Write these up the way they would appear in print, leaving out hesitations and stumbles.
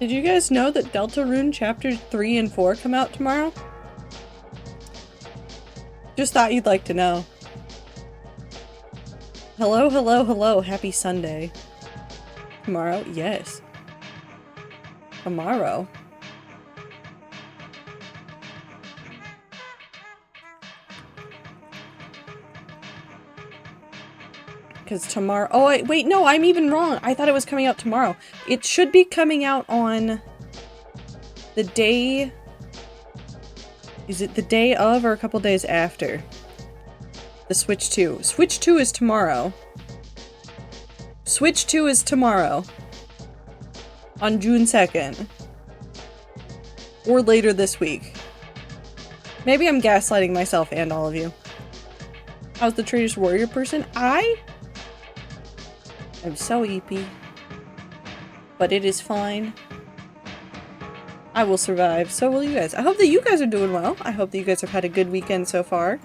Did you guys know that Deltarune Chapter 3 and 4 come out tomorrow? Just thought you'd like to know. Hello, hello, hello. Happy Sunday. Tomorrow? Yes. Tomorrow. Because tomorrow- oh, wait, no, I'm even wrong. I thought it was coming out tomorrow. It should be coming out on the day... Is it the day of or a couple days after? The Switch 2. Switch 2 is tomorrow. Switch 2 is tomorrow. On June 2nd. Or later this week. Maybe I'm gaslighting myself and all of you. How's the Traitorous Warrior person? I'm so eepy. But it is fine. I will survive. So will you guys. I hope that you guys are doing well. I hope that you guys have had a good weekend so far.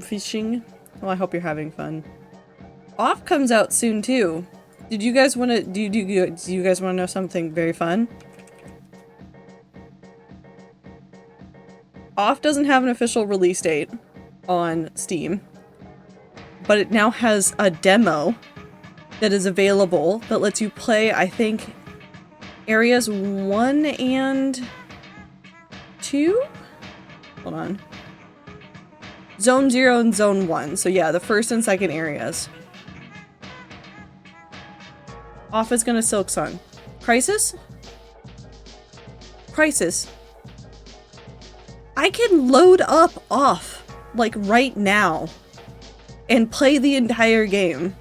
Fishing. Well, I hope you're having fun. Off comes out soon too. Did you guys want to? Do you guys want to know something very fun? Off doesn't have an official release date on Steam, but it now has a demo that is available that lets you play, I think, areas 1 and 2? Hold on. Zone 0 and Zone 1. So yeah, the first and second areas. Off is gonna Silksong. Crisis? Crisis. I can load up Off, like, right now, and play the entire game.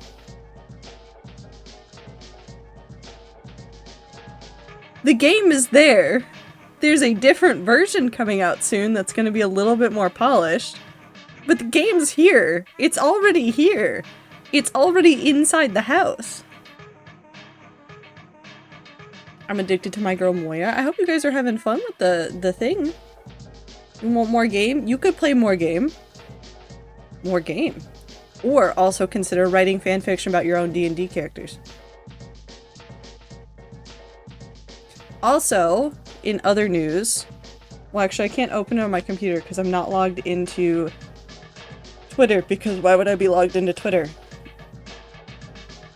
The game is there. There's a different version coming out soon that's gonna be a little bit more polished. But the game's here. It's already here. It's already inside the house. I'm addicted to my girl Moya. I hope you guys are having fun with the thing. You want more game? You could play more game. More game. Or also consider writing fanfiction about your own D&D characters. Also, in other news... Well, actually, I can't open it on my computer because I'm not logged into Twitter, because why would I be logged into Twitter?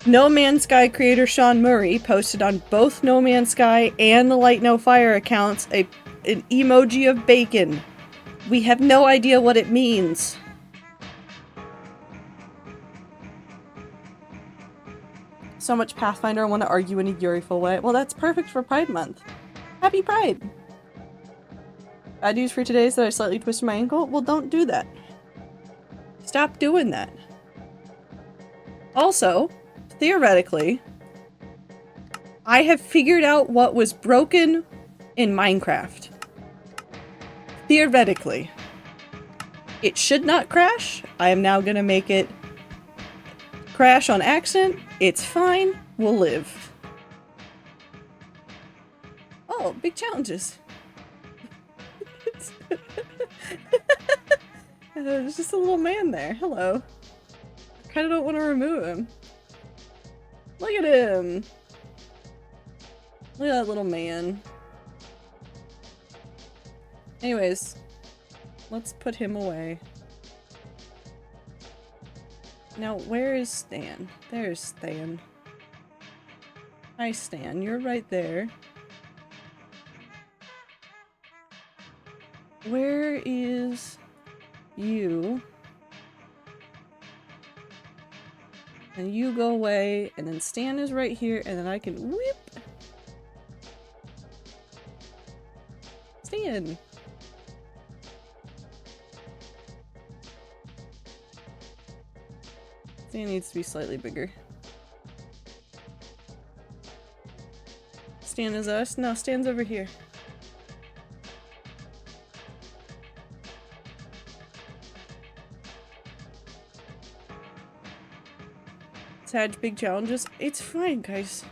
No Man's Sky creator Sean Murray posted on both No Man's Sky and the Light No Fire accounts an emoji of bacon. We have no idea what it means. So much Pathfinder, I want to argue in a Yuriful way. Well, that's perfect for Pride Month. Happy Pride! Bad news for today is that I slightly twisted my ankle. Well, don't do that. Stop doing that. Also, theoretically, I have figured out what was broken in Minecraft. Theoretically. It should not crash. I am now gonna make it crash on accident. It's fine. We'll live. Oh, big challenges. There's just a little man there. Hello. I kinda don't want to remove him. Look at him. Look at that little man. Anyways, let's put him away. Now, where is Stan? There's Stan. Hi, Stan. You're right there. Where is you? And you go away, and then Stan is right here, and then I can whip. Stan. Stan needs to be slightly bigger. Stan is us? No, Stan's over here. Had big challenges. It's fine, guys.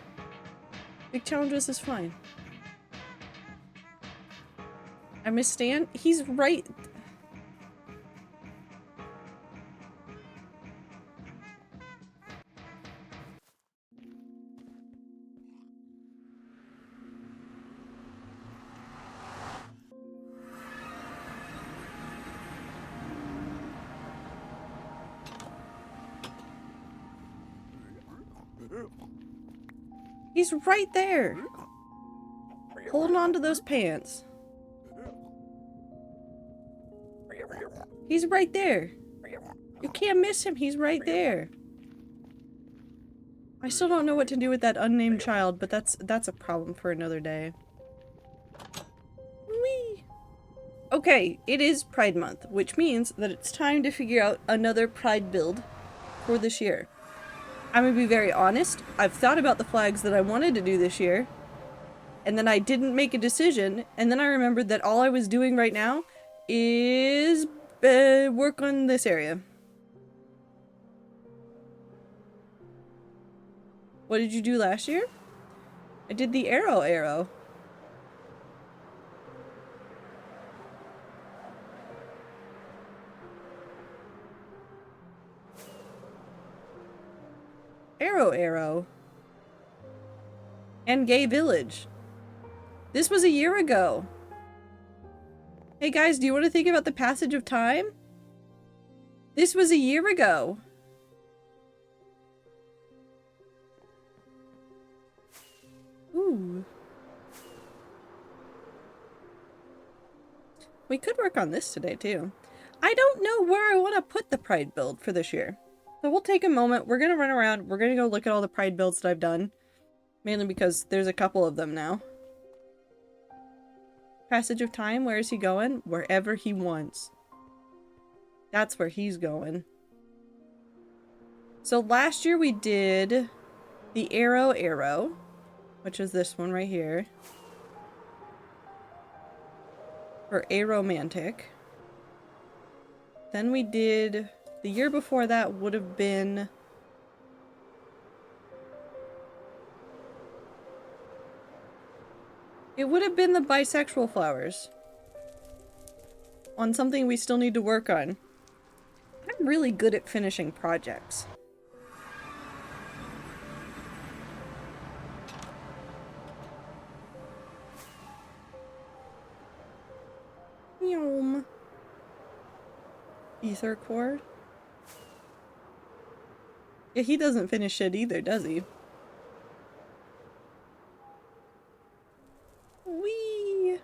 Big challenges is fine. I miss Stan. He's right. He's right there. Holding on to those pants. He's right there. You can't miss him. He's right there. I still don't know what to do with that unnamed child, but that's a problem for another day. Whee! Okay, it is Pride Month, which means that it's time to figure out another Pride build for this year. I'm gonna be very honest, I've thought about the flags that I wanted to do this year, and then I didn't make a decision, and then I remembered that all I was doing right now is work on this area. What did you do last year? I did the arrow. Arrow. And Gay Village. This was a year ago. Hey guys, do you want to think about the passage of time? This was a year ago. Ooh. We could work on this today too. I don't know where I want to put the Pride build for this year. So we'll take a moment. We're going to run around. We're going to go look at all the Pride builds that I've done. Mainly because there's a couple of them now. Passage of time, where is he going? Wherever he wants. That's where he's going. So last year we did the arrow, which is this one right here. For aromantic. Then we did, the year before that would have been it would have been the bisexual flowers. On something we still need to work on. I'm really good at finishing projects. Yum. Ether cord. Yeah, he doesn't finish it either, does he? Whee!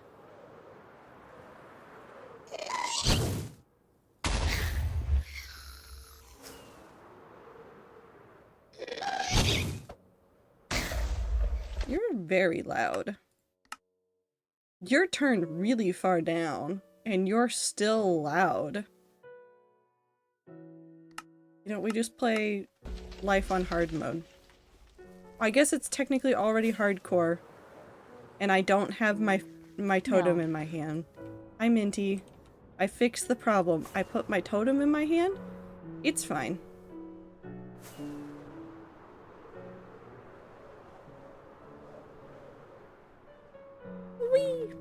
You're very loud. You're turned really far down, and you're still loud. You know, we just play life on hard mode. I guess it's technically already hardcore, and I don't have my totem in my hand. Hi, Minty. I fixed the problem. I put my totem in my hand. It's fine. Whee!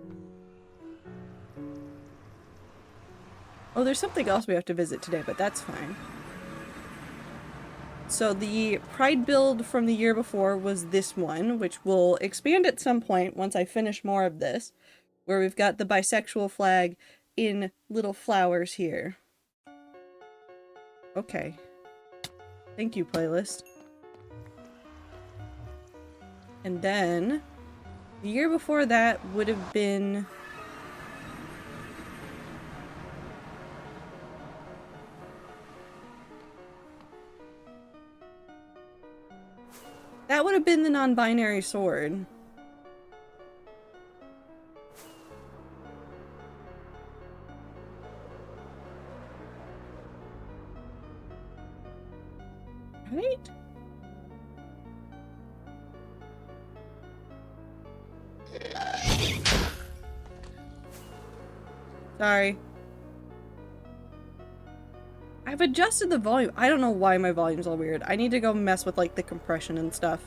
Oh, there's something else we have to visit today, but that's fine. So the Pride build from the year before was this one, which will expand at some point once I finish more of this, where we've got the bisexual flag in little flowers here. Okay. Thank you, playlist. And then the year before that would have been the non-binary sword. Right? Sorry. I've adjusted the volume. I don't know why my volume's all weird. I need to go mess with like the compression and stuff.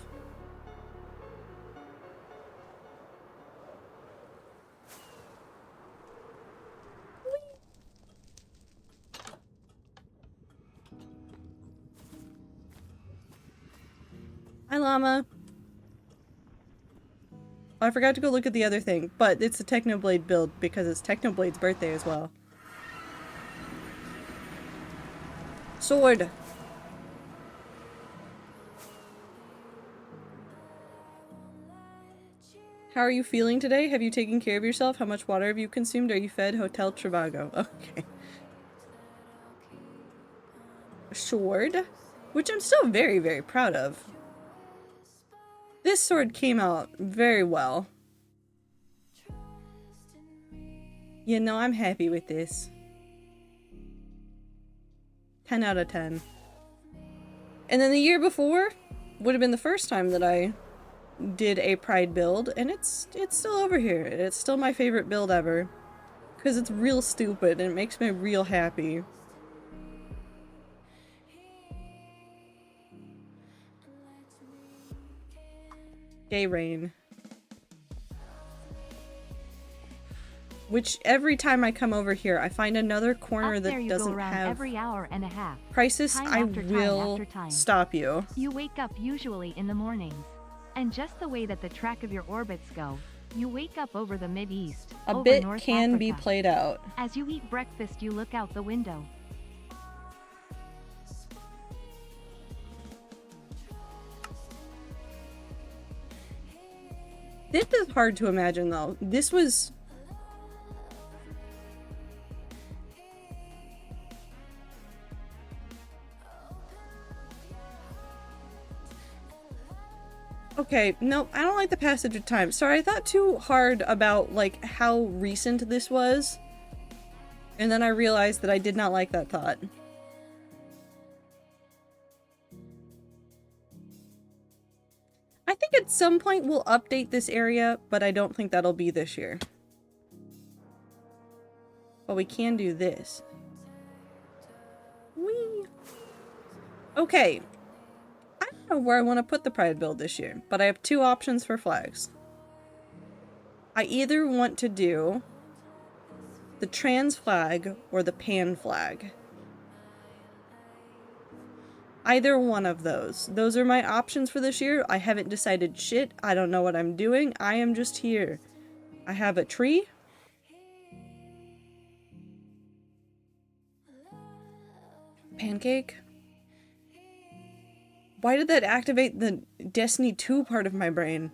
Hi, Llama. Oh, I forgot to go look at the other thing, but it's a Technoblade build because it's Technoblade's birthday as well. Sword. How are you feeling today? Have you taken care of yourself? How much water have you consumed? Are you fed? Hotel Trivago. Okay. Sword, which I'm still very, very proud of. This sword came out very well. You know, I'm happy with this. 10 out of 10. And then the year before would have been the first time that I did a Pride build, and it's still over here. It's still my favorite build ever. Because it's real stupid, and it makes me real happy. Gay Rain. Which every time I come over here, I find another corner that doesn't have every hour and a half. Crisis. I will stop you. You wake up usually in the mornings. And just the way that the track of your orbits go, you wake up over the Mid-East. A over bit North can Africa. be played out. As you eat breakfast, you look out the window. This is hard to imagine, though. This was... Okay, no, I don't like the passage of time. Sorry, I thought too hard about, like, how recent this was. And then I realized that I did not like that thought. I think at some point we'll update this area, but I don't think that'll be this year. But we can do this. Whee! Okay. I don't know where I want to put the Pride build this year, but I have two options for flags. I either want to do the trans flag or the pan flag. Either one of those. Those are my options for this year. I haven't decided shit. I don't know what I'm doing. I am just here. I have a tree. Pancake. Why did that activate the Destiny 2 part of my brain?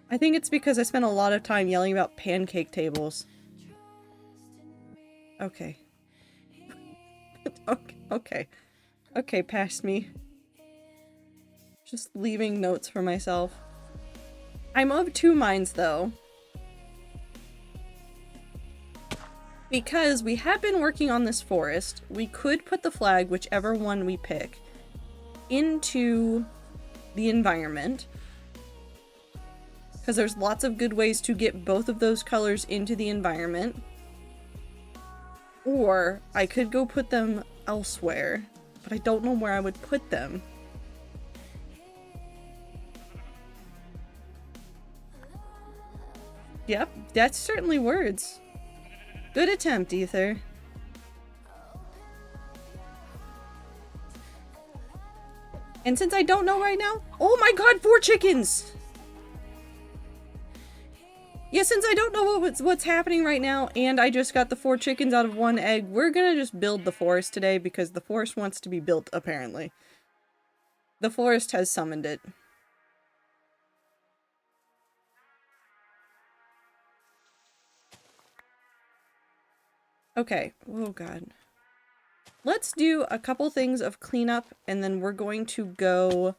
I think it's because I spent a lot of time yelling about pancake tables. Okay. Okay. Okay, past me. Just leaving notes for myself. I'm of two minds, though. Because we have been working on this forest, we could put the flag, whichever one we pick, into the environment. Because there's lots of good ways to get both of those colors into the environment. Or I could go put them elsewhere, but I don't know where I would put them. Yep, that's certainly words. Good attempt, Ether. And since I don't know right now, oh my god, 4 chickens! Yeah, since I don't know what's happening right now, and I just got the 4 chickens out of 1 egg, we're gonna just build the forest today because the forest wants to be built, apparently. The forest has summoned it. Okay. Oh god. Let's do a couple things of cleanup, and then we're going to go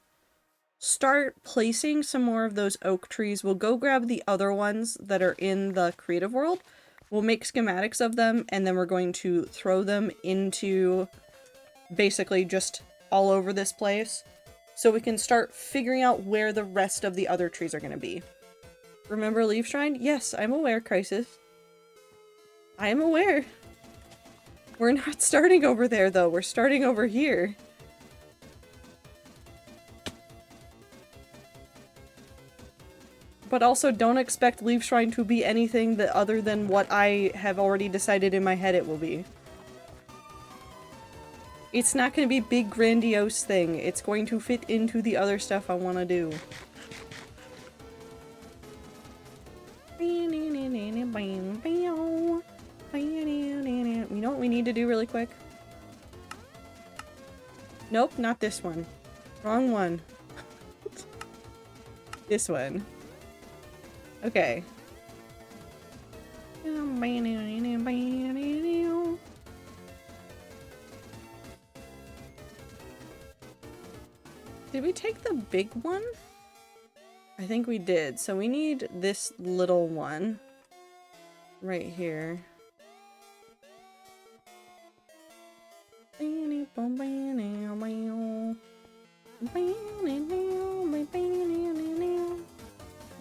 start placing some more of those oak trees. We'll go grab the other ones that are in the creative world. We'll make schematics of them, and then we're going to throw them into basically just all over this place so we can start figuring out where the rest of the other trees are going to be. Remember Leaf Shrine? Yes, I'm aware, Crisis. I am aware. We're not starting over there, though. We're starting over here. But also don't expect Leaf Shrine to be anything that other than what I have already decided in my head it will be. It's not going to be a big grandiose thing. It's going to fit into the other stuff I want to do. You know what we need to do really quick? Nope, not this one. Wrong one. This one. Okay. Did we take the big one? I think we did. So we need this little one right here.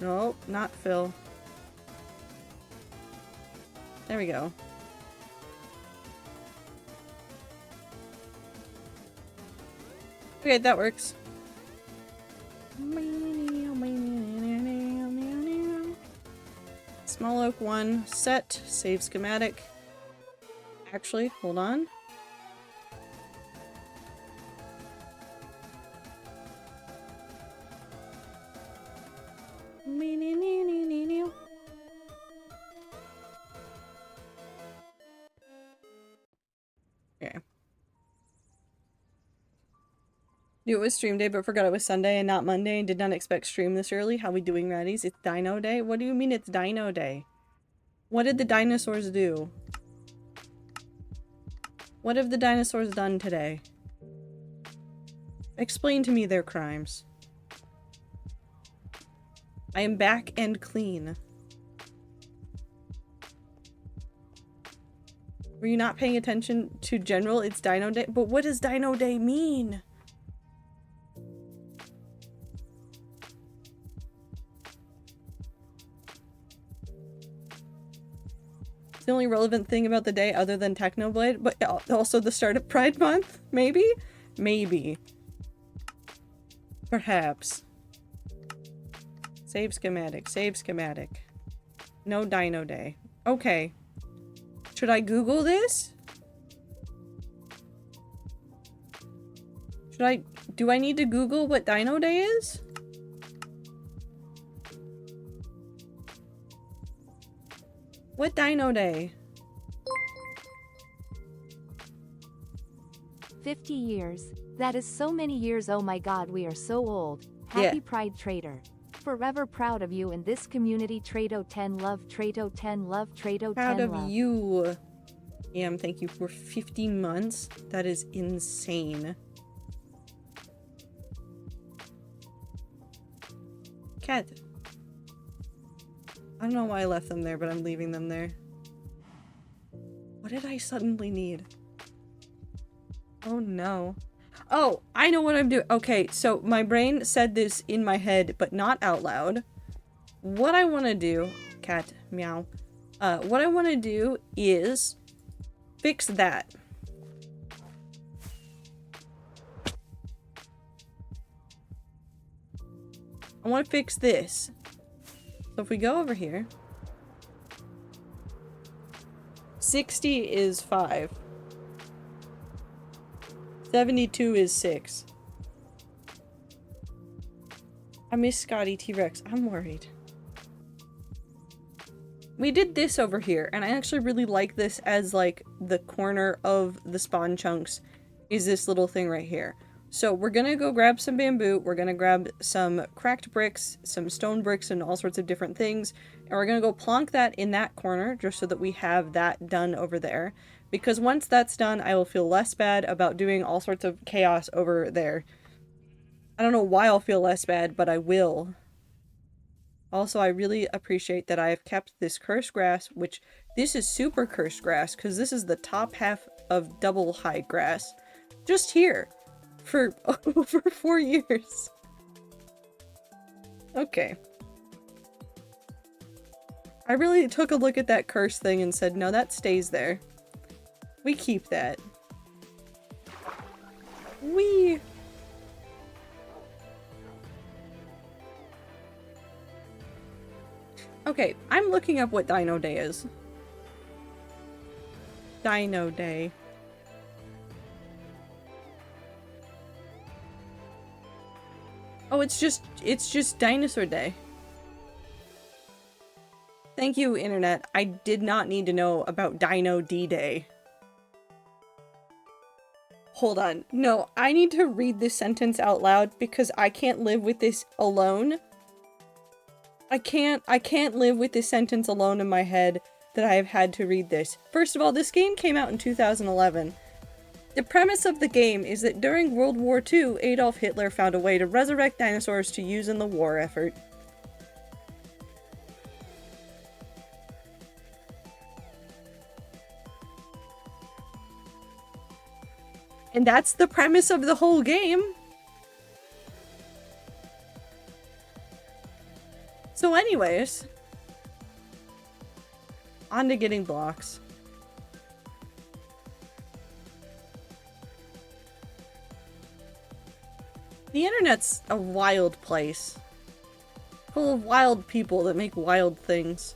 Nope, not Phil. There we go. Okay, that works. Small oak 1, set, save schematic. Actually, hold on. Okay. Knew it was stream day, but forgot it was Sunday and not Monday, and did not expect stream this early. How we doing, Raddies? It's Dino Day? What do you mean it's Dino Day? What did the dinosaurs do? What have the dinosaurs done today? Explain to me their crimes. I am back and clean. Were you not paying attention to general? It's Dino Day? But what does Dino Day mean? The only relevant thing about the day other than Technoblade, but also the start of Pride Month? Maybe? Maybe. Perhaps. Save schematic, save schematic. No Dino Day. Okay. Should I Google this? Do I need to Google what Dino Day is? What Dino Day? 50 years. That is so many years. Oh my god, we are so old. Happy Pride Trader. Forever proud of you in this community. Trado 10 love, Trado 10 love, Trado 10 love. Proud of you. Thank you for 50 months. That is insane. Cat. I don't know why I left them there, but I'm leaving them there. What did I suddenly need? Oh no. Oh, I know what I'm doing. Okay, so my brain said this in my head, but not out loud. What I want to do... Cat, meow. What I want to do is fix that. I want to fix this. So if we go over here, 60 is 5. 72 is 6. I miss Scotty T-Rex. I'm worried. We did this over here, and I actually really like this as, like, the corner of the spawn chunks is this little thing right here. So we're gonna go grab some bamboo, we're gonna grab some cracked bricks, some stone bricks, and all sorts of different things, and we're gonna go plonk that in that corner, just so that we have that done over there. Because once that's done, I will feel less bad about doing all sorts of chaos over there. I don't know why I'll feel less bad, but I will. Also, I really appreciate that I have kept this cursed grass, which this is super cursed grass, because this is the top half of double hide grass, just here. For over 4 years. Okay. I really took a look at that curse thing and said, no, that stays there. We keep that. Whee! Okay, I'm looking up what Dino Day is. Dino Day. Oh, it's just Dinosaur Day. Thank you, Internet. I did not need to know about Dino D-Day. Hold on. No, I need to read this sentence out loud because I can't live with this alone. I can't live with this sentence alone in my head that I have had to read this. First of all, this game came out in 2011. The premise of the game is that during World War II, Adolf Hitler found a way to resurrect dinosaurs to use in the war effort. And that's the premise of the whole game. So anyways, on to getting blocks. The internet's a wild place. Full of wild people that make wild things.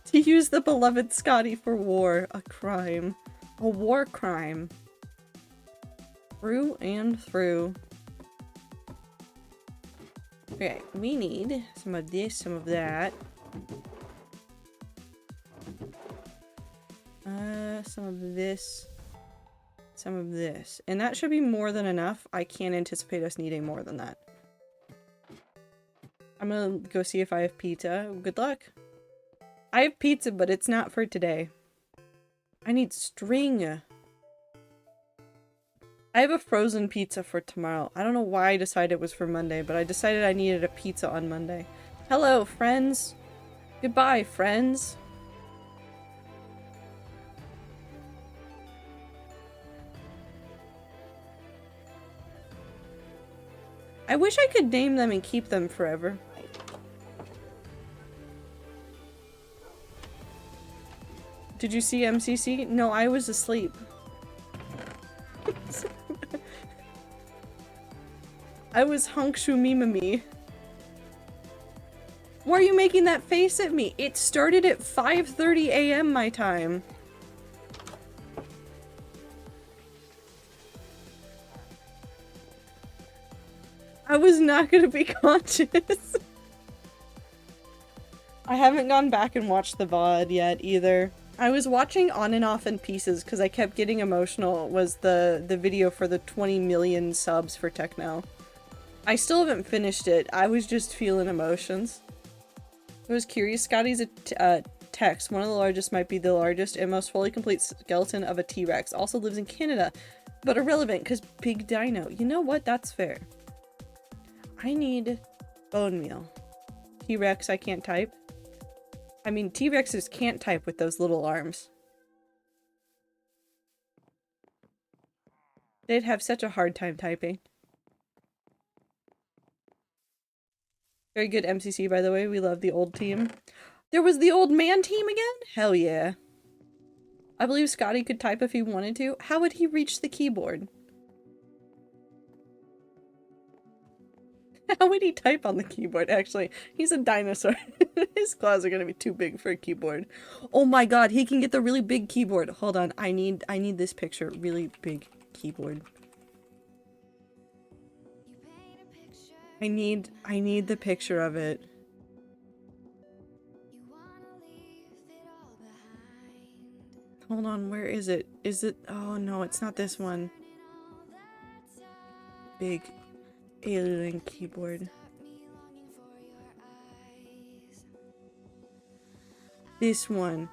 To use the beloved Scotty for war, a crime. A war crime. Through and through. Okay, we need some of this, some of that. Some of this. Some of this. And that should be more than enough. I can't anticipate us needing more than that. I'm gonna go see if I have pizza. Good luck. I have pizza, but it's not for today. I need string. I have a frozen pizza for tomorrow. I don't know why I decided it was for Monday, but I decided I needed a pizza on Monday. Hello, friends. Goodbye, friends. I wish I could name them and keep them forever. Did you see MCC? No, I was asleep. I was Hunk Shumimami. Why are you making that face at me? It started at 5:30 a.m. my time. I was not gonna be conscious. I haven't gone back and watched the VOD yet either. I was watching On and Off in Pieces because I kept getting emotional. Was the video for the 20 million subs for Techno. I still haven't finished it. I was just feeling emotions. I was curious. Scotty's a text. One of the largest, might be the largest and most fully complete skeleton of a T-Rex. Also lives in Canada, but irrelevant because big dino. You know what? That's fair. I need bone meal. T-Rex, I can't type. I mean, T-Rexes can't type with those little arms. They'd have such a hard time typing. Very good MCC, by the way. We love the old team. There was the old man team again? Hell yeah. I believe Scotty could type if he wanted to. How would he reach the keyboard? How would he type on the keyboard? Actually, he's a dinosaur. His claws are gonna be too big for a keyboard. Oh my god, he can get the really big keyboard. Hold on, I need this picture. Really big keyboard. I need the picture of it. Hold on, where is it? Is it? Oh no, it's not this one. Big alien keyboard. This one.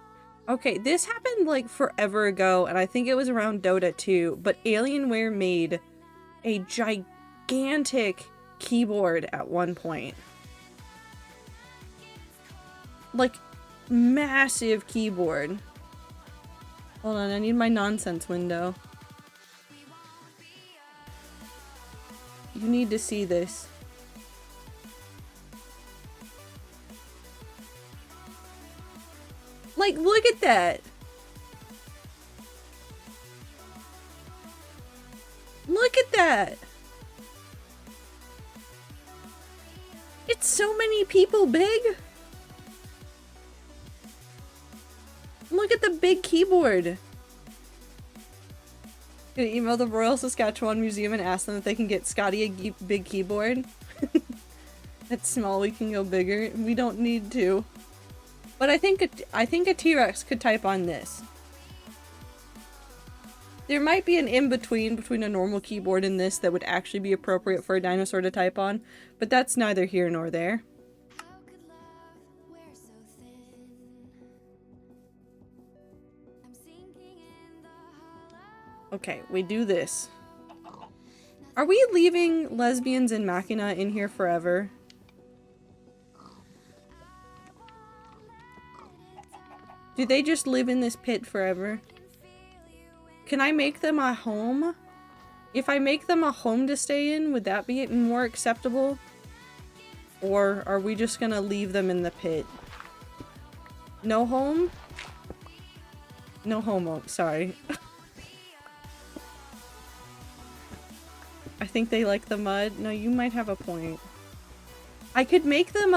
Okay, this happened like forever ago, and I think it was around Dota 2, but Alienware made a gigantic keyboard at one point. Like, massive keyboard. Hold on, I need my nonsense window. You need to see this. Like, look at that! Look at that! It's so many people big! Look at the big keyboard! Gonna email the Royal Saskatchewan Museum and ask them if they can get Scotty a big keyboard. That's small, we can go bigger. We don't need to. But I think a T-Rex could type on this. There might be an in-between between a normal keyboard and this that would actually be appropriate for a dinosaur to type on, but that's neither here nor there. Okay, we do this. Are we leaving lesbians and Machina in here forever? Do they just live in this pit forever? Can I make them a home? If I make them a home to stay in, would that be more acceptable? Or are we just gonna leave them in the pit? No home? No homo, sorry. I think they like the mud. No, you might have a point. I could make them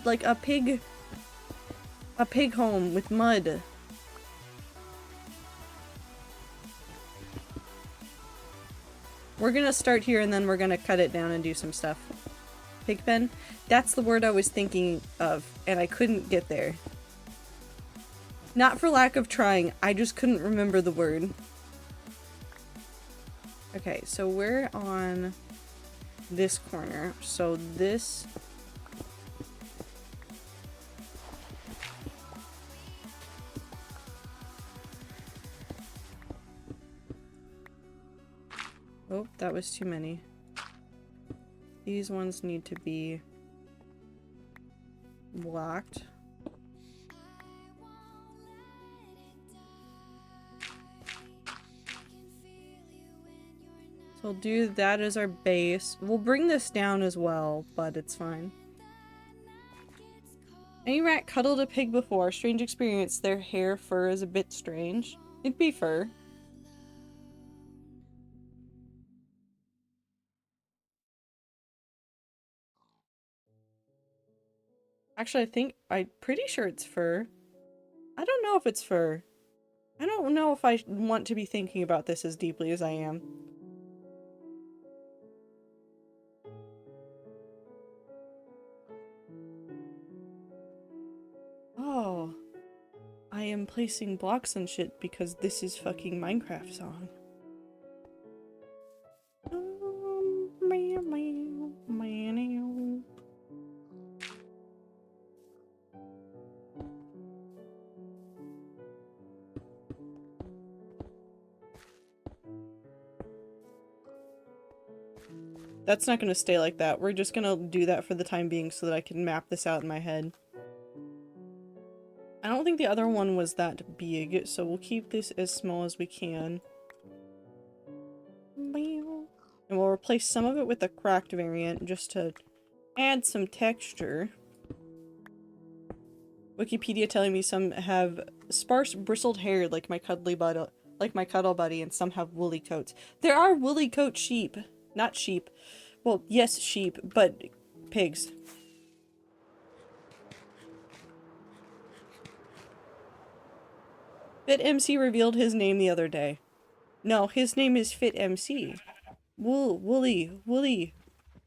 like a pig home with mud. We're gonna start here and then we're gonna cut it down and do some stuff. Pigpen? That's the word I was thinking of, and I couldn't get there. Not for lack of trying, I just couldn't remember the word. Okay, so we're on this corner. So this... Oh, that was too many. These ones need to be blocked. So we'll do that as our base. We'll bring this down as well, but it's fine. Any rat cuddled a pig before? Strange experience. Their hair, fur is a bit strange. It'd be fur. Actually, I'm pretty sure it's fur. I don't know if it's fur. I don't know if I want to be thinking about this as deeply as I am. Oh. I am placing blocks and shit because this is fucking Minecraft song. That's not gonna stay like that. We're just gonna do that for the time being so that I can map this out in my head. I don't think the other one was that big, so we'll keep this as small as we can. And we'll replace some of it with the cracked variant just to add some texture. Wikipedia telling me some have sparse bristled hair like my cuddle buddy, and some have woolly coats. There are woolly coat sheep. Not sheep. Well, yes, sheep, but pigs. Fit MC revealed his name the other day. No, his name is Fit MC. Woolly,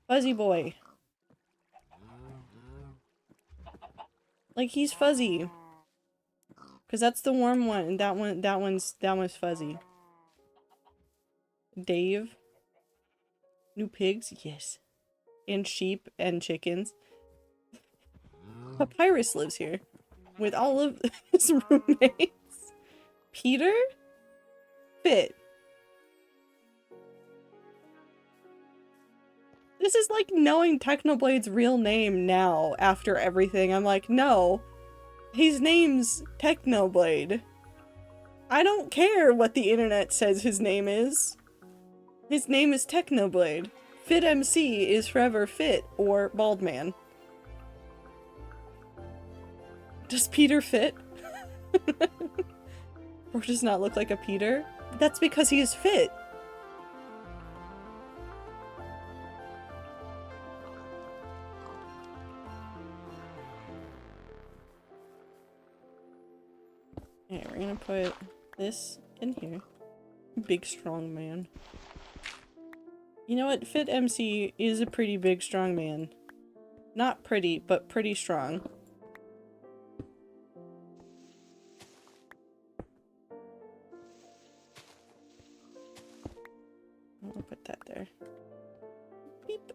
fuzzy boy. Like, he's fuzzy. Cause that's the warm one, and that one's fuzzy. Dave. New pigs? Yes. And sheep and chickens. Papyrus lives here. With all of his roommates. Peter? Fit. This is like knowing Technoblade's real name now, after everything. I'm like, no. His name's Technoblade. I don't care what the internet says his name is. His name is Technoblade. Fit MC is forever Fit or Bald Man. Does Peter fit? Or does not look like a Peter? That's because he is fit. Okay, we're gonna put this in here. Big strong man. You know what? Fit MC is a pretty big strong man. Not pretty, but pretty strong. I'll put that there. Beep.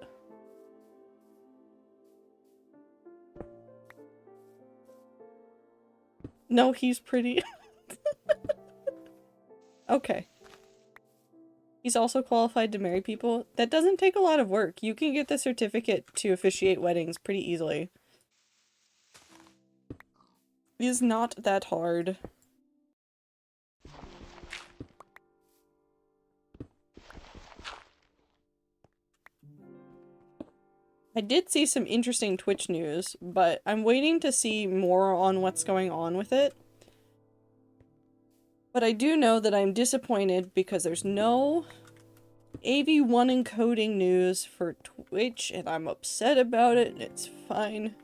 No, he's pretty. Okay. He's also qualified to marry people. That doesn't take a lot of work. You can get the certificate to officiate weddings pretty easily. It is not that hard. I did see some interesting Twitch news, but I'm waiting to see more on what's going on with it. But I do know that I'm disappointed because there's no AV1 encoding news for Twitch, and I'm upset about it, and it's fine.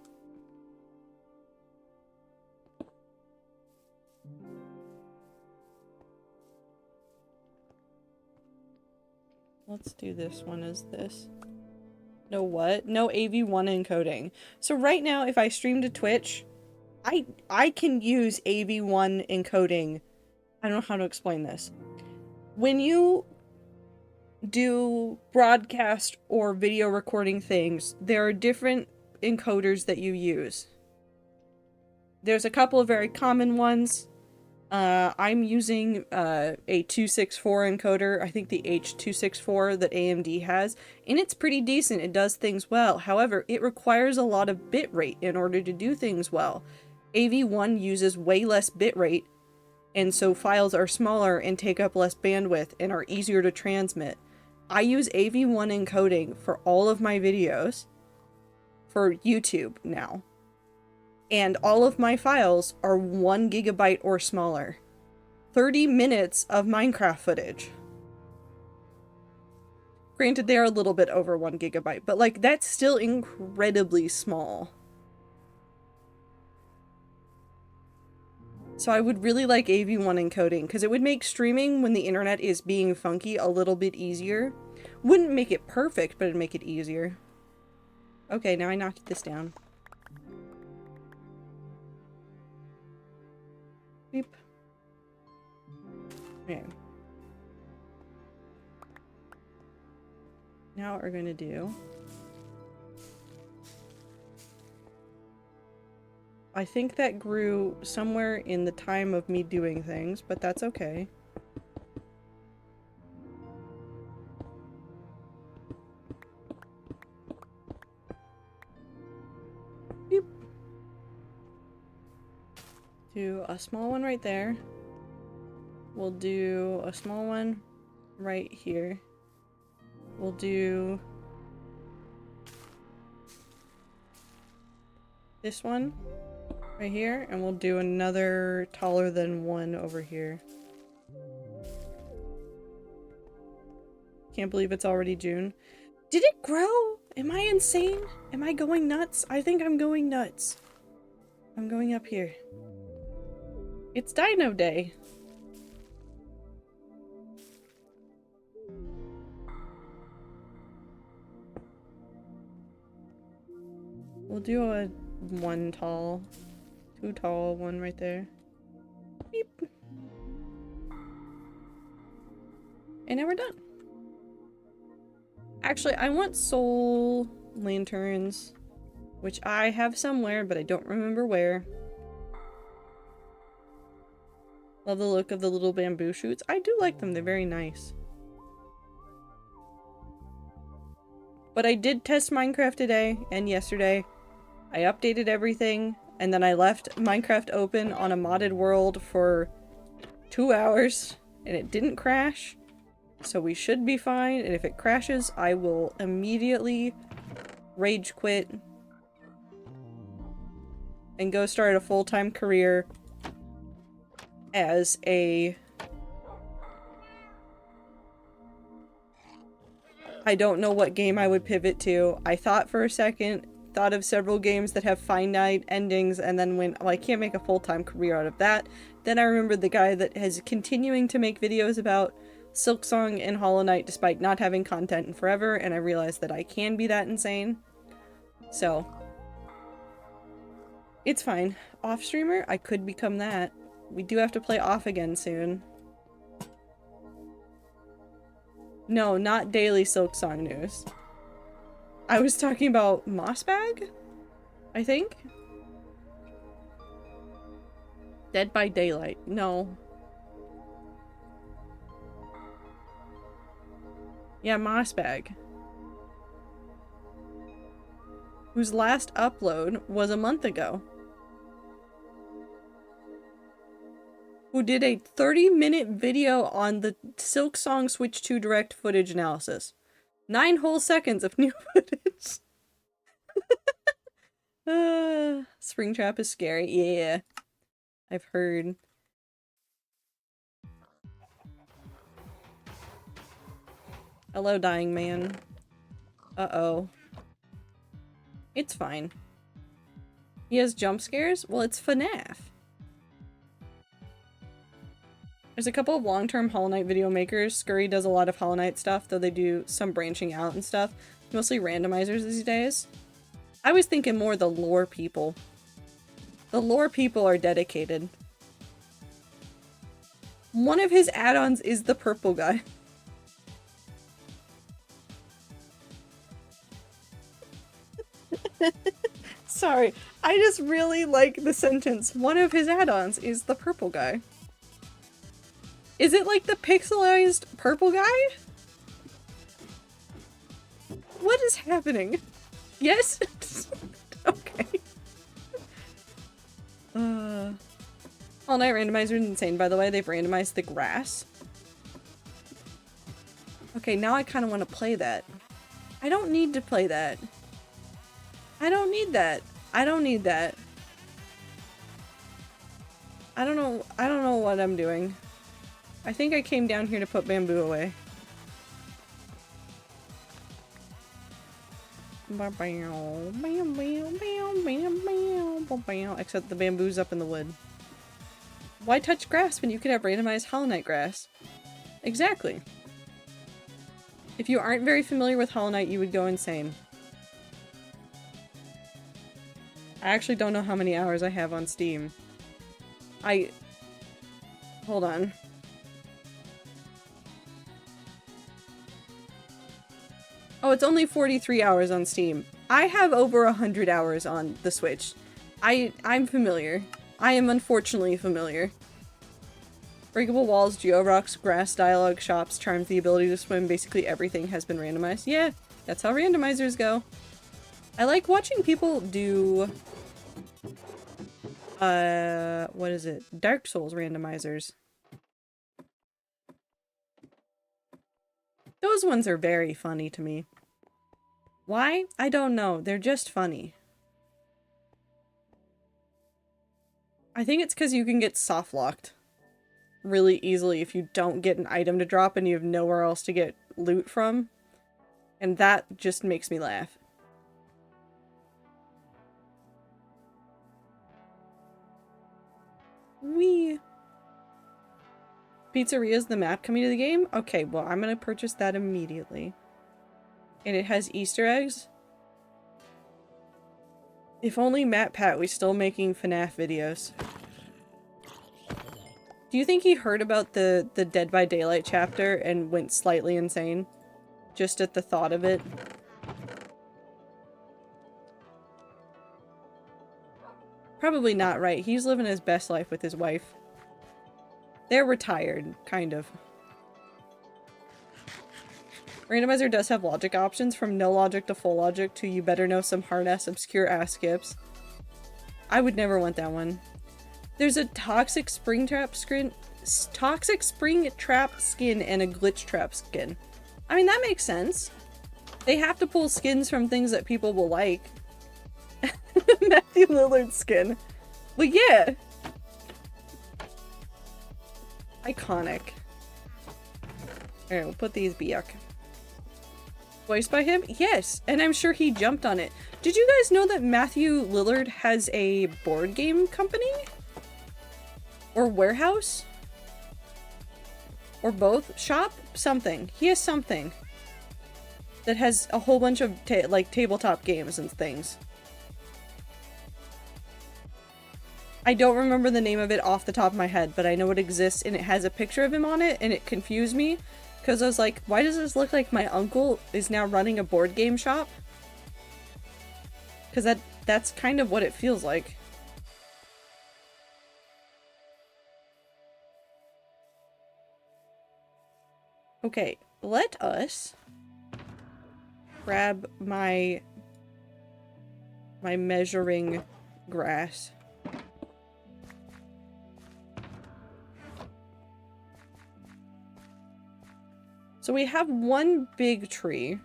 Let's do this one as this. No what? No AV1 encoding. So right now, if I stream to Twitch, I can use AV1 encoding. I don't know how to explain this. When you do broadcast or video recording things, there are different encoders that you use. There's a couple of very common ones. I'm using a 264 encoder, I think the H264 that AMD has, and it's pretty decent. It does things well. However, it requires a lot of bitrate in order to do things well. AV1 uses way less bitrate, and so files are smaller and take up less bandwidth and are easier to transmit. I use AV1 encoding for all of my videos for YouTube now. And all of my files are 1 gigabyte or smaller. 30 minutes of Minecraft footage. Granted, they're a little bit over 1 gigabyte, but like, that's still incredibly small. So I would really like AV1 encoding, because it would make streaming when the internet is being funky a little bit easier. Wouldn't make it perfect, but it'd make it easier. Okay, now I knocked this down. Beep. Okay. Now what we're gonna do... I think that grew somewhere in the time of me doing things, but that's okay. Beep. Do a small one right there. We'll do a small one right here. We'll do this one right here, and we'll do another taller than one over here. Can't believe it's already June. Did it grow? Am I insane? Am I going nuts? I think I'm going nuts. I'm going up here. It's Dino Day. We'll do a one tall, two tall, one right there. Beep. And now we're done. Actually, I want soul lanterns, which I have somewhere, but I don't remember where. Love the look of the little bamboo shoots. I do like them. They're very nice. But I did test Minecraft today and yesterday. I updated everything, and then I left Minecraft open on a modded world for 2 hours, and it didn't crash. So we should be fine, and if it crashes, I will immediately rage quit and go start a full-time career as a... I don't know what game I would pivot to. I thought for a second, thought of several games that have finite endings, and then went, oh, I can't make a full-time career out of that. Then I remembered the guy that is continuing to make videos about Silksong and Hollow Knight despite not having content in forever, and I realized that I can be that insane. So, it's fine. Off streamer, I could become that. We do have to play off again soon. No, not daily Silksong news. I was talking about Mossbag? I think? Dead by Daylight. No. Yeah, Mossbag. Whose last upload was a month ago. Who did a 30-minute video on the Silksong Switch 2 direct footage analysis. 9 whole seconds of new footage. Springtrap is scary. Yeah. I've heard. Hello, dying man. Uh-oh. It's fine. He has jump scares? Well, it's FNAF. There's a couple of long-term Hollow Knight video makers. Scurry does a lot of Hollow Knight stuff, though they do some branching out and stuff. Mostly randomizers these days. I was thinking more the lore people. The lore people are dedicated. One of his add-ons is the purple guy. Sorry, I just really like the sentence. One of his add-ons is the purple guy. Is it like the pixelized purple guy? What is happening? Yes? Okay. All Night Randomizer is insane, by the way. They've randomized the grass. Okay, now I kind of want to play that. I don't need to play that. I don't need that. I don't need that. I don't know what I'm doing. I think I came down here to put bamboo away. Except the bamboo's up in the wood. Why touch grass when you could have randomized Hollow Knight grass? Exactly. If you aren't very familiar with Hollow Knight, you would go insane. I actually don't know how many hours I have on Steam. Hold on. Oh, it's only 43 hours on Steam. I have over 100 hours on the Switch. I'm familiar. I am unfortunately familiar. Breakable walls, Georocks, grass, dialogue, shops, charms, the ability to swim, basically everything has been randomized. Yeah, that's how randomizers go. I like watching people do... what is it? Dark Souls randomizers. Those ones are very funny to me. Why? I don't know. They're just funny. I think it's because you can get soft-locked really easily if you don't get an item to drop and you have nowhere else to get loot from. And that just makes me laugh. Wee. Pizzeria's the map coming to the game? Okay, well, I'm gonna purchase that immediately. And it has Easter eggs. If only MatPat was still making FNAF videos. Do you think he heard about the Dead by Daylight chapter and went slightly insane? Just at the thought of it? Probably not, right? He's living his best life with his wife. They're retired, kind of. Randomizer does have logic options, from no logic to full logic to you better know some hard-ass obscure ass skips. I would never want that one. There's a toxic spring trap skin and a glitch trap skin. I mean, that makes sense. They have to pull skins from things that people will like. Matthew Lillard skin. Well, yeah. Iconic. Alright, we'll put these back. Voiced by him? Yes, and I'm sure he jumped on it. Did you guys know that Matthew Lillard has a board game company? Or warehouse? Or both? Shop? Something. He has something. That has a whole bunch of like tabletop games and things. I don't remember the name of it off the top of my head, but I know it exists and it has a picture of him on it and it confused me. Because I was like, why does this look like my uncle is now running a board game shop? Because that's kind of what it feels like. Okay, let us grab my measuring grass. So we have one big tree.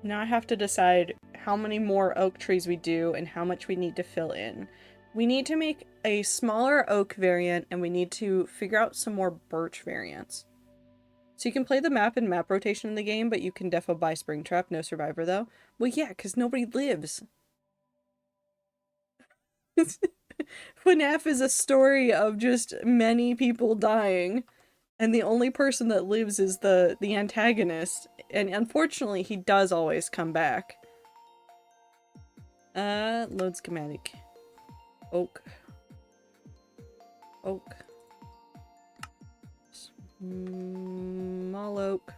Now I have to decide how many more oak trees we do and how much we need to fill in. We need to make a smaller oak variant and we need to figure out some more birch variants. So you can play the map in map rotation in the game, but you can defo buy Springtrap, no survivor though. Well, yeah, because nobody lives. FNAF is a story of just many people dying, and the only person that lives is the antagonist, and unfortunately he does always come back. Load schematic. Oak. Oak. Small oak.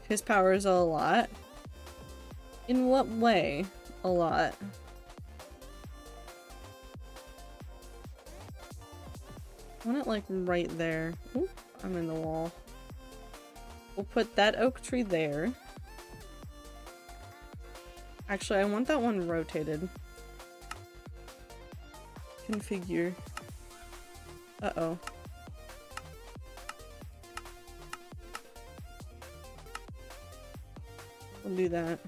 His power is a lot. In what way? A lot. I want it like right there. Ooh, I'm in the wall. We'll put that oak tree there. Actually, I want that one rotated. Configure. Uh-oh. We'll do that.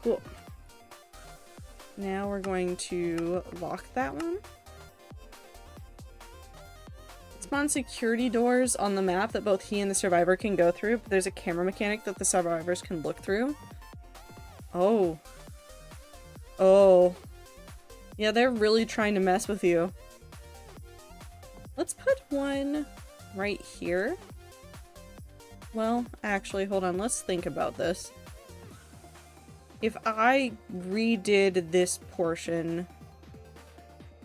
Cool. Now we're going to lock that one. Spawn security doors on the map that both he and the survivor can go through, but there's a camera mechanic that the survivors can look through. Oh. Oh. Yeah, they're really trying to mess with you. Let's put one right here. Well, actually, hold on. Let's think about this. If I redid this portion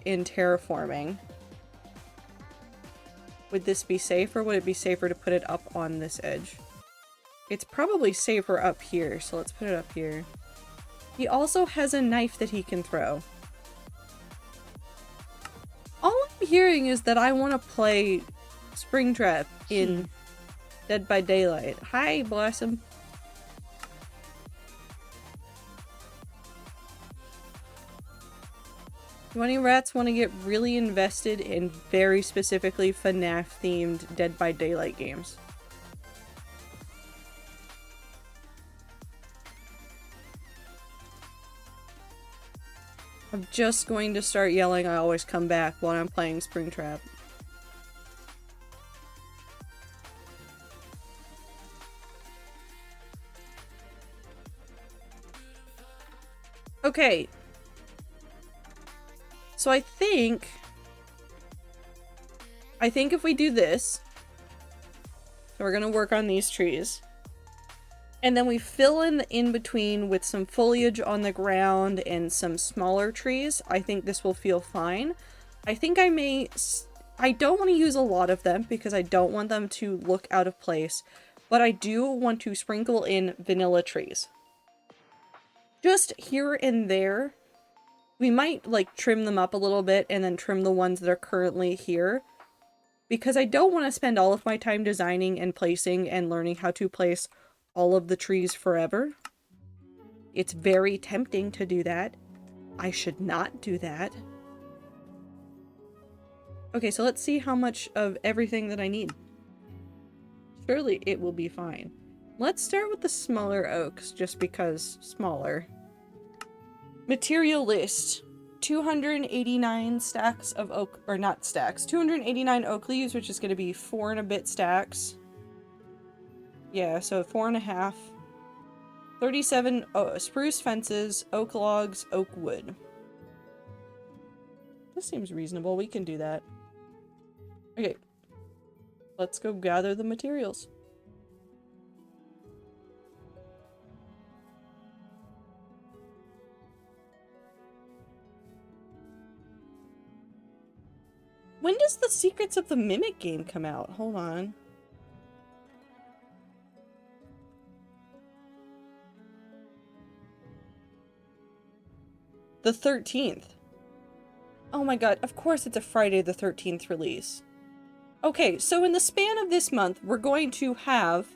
in terraforming, would this be safe, or would it be safer to put it up on this edge? It's probably safer up here, so let's put it up here. He also has a knife that he can throw. All I'm hearing is that I want to play Springtrap in Dead by Daylight. Hi, Blossom. Do any rats want to get really invested in very specifically FNAF-themed Dead by Daylight games? I'm just going to start yelling "I always come back" while I'm playing Springtrap. Okay. So I think if we do this, so we're gonna work on these trees, and then we fill in the in-between with some foliage on the ground and some smaller trees, I think this will feel fine. I think I don't want to use a lot of them because I don't want them to look out of place, but I do want to sprinkle in vanilla trees. Just here and there. We might, like, trim them up a little bit and then trim the ones that are currently here. Because I don't want to spend all of my time designing and placing and learning how to place all of the trees forever. It's very tempting to do that. I should not do that. Okay, so let's see how much of everything that I need. Surely it will be fine. Let's start with the smaller oaks, just because smaller. Material list. 289 stacks of oak, or not stacks, 289 oak leaves, which is going to be 4 and a bit stacks. Yeah, so 4.5. 37 spruce fences, oak logs, oak wood. This seems reasonable. We can do that. Okay. Let's go gather the materials. When does the Secrets of the Mimic game come out? Hold on. The 13th. Oh my god, of course it's a Friday the 13th release. Okay, so in the span of this month, we're going to have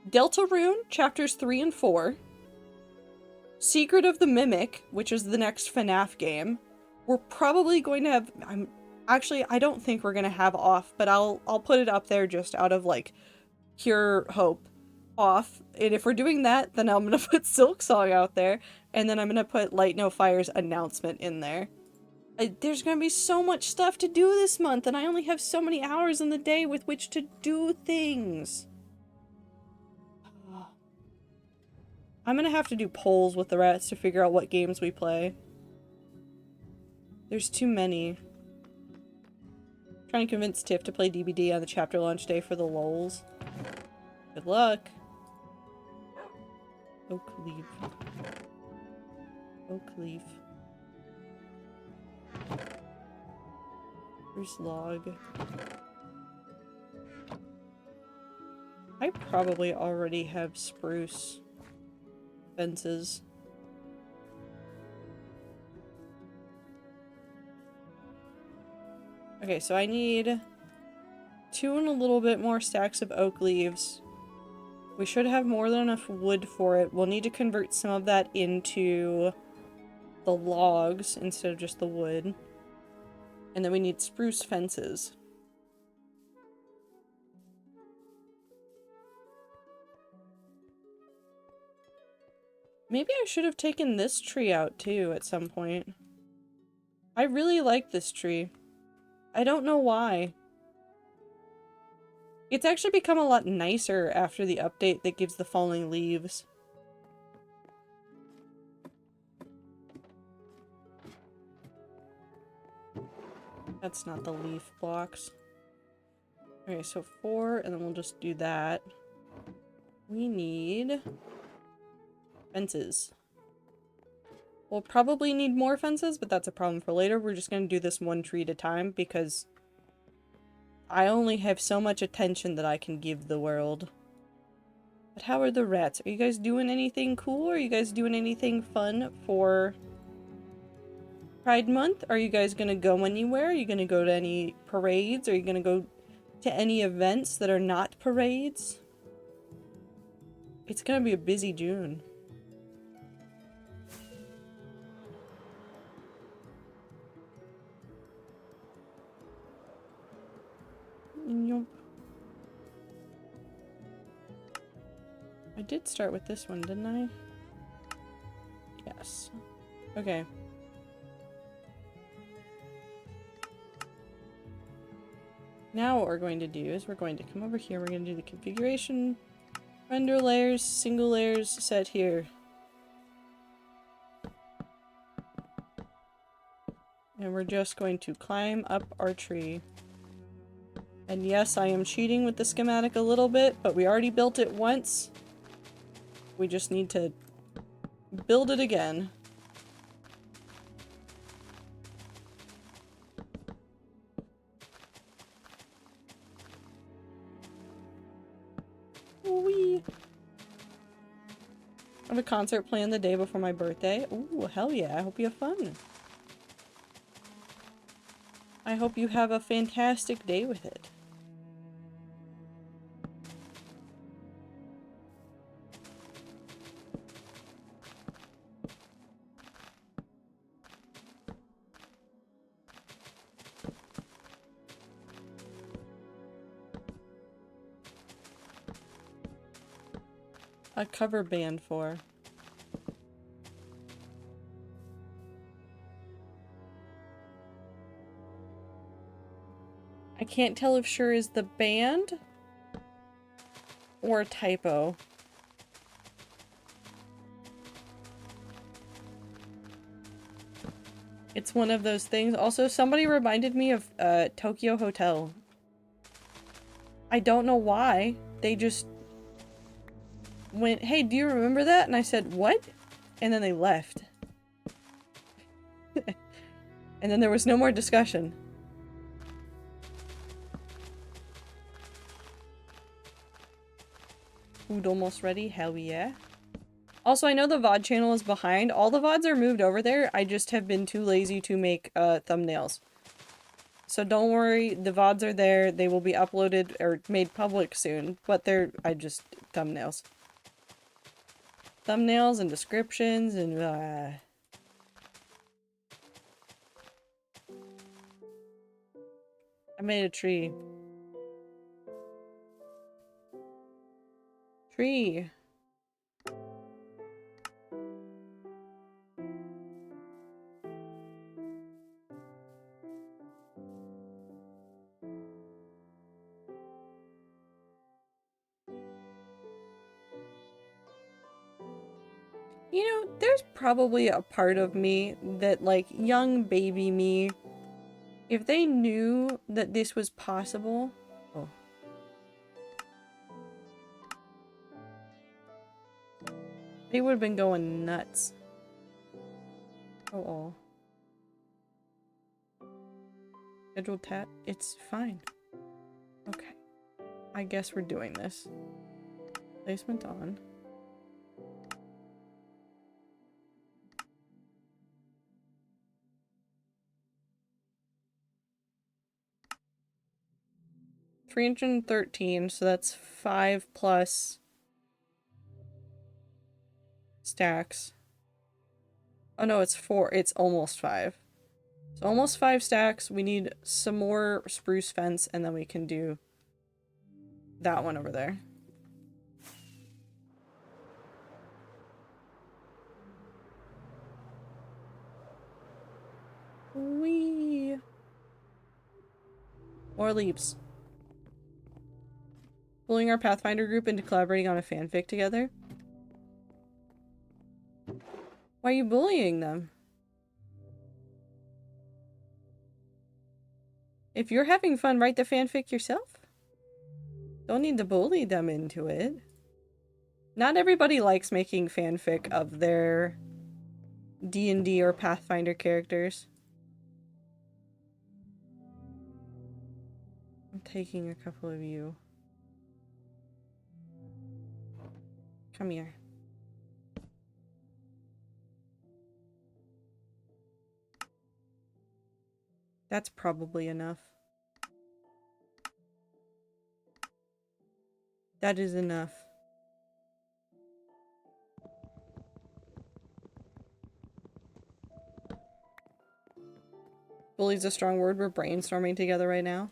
Deltarune, chapters 3 and 4. Secret of the Mimic, which is the next FNAF game. We're probably going to have... Actually, I don't think we're going to have Off, but I'll put it up there just out of, like, pure hope. Off. And if we're doing that, then I'm going to put Silksong out there. And then I'm going to put Light No Fire's announcement in there. There's going to be so much stuff to do this month, and I only have so many hours in the day with which to do things. I'm going to have to do polls with the rats to figure out what games we play. There's too many. Trying to convince Tiff to play DBD on the chapter launch day for the lols. Good luck. Oak leaf. Oak leaf. Spruce log. I probably already have spruce fences. Okay, so I need 2 and a little bit more stacks of oak leaves. We should have more than enough wood for it. We'll need to convert some of that into the logs instead of just the wood. And then we need spruce fences. Maybe I should have taken this tree out too at some point. I really like this tree. I don't know why. It's actually become a lot nicer after the update that gives the falling leaves. That's not the leaf blocks. Okay, so 4, and then we'll just do that. We need fences. We'll probably need more fences, but that's a problem for later. We're just going to do this one tree at a time because I only have so much attention that I can give the world. But how are the rats? Are you guys doing anything cool? Are you guys doing anything fun for Pride Month? Are you guys going to go anywhere? Are you going to go to any parades? Are you going to go to any events that are not parades? It's going to be a busy June. Yep. I did start with this one, didn't I? Yes. Okay. Now what we're going to do is we're going to come over here, we're going to do the configuration, render layers, single layers set here. And we're just going to climb up our tree. And yes, I am cheating with the schematic a little bit, but we already built it once. We just need to build it again. Wee. I have a concert planned the day before my birthday. Ooh, hell yeah, I hope you have fun. I hope you have a fantastic day with it. A cover band for. I can't tell if sure is the band or a typo. It's one of those things. Also, somebody reminded me of Tokyo Hotel. I don't know why. They just went, hey, do you remember that? And I said, what? And then they left. And then there was no more discussion. Food almost ready? Hell yeah. Also, I know the VOD channel is behind. All the VODs are moved over there. I just have been too lazy to make thumbnails. So don't worry, the VODs are there. They will be uploaded or made public soon. But thumbnails. Thumbnails and descriptions and I made a tree. Tree. You know, there's probably a part of me that, like, young baby me, if they knew that this was possible... Oh. They would have been going nuts. Oh. Scheduled tat? It's fine. Okay. I guess we're doing this. Placement on. $313, so that's 5 plus stacks. Oh no, it's 4. It's almost 5. So almost 5 stacks. We need some more spruce fence, and then we can do that one over there. Whee! More leaves. Pulling our Pathfinder group into collaborating on a fanfic together. Why are you bullying them? If you're having fun, write the fanfic yourself. Don't need to bully them into it. Not everybody likes making fanfic of their D&D or Pathfinder characters. I'm taking a couple of you. Come here. That's probably enough. That is enough. Bully's a strong word. We're brainstorming together right now.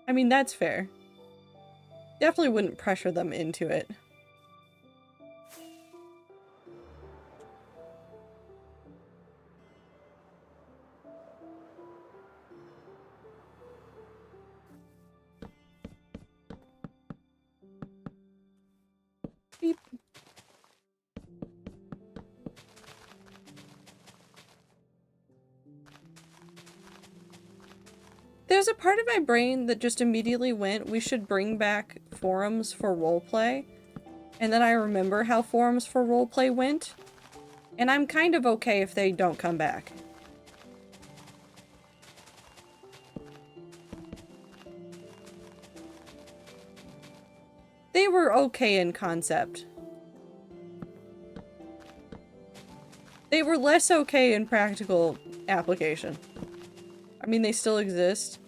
I mean, that's fair. Definitely wouldn't pressure them into it. Beep. There's a part of my brain that just immediately went, we should bring back forums for roleplay. And then I remember how forums for roleplay went. And I'm kind of okay if they don't come back. They were okay in concept. They were less okay in practical application. I mean, they still exist.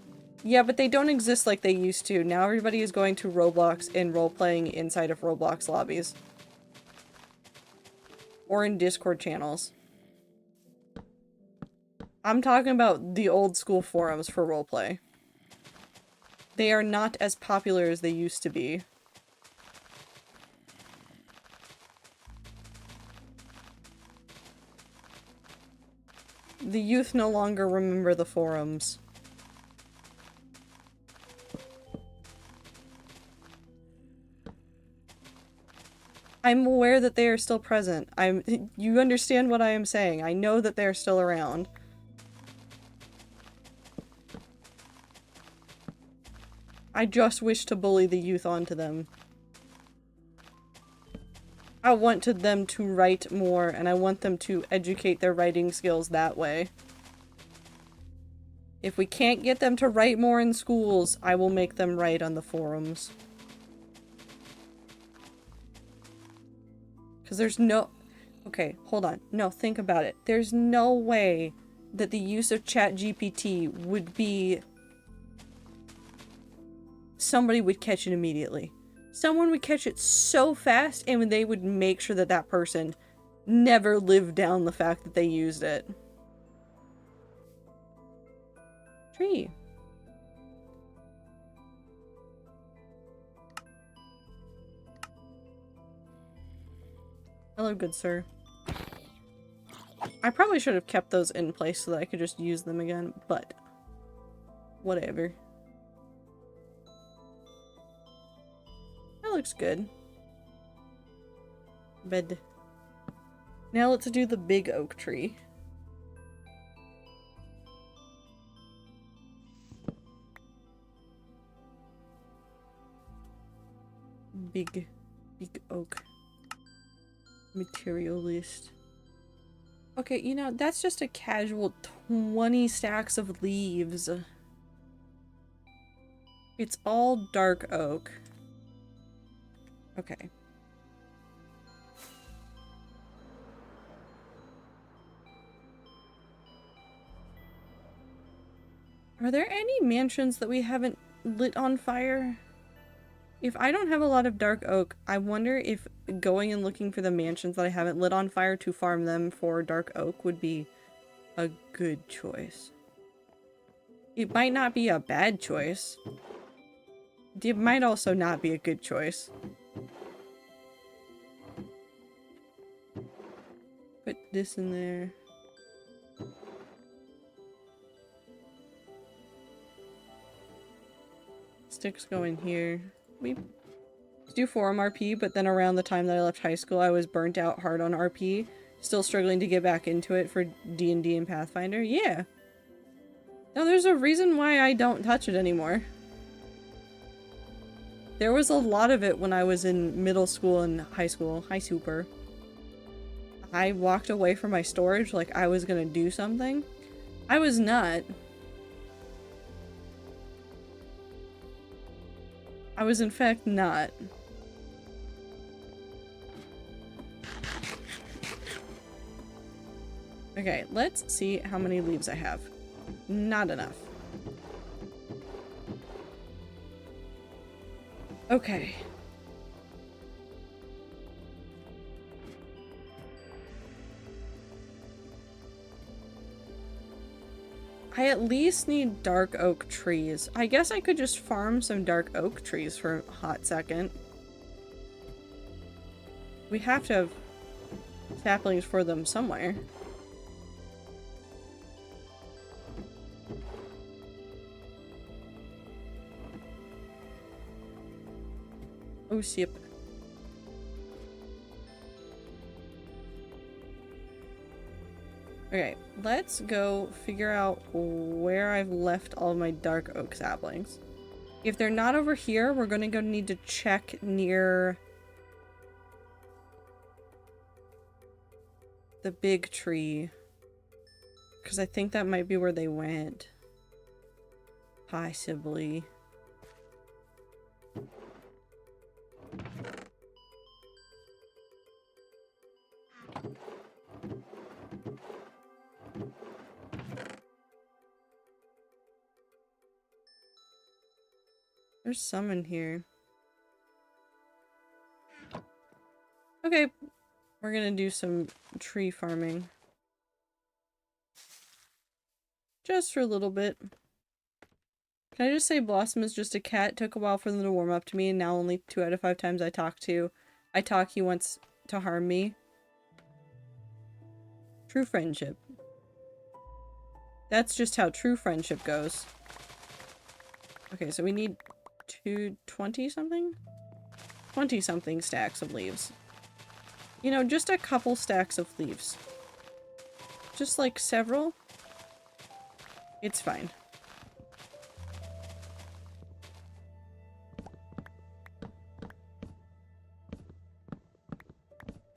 Yeah, but they don't exist like they used to. Now everybody is going to Roblox and role-playing inside of Roblox lobbies. Or in Discord channels. I'm talking about the old school forums for roleplay. They are not as popular as they used to be. The youth no longer remember the forums. I'm aware that they are still present. You understand what I am saying. I know that they're still around. I just wish to bully the youth onto them. I want them to write more, and I want them to educate their writing skills that way. If we can't get them to write more in schools, I will make them write on the forums. Because there's no... Okay, hold on. No, think about it. There's no way that the use of ChatGPT would be... Somebody would catch it immediately. Someone would catch it so fast, and they would make sure that that person never lived down the fact that they used it. Tree. Hello, good sir. I probably should have kept those in place so that I could just use them again, but whatever. That looks good. Bed. Now let's do the big oak tree. Big oak. Material list. Okay, you know, that's just a casual 20 stacks of leaves. It's all dark oak. Okay. Are there any mansions that we haven't lit on fire? If I don't have a lot of dark oak, I wonder if going and looking for the mansions that I haven't lit on fire to farm them for dark oak would be a good choice. It might not be a bad choice. It might also not be a good choice. Put this in there. Sticks go in here. We do forum RP, but then around the time that I left high school, I was burnt out hard on RP. Still struggling to get back into it for D&D and Pathfinder. Yeah. No, there's a reason why I don't touch it anymore. There was a lot of it when I was in middle school and high school. Hi, Super. I walked away from my storage like I was gonna do something. I was not. I was in fact not. Okay, let's see how many leaves I have. Not enough. Okay. I at least need dark oak trees. I guess I could just farm some dark oak trees for a hot second. We have to have saplings for them somewhere. Oh, shit. Okay, let's go figure out where I've left all of my dark oak saplings. If they're not over here, we're gonna go need to check near the big tree. Because I think that might be where they went. Possibly. There's some in here. Okay, we're gonna do some tree farming. Just for a little bit. Can I just say Blossom is just a cat? Took a while for them to warm up to me, and now only 2 out of 5 times I talk, he wants to harm me. True friendship. That's just how true friendship goes. Okay, so we need 20-something? 20-something stacks of leaves. You know, just a couple stacks of leaves. Just like several. It's fine.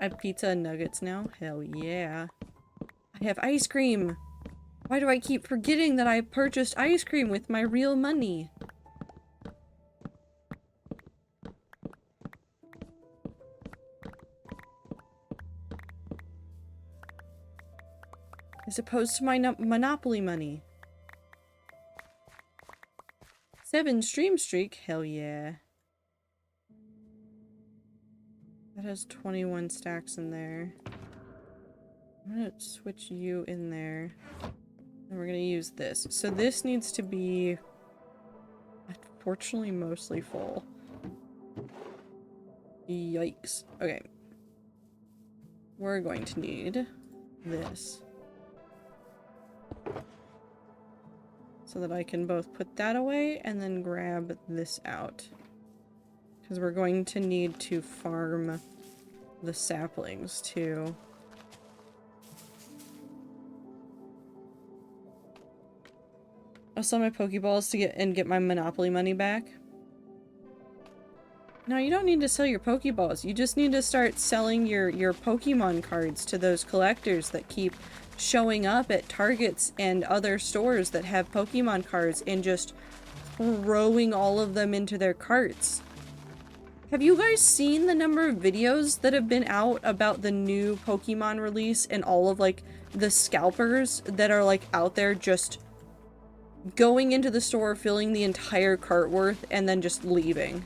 I have pizza and nuggets now. Hell yeah. I have ice cream. Why do I keep forgetting that I purchased ice cream with my real money? As opposed to my Monopoly money. 7 stream streak? Hell yeah. That has 21 stacks in there. I'm gonna switch you in there. And we're gonna use this. So this needs to be, unfortunately, mostly full. Yikes. Okay. We're going to need this. So that I can both put that away and then grab this out. Because we're going to need to farm the saplings too. I'll sell my Pokeballs to get my Monopoly money back. No, you don't need to sell your Pokeballs. You just need to start selling your Pokemon cards to those collectors that keep showing up at Targets and other stores that have Pokemon cards and just throwing all of them into their carts. Have you guys seen the number of videos that have been out about the new Pokemon release and all of like the scalpers that are like out there just going into the store, filling the entire cart worth, and then just leaving?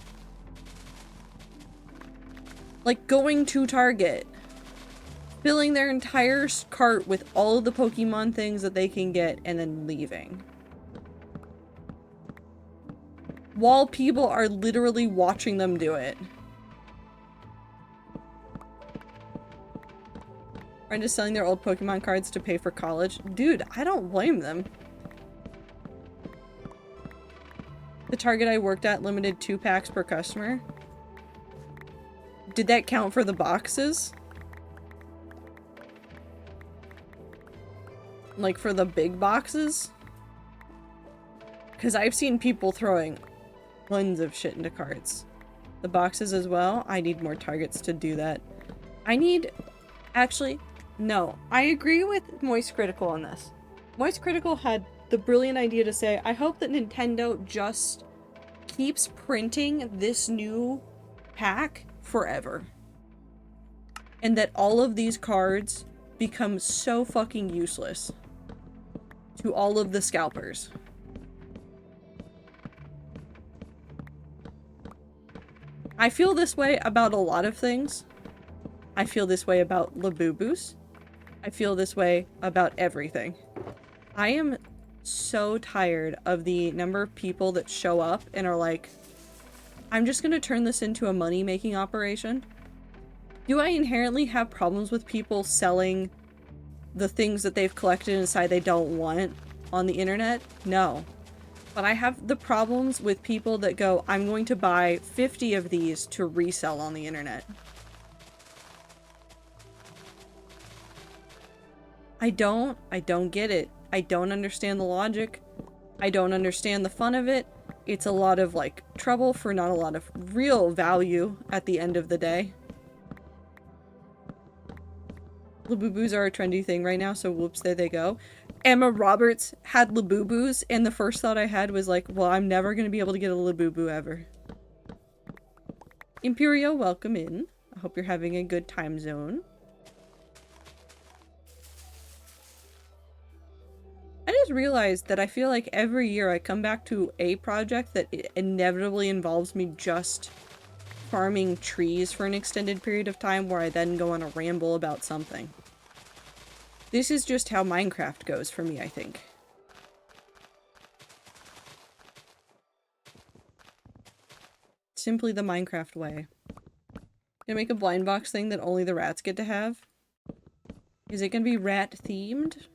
Like going to Target, filling their entire cart with all of the Pokemon things that they can get, and then leaving. While people are literally watching them do it. Friend is selling their old Pokemon cards to pay for college. Dude, I don't blame them. The Target I worked at limited 2 packs per customer. Did that count for the boxes? Like for the big boxes? Because I've seen people throwing tons of shit into carts. The boxes as well. I need more Targets to do that. Actually, no. I agree with Moist Critical on this. Moist Critical had the brilliant idea to say, I hope that Nintendo just keeps printing this new pack forever. And that all of these cards become so fucking useless to all of the scalpers. I feel this way about a lot of things. I feel this way about Labubus. I feel this way about everything. I am so tired of the number of people that show up and are like, I'm just gonna turn this into a money-making operation. Do I inherently have problems with people selling the things that they've collected and decide they don't want on the internet? No. But I have the problems with people that go, I'm going to buy 50 of these to resell on the internet. I don't get it. I don't understand the logic. I don't understand the fun of it. It's a lot of, like, trouble for not a lot of real value at the end of the day. Labubus are a trendy thing right now, so whoops, there they go. Emma Roberts had Labubus, and the first thought I had was like, well, I'm never going to be able to get a Labubu ever. Imperial, welcome in. I hope you're having a good time zone. I just realized that I feel like every year I come back to a project that inevitably involves me just farming trees for an extended period of time where I then go on a ramble about something. This is just how Minecraft goes for me, I think. Simply the Minecraft way. Gonna make a blind box thing that only the rats get to have? Is it gonna be rat themed?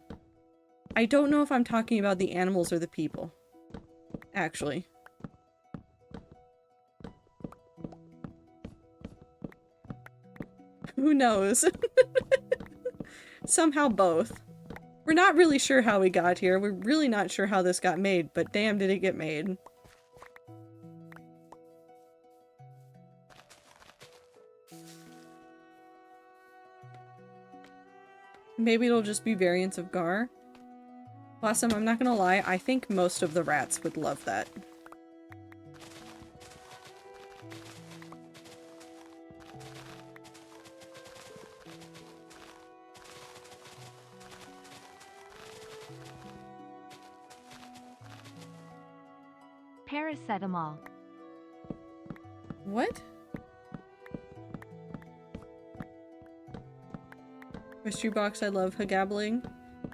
I don't know if I'm talking about the animals or the people. Actually. Who knows? Somehow both. We're not really sure how we got here. We're really not sure how this got made, but damn did it get made. Maybe it'll just be variants of Gar. Blossom, I'm not gonna lie, I think most of the rats would love that. Paracetamol. What? Mystery box, I love Hagabbling.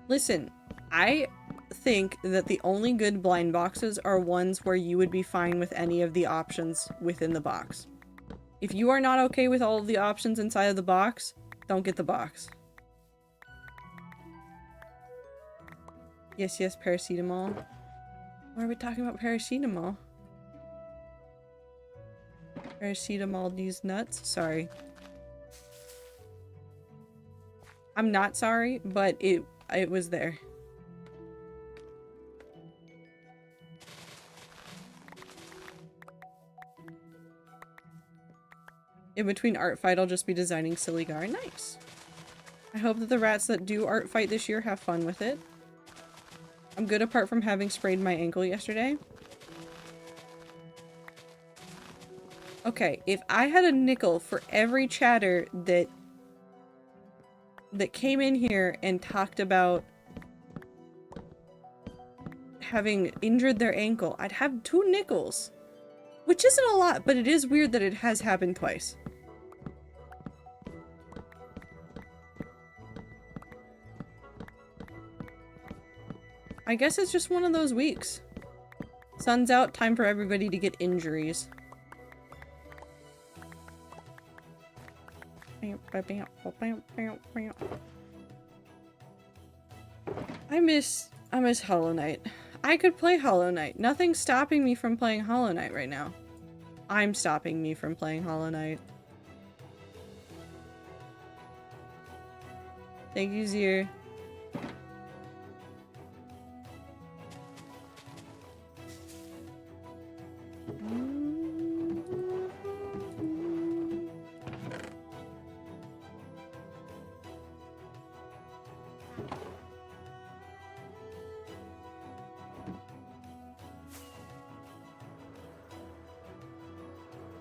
Listen, I think that the only good blind boxes are ones where you would be fine with any of the options within the box. If you are not okay with all of the options inside of the box, don't get the box. Yes, yes, paracetamol. Why are we talking about paracetamol? Paracetamol these nuts? Sorry. I'm not sorry, but it was there. In between art fight, I'll just be designing Silly Gar. Nice. I hope that the rats that do art fight this year have fun with it. I'm good apart from having sprained my ankle yesterday. Okay, if I had a nickel for every chatter that came in here and talked about having injured their ankle, I'd have 2 nickels. Which isn't a lot, but it is weird that it has happened twice. I guess it's just one of those weeks. Sun's out, time for everybody to get injuries. I miss Hollow Knight. I could play Hollow Knight. Nothing's stopping me from playing Hollow Knight right now. I'm stopping me from playing Hollow Knight. Thank you, Zier.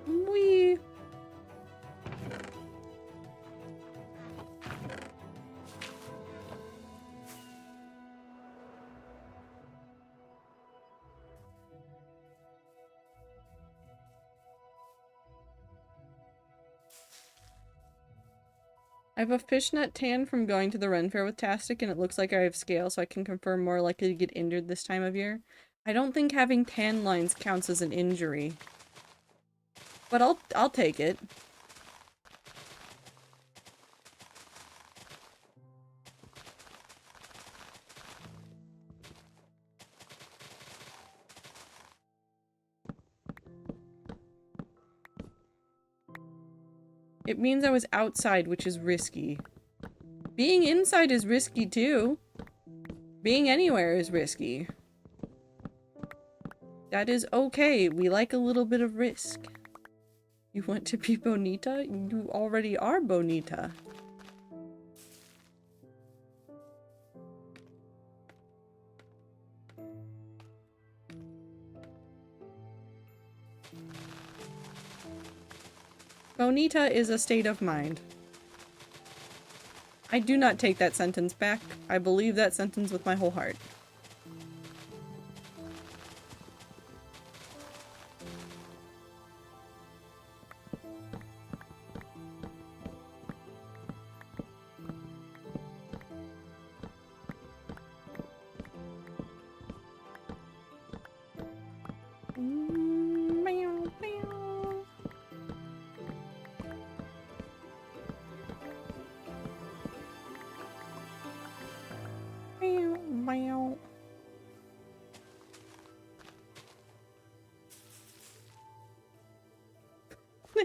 Wee. I have a fishnet tan from going to the Ren Fair with Tastic, and it looks like I have scale, so I can confirm more likely to get injured this time of year. I don't think having tan lines counts as an injury. But I'll take it. It means I was outside, which is risky. Being inside is risky too. Being anywhere is risky. That is okay. We like a little bit of risk. You want to be Bonita? You already are Bonita. Bonita is a state of mind. I do not take that sentence back. I believe that sentence with my whole heart.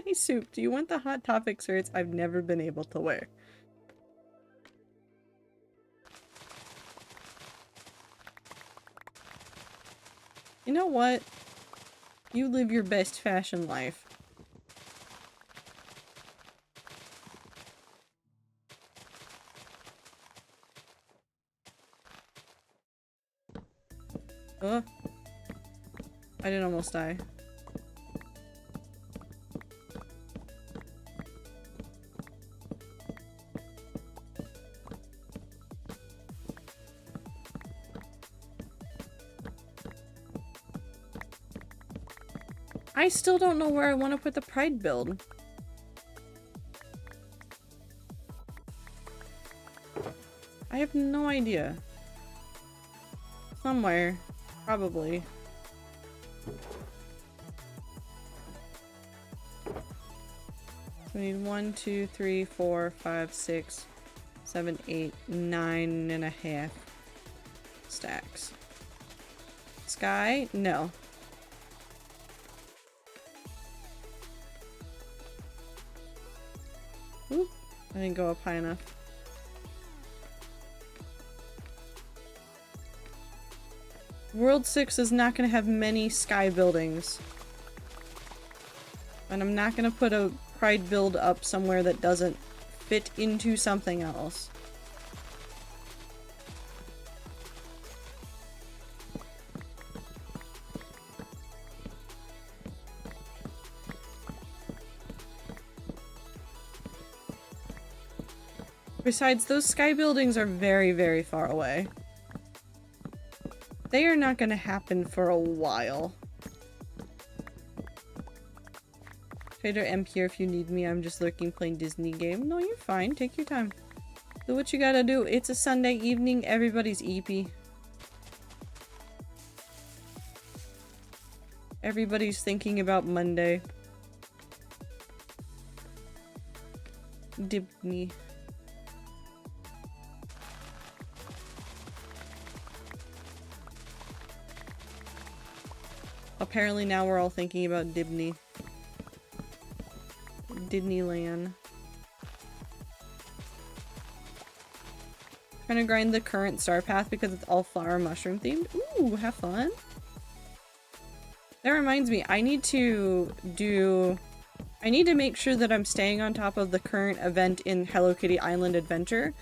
Hey Soup, do you want the Hot Topic shirts I've never been able to wear? You know what? You live your best fashion life. I did almost die. I still don't know where I want to put the pride build. I have no idea. Somewhere. Probably. We need 1, 2, 3, 4, 5, 6, 7, 8, 9.5 stacks. Sky? No. Oop, I didn't go up high enough. World 6 is not going to have many sky buildings. And I'm not going to put a pride build up somewhere that doesn't fit into something else. Besides, those sky buildings are very, very far away. They are not going to happen for a while. Trader M here if you need me. I'm just lurking playing Disney game. No, you're fine. Take your time. Do what you gotta do. It's a Sunday evening. Everybody's eepy. Everybody's thinking about Monday. Dibney. Apparently now we're all thinking about Dibney. Disneyland. Trying to grind the current star path because it's all flower mushroom themed. Ooh, have fun. That reminds me, I need to make sure that I'm staying on top of the current event in Hello Kitty Island Adventure,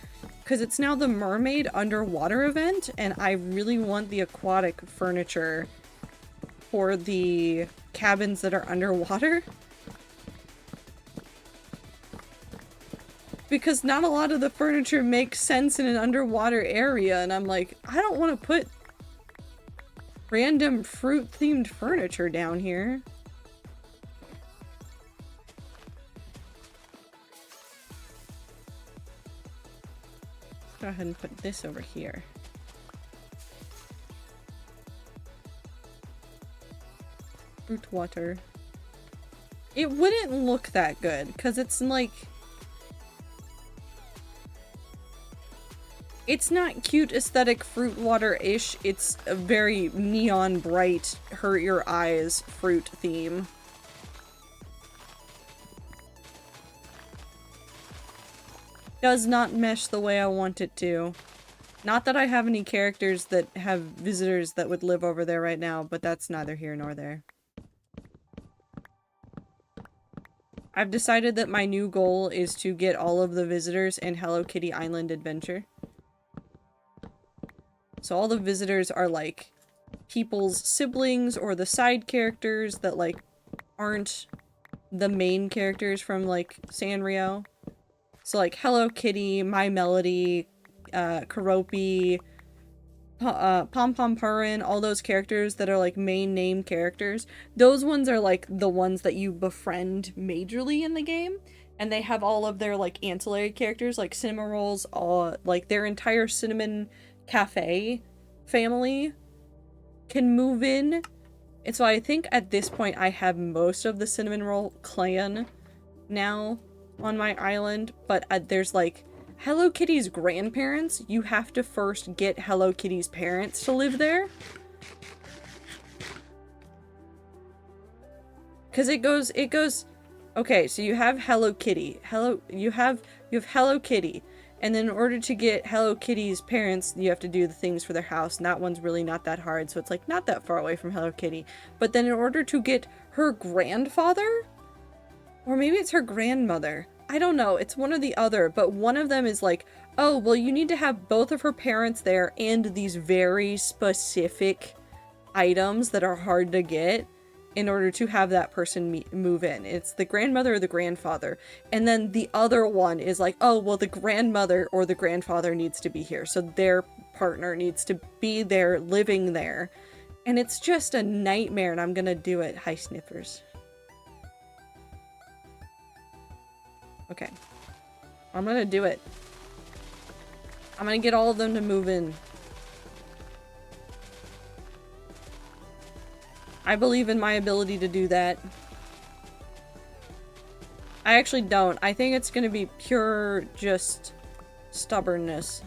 because it's now the mermaid underwater event, and I really want the aquatic furniture for the cabins that are underwater. Because not a lot of the furniture makes sense in an underwater area, and I'm like, I don't want to put random fruit-themed furniture down here. Let's go ahead and put this over here. Fruit water. It wouldn't look that good, because it's like... It's not cute aesthetic fruit water-ish, it's a very neon bright, hurt your eyes fruit theme. Does not mesh the way I want it to. Not that I have any characters that have visitors that would live over there right now, but that's neither here nor there. I've decided that my new goal is to get all of the visitors in Hello Kitty Island Adventure. So all the visitors are like people's siblings or the side characters that like aren't the main characters from like Sanrio. So like Hello Kitty, My Melody, Keroppi, Pom Pom Purin, all those characters that are like main name characters. Those ones are like the ones that you befriend majorly in the game. And they have all of their like ancillary characters like Cinnamorolls, like their entire Cinnamon Cafe family can move in. And so I think at this point I have most of the Cinnamon Roll clan now on my island, but there's like Hello Kitty's grandparents. You have to first get Hello Kitty's parents to live there. Cause it goes, okay, so you have Hello Kitty. You have Hello Kitty. And then in order to get Hello Kitty's parents, you have to do the things for their house. And that one's really not that hard. So it's like not that far away from Hello Kitty. But then in order to get her grandfather, or maybe it's her grandmother, I don't know. It's one or the other. But one of them is like, oh, well, you need to have both of her parents there and these very specific items that are hard to get in order to have that person move in. It's the grandmother or the grandfather. And then the other one is like, oh, well, the grandmother or the grandfather needs to be here. So their partner needs to be there, living there. And it's just a nightmare, and I'm gonna do it. Hi, Sniffers. Okay. I'm gonna do it. I'm gonna get all of them to move in. I believe in my ability to do that. I actually don't. I think it's gonna be pure, just stubbornness.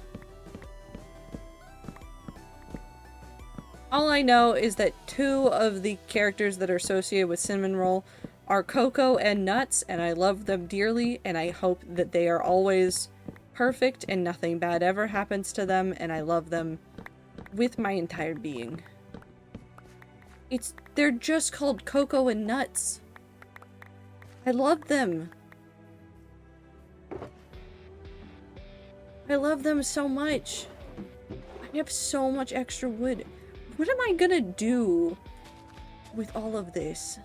All I know is that 2 of the characters that are associated with Cinnamon Roll are Coco and Nuts, and I love them dearly, and I hope that they are always perfect and nothing bad ever happens to them, and I love them with my entire being. They're just called Coco and Nuts. I love them. I love them so much. I have so much extra wood. What am I gonna do with all of this?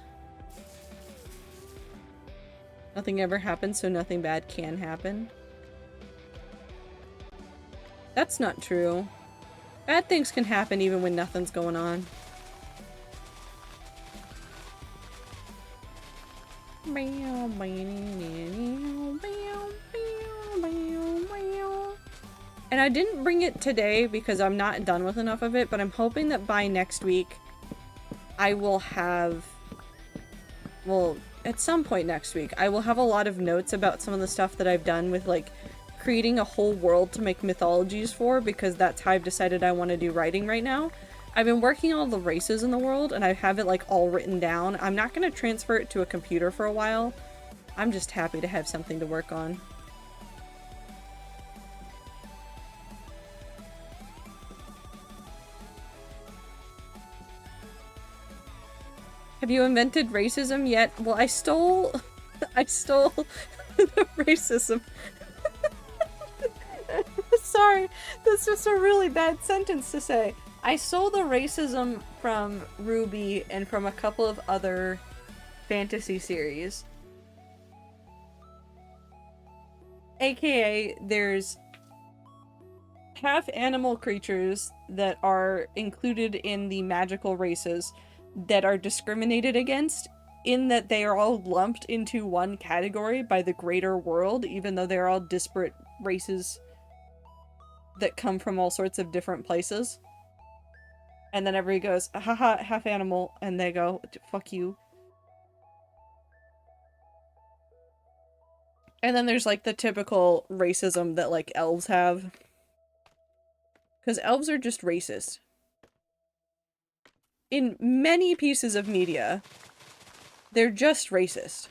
Nothing ever happens, so nothing bad can happen. That's not true. Bad things can happen even when nothing's going on. And I didn't bring it today because I'm not done with enough of it, but I'm hoping that by next week I will have, well, at some point next week, I will have a lot of notes about some of the stuff that I've done with, like, creating a whole world to make mythologies for, because that's how I've decided I want to do writing right now. I've been working on all the races in the world, and I have it, like, all written down. I'm not going to transfer it to a computer for a while. I'm just happy to have something to work on. Have you invented racism yet? Well, I stole the racism. Sorry, that's just a really bad sentence to say. I stole the racism from RWBY and from a couple of other fantasy series. AKA, there's half animal creatures that are included in the magical races that are discriminated against, in that they are all lumped into one category by the greater world, even though they're all disparate races that come from all sorts of different places. And then everybody goes, haha, half animal, and they go, fuck you. And then there's, like, the typical racism that, like, elves have. Because elves are just racist. In many pieces of media, they're just racist.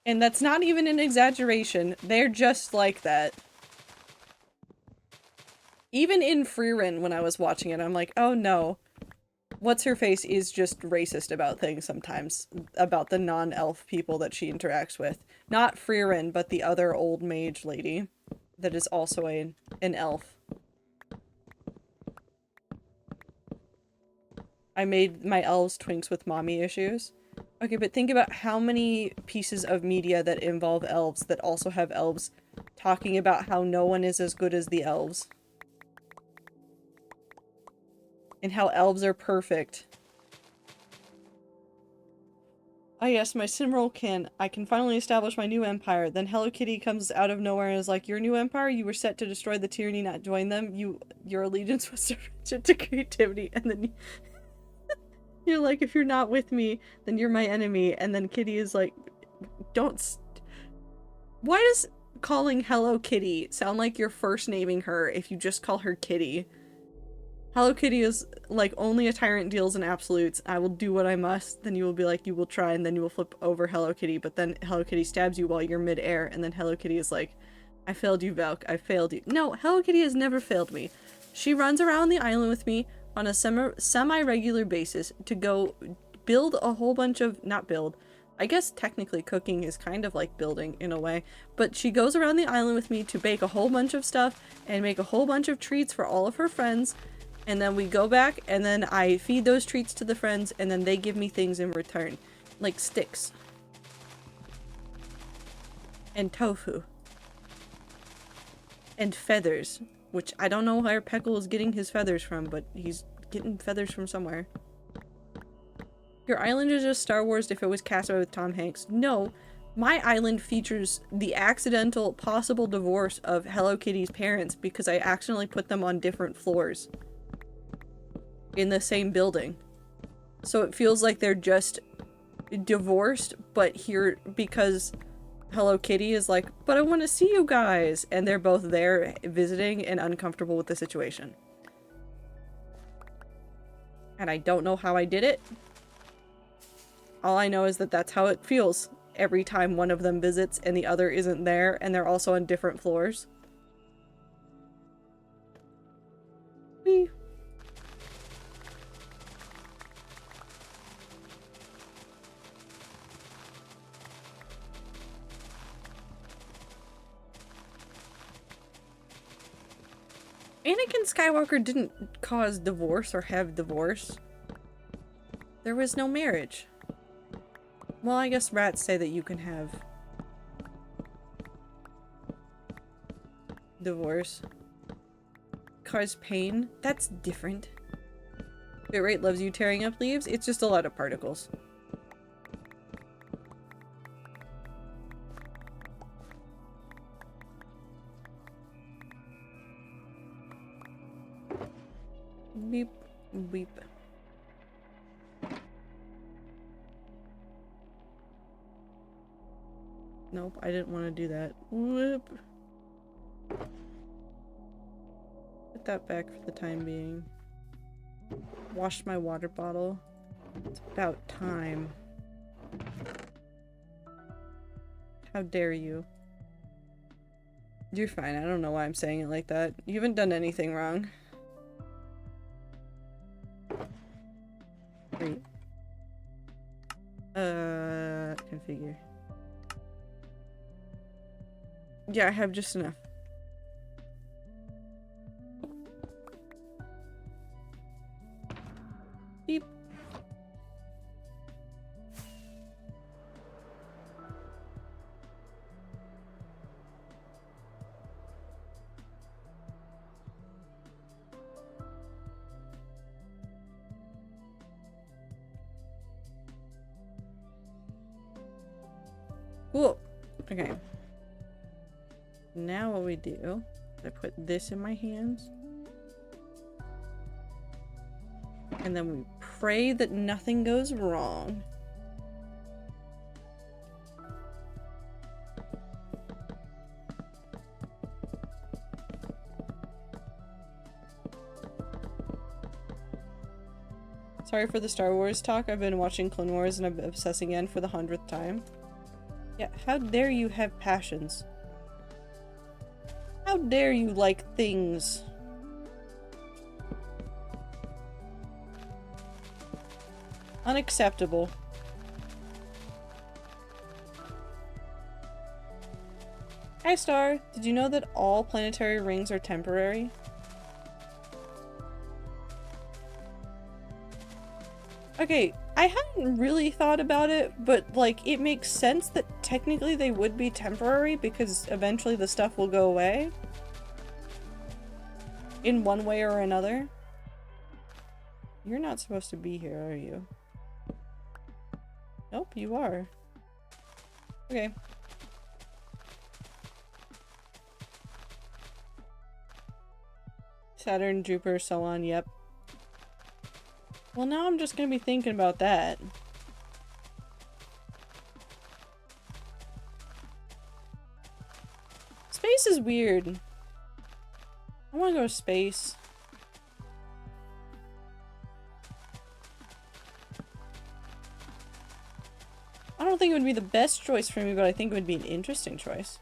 And that's not even an exaggeration. They're just like that. Even in Frieren, when I was watching it, I'm like, oh no. What's-her-face is just racist about things sometimes. About the non-elf people that she interacts with. Not Frieren, but the other old mage lady that is also an elf. I made my elves twinks with mommy issues. Okay, but think about how many pieces of media that involve elves that also have elves talking about how no one is as good as the elves. And how elves are perfect. Ah yes, my Simroll I can finally establish my new empire. Then Hello Kitty comes out of nowhere and is like, your new empire? You were set to destroy the tyranny, not join them. Your allegiance was subject to creativity. And then you're like, if you're not with me, then you're my enemy. And then Kitty is like, why does calling Hello Kitty sound like you're first naming her if you just call her Kitty? Hello Kitty is like, only a tyrant deals in absolutes. I will do what I must. Then you will be like, you will try, and then you will flip over Hello Kitty. But then Hello Kitty stabs you while you're mid-air, and then Hello Kitty is like, I failed you, Valk. I failed you. No, Hello Kitty has never failed me. She runs around the island with me on a semi-regular basis to go build a whole bunch of, I guess technically cooking is kind of like building in a way, but she goes around the island with me to bake a whole bunch of stuff and make a whole bunch of treats for all of her friends, and then we go back and then I feed those treats to the friends and then they give me things in return, like sticks and tofu and feathers, which I don't know where Peckle is getting his feathers from, but he's getting feathers from somewhere. Your island is just Star Wars if it was Castaway with Tom Hanks. No, my island features the accidental possible divorce of Hello Kitty's parents because I accidentally put them on different floors in the same building. So it feels like they're just divorced, but here because Hello Kitty is like, but I want to see you guys, and they're both there visiting and uncomfortable with the situation. And I don't know how I did it. All I know is that that's how it feels every time one of them visits and the other isn't there, and they're also on different floors. Whee! Anakin Skywalker didn't cause divorce or have divorce. There was no marriage. Well, I guess rats say that you can have divorce. Cause pain? That's different. Bitrate loves you tearing up leaves? It's just a lot of particles. Beep, beep. Nope, I didn't want to do that. Whoop. Put that back for the time being. Washed my water bottle. It's about time. How dare you? You're fine. I don't know why I'm saying it like that. You haven't done anything wrong. Wait. Configure. Yeah, I have just enough. Beep. Cool. Okay. Now what we do, I put this in my hands. And then we pray that nothing goes wrong. Sorry for the Star Wars talk. I've been watching Clone Wars and I'm obsessing again for the 100th time. Yeah, how dare you have passions? How dare you like things? Unacceptable. Hi Star, did you know that all planetary rings are temporary? Okay, I hadn't really thought about it, but like it makes sense that technically they would be temporary because eventually the stuff will go away. In one way or another. You're not supposed to be here, are you? Nope, you are. Okay. Saturn, Jupiter, so on, yep. Well, now I'm just gonna be thinking about that. Space is weird. I wanna go to space. I don't think it would be the best choice for me, but I think it would be an interesting choice.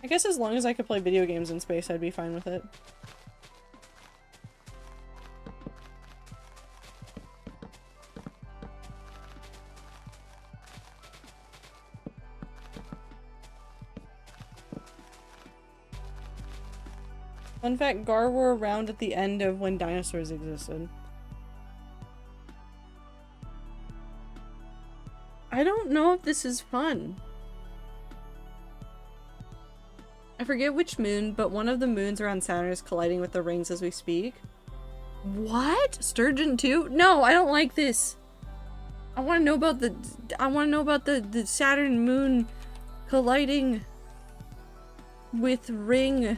I guess as long as I could play video games in space, I'd be fine with it. Fun fact, Gar were around at the end of when dinosaurs existed. I don't know if this is fun. I forget which moon, but one of the moons around Saturn is colliding with the rings as we speak. What? Sturgeon too? No, I don't like this. I want to know about the Saturn moon colliding with ring.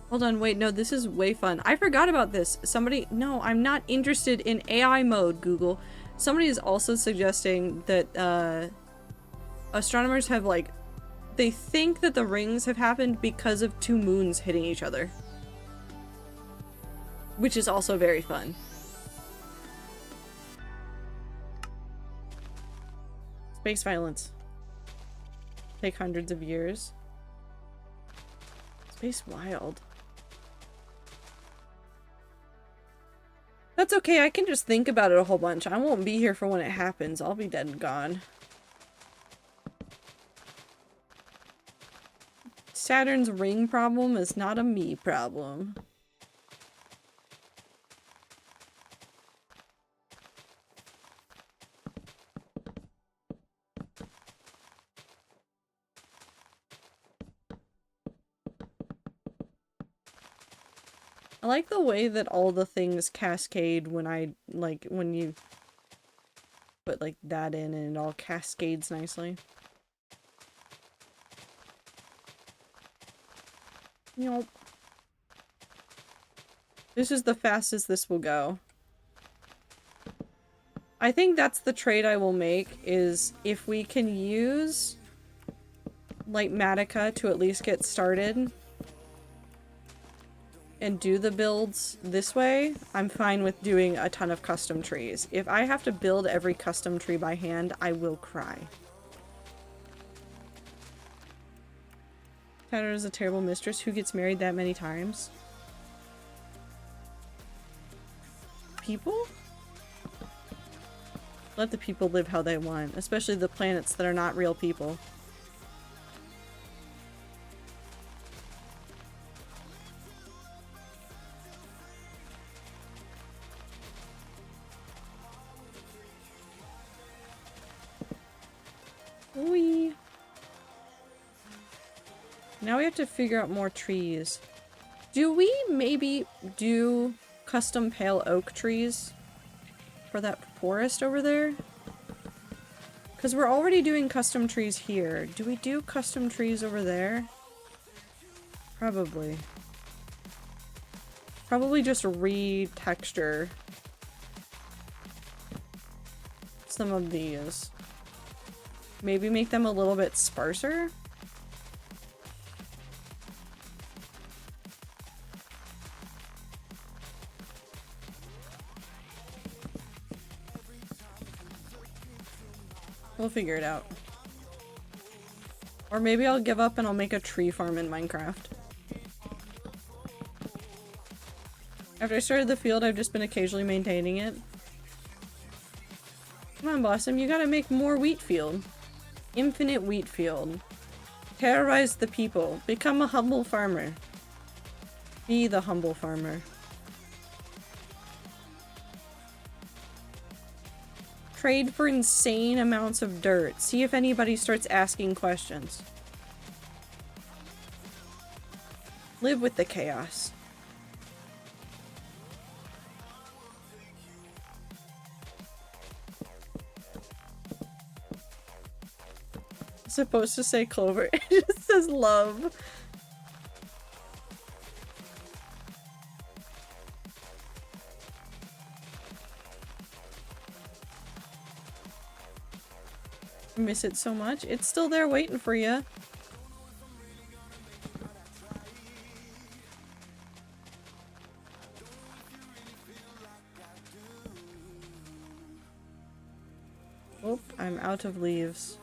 Hold on, wait, no, this is way fun. I forgot about this. No, I'm not interested in AI mode, Google. Somebody is also suggesting that, astronomers have, like, they think that the rings have happened because of two moons hitting each other. Which is also very fun. Space violence. Take hundreds of years. Space wild. That's okay, I can just think about it a whole bunch. I won't be here for when it happens. I'll be dead and gone. Saturn's ring problem is not a me problem. I like the way that all the things cascade when when you put like that in and it all cascades nicely. Nope. This is the fastest this will go. I think that's the trade I will make, is if we can use like Matica to at least get started and do the builds this way, I'm fine with doing a ton of custom trees. If I have to build every custom tree by hand, I will cry. Tanner is a terrible mistress who gets married that many times. People? Let the people live how they want, especially the planets that are not real people. Whee! Now we have to figure out more trees. Do we maybe do custom pale oak trees for that forest over there? Because we're already doing custom trees here. Do we do custom trees over there? Probably. Probably just re-texture some of these. Maybe make them a little bit sparser? We'll figure it out. Or maybe I'll give up and I'll make a tree farm in Minecraft. After I started the field, I've just been occasionally maintaining it. Come on, Blossom, you gotta make more wheat field. Infinite wheat field. Terrorize the people. Become a humble farmer. Be the humble farmer. Trade for insane amounts of dirt. See if anybody starts asking questions. Live with the chaos. It's supposed to say clover. It just says love. I miss it so much. It's still there waiting for you. Oh, I'm out of leaves.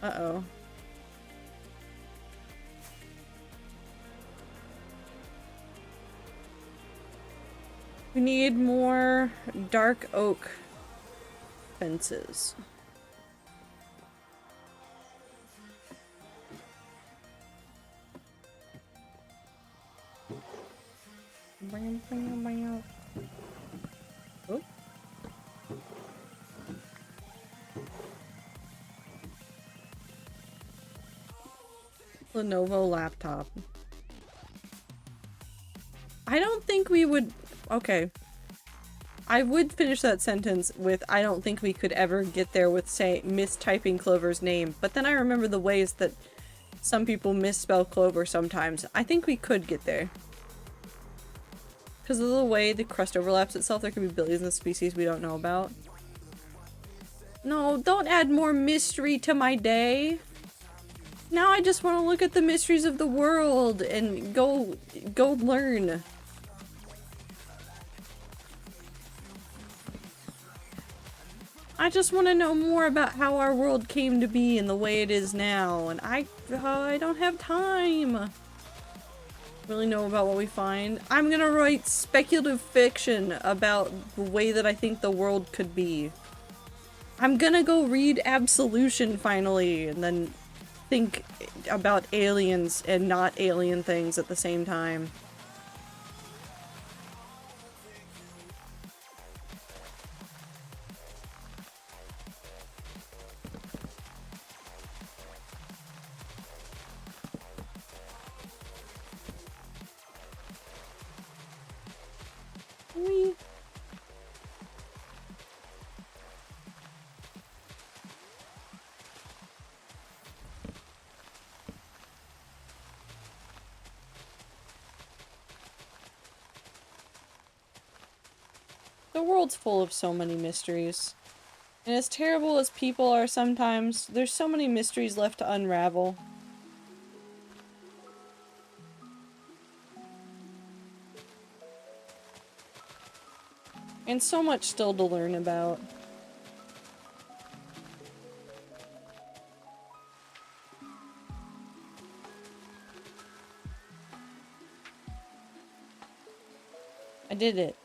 Uh-oh. We need more dark oak fences. Oh. Lenovo laptop. I don't think we would... Okay. I would finish that sentence with, I don't think we could ever get there with, say, mistyping Clover's name. But then I remember the ways that some people misspell Clover sometimes. I think we could get there. Because of the way the crust overlaps itself, there could be billions of species we don't know about. No, don't add more mystery to my day. Now I just want to look at the mysteries of the world and go learn. I just want to know more about how our world came to be and the way it is now, and I don't have time. Really know about what we find. I'm gonna write speculative fiction about the way that I think the world could be. I'm gonna go read Absolution finally, and then think about aliens and not alien things at the same time. Whee. The world's full of so many mysteries. And as terrible as people are sometimes, there's so many mysteries left to unravel. And so much still to learn about. I did it.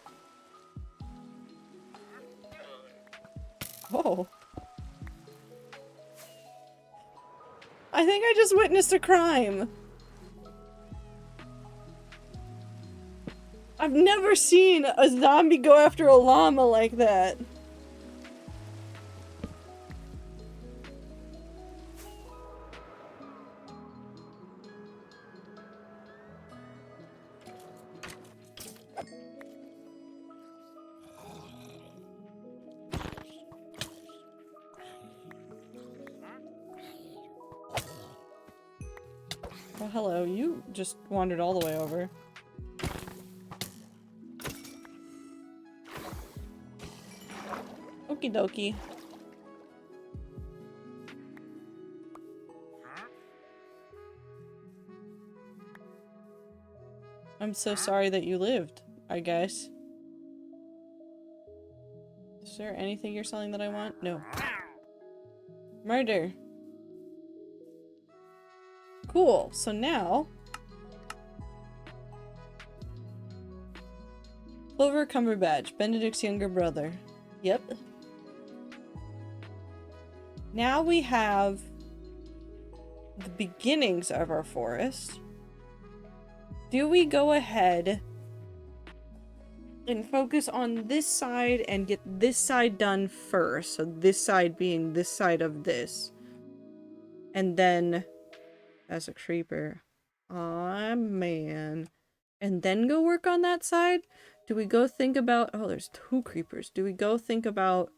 Oh. I think I just witnessed a crime. I've never seen a zombie go after a llama like that. Well, hello, you just wandered all the way over. Okie dokie. I'm so sorry that you lived, I guess. Is there anything you're selling that I want? No. Murder. Cool, so now... Clover Cumberbatch, Benedict's younger brother. Yep. Now we have the beginnings of our forest. Do we go ahead and focus on this side and get this side done first? So this side being this side of this. And then, as a creeper. Aw, man. And then go work on that side? Do we go think about... Oh, there's 2 creepers. Do we go think about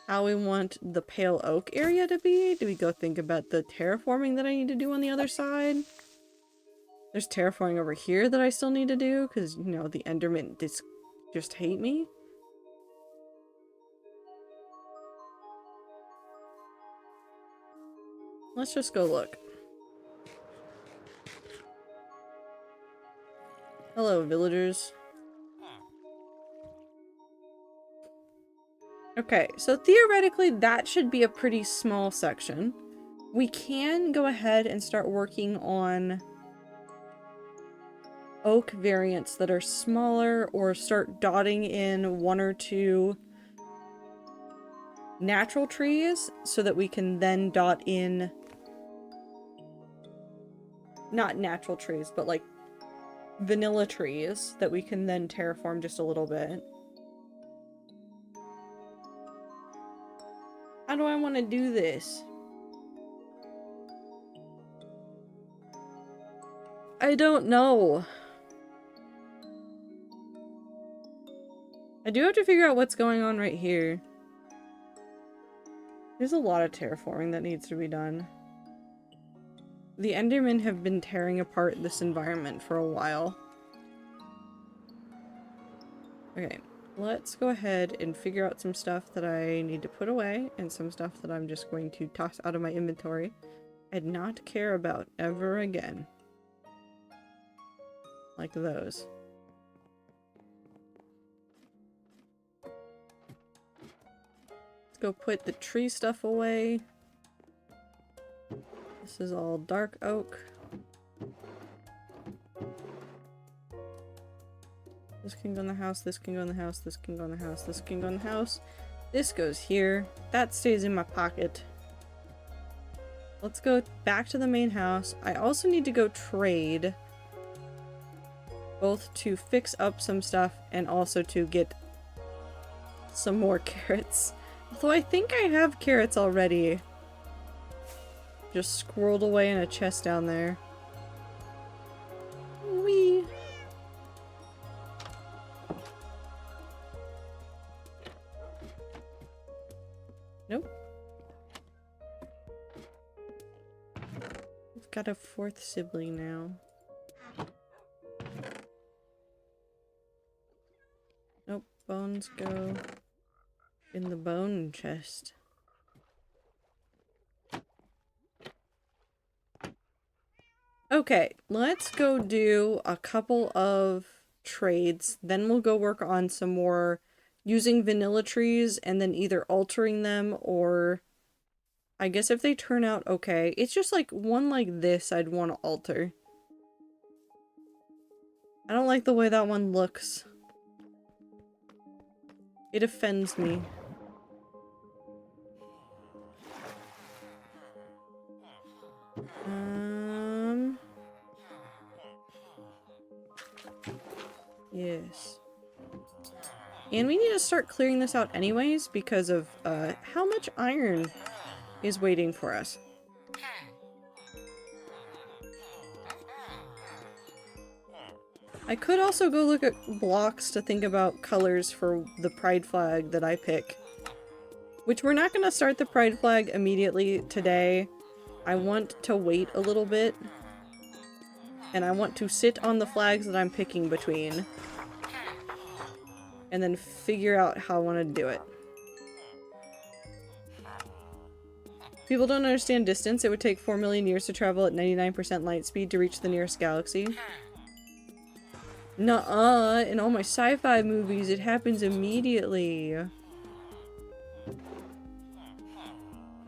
how we want the pale oak area to be? Do we go think about the terraforming that I need to do on the other side? There's terraforming over here that I still need to do because, you know, the Endermen just hate me. Let's just go look. Hello, villagers. Okay, so theoretically that should be a pretty small section. We can go ahead and start working on oak variants that are smaller, or start dotting in 1 or 2 natural trees so that we can then dot in, not natural trees, but like vanilla trees that we can then terraform just a little bit. How do I want to do this? I don't know. I do have to figure out what's going on right here. There's a lot of terraforming that needs to be done. The Endermen have been tearing apart this environment for a while. Okay, let's go ahead and figure out some stuff that I need to put away and some stuff that I'm just going to toss out of my inventory and not care about ever again. Like those. Let's go put the tree stuff away. This is all dark oak. This can go in the house, this can go in the house, this can go in the house, this can go in the house. This goes here. That stays in my pocket. Let's go back to the main house. I also need to go trade. Both to fix up some stuff and also to get some more carrots. Although I think I have carrots already. Just squirreled away in a chest down there. Whee! Nope. We've got a 4th sibling now. Nope, bones go in the bone chest. Okay, let's go do a couple of trades, then we'll go work on some more using vanilla trees and then either altering them, or I guess if they turn out okay. It's just like one like this I'd want to alter. I don't like the way that one looks. It offends me. Yes. And we need to start clearing this out anyways because of how much iron is waiting for us. I could also go look at blocks to think about colors for the pride flag that I pick. Which we're not going to start the pride flag immediately today. I want to wait a little bit. And I want to sit on the flags that I'm picking between. And then figure out how I want to do it. People don't understand distance. It would take 4 million years to travel at 99% light speed to reach the nearest galaxy. Nuh-uh. In all my sci-fi movies, it happens immediately.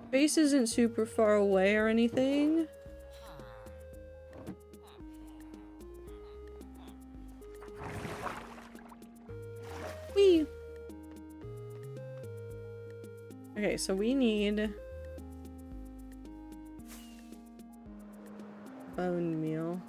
Space isn't super far away or anything. Whee! Okay, so we need bone meal.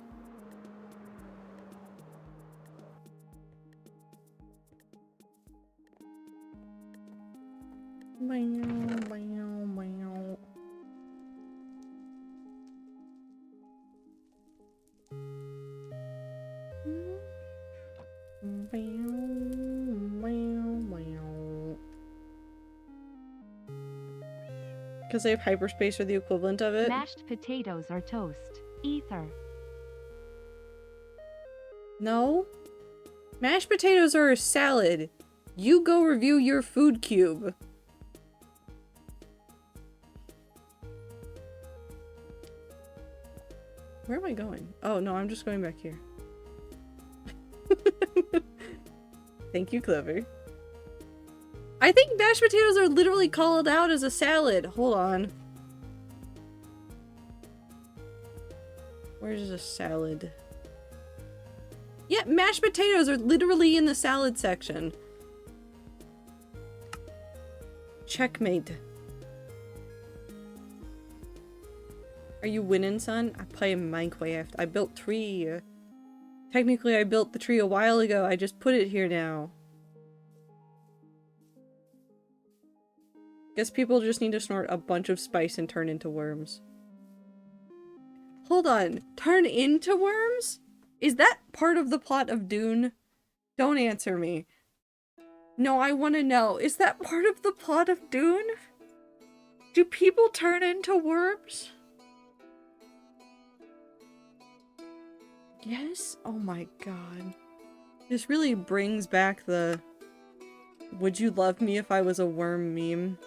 Because they have hyperspace or the equivalent of it. Mashed potatoes or toast. Ether. No. Mashed potatoes are a salad. You go review your food cube. Where am I going? Oh, no, I'm just going back here. Thank you, Clover. I think mashed potatoes are literally called out as a salad. Hold on. Where's a salad? Yeah, mashed potatoes are literally in the salad section. Checkmate. Are you winning, son? I play Minecraft. I built tree. Technically, I built the tree a while ago. I just put it here now. Guess people just need to snort a bunch of spice and turn into worms. Hold on. Turn into worms? Is that part of the plot of Dune? Don't answer me. No, I want to know. Is that part of the plot of Dune? Do people turn into worms? Yes? Oh my god. This really brings back the "would you love me if I was a worm" meme.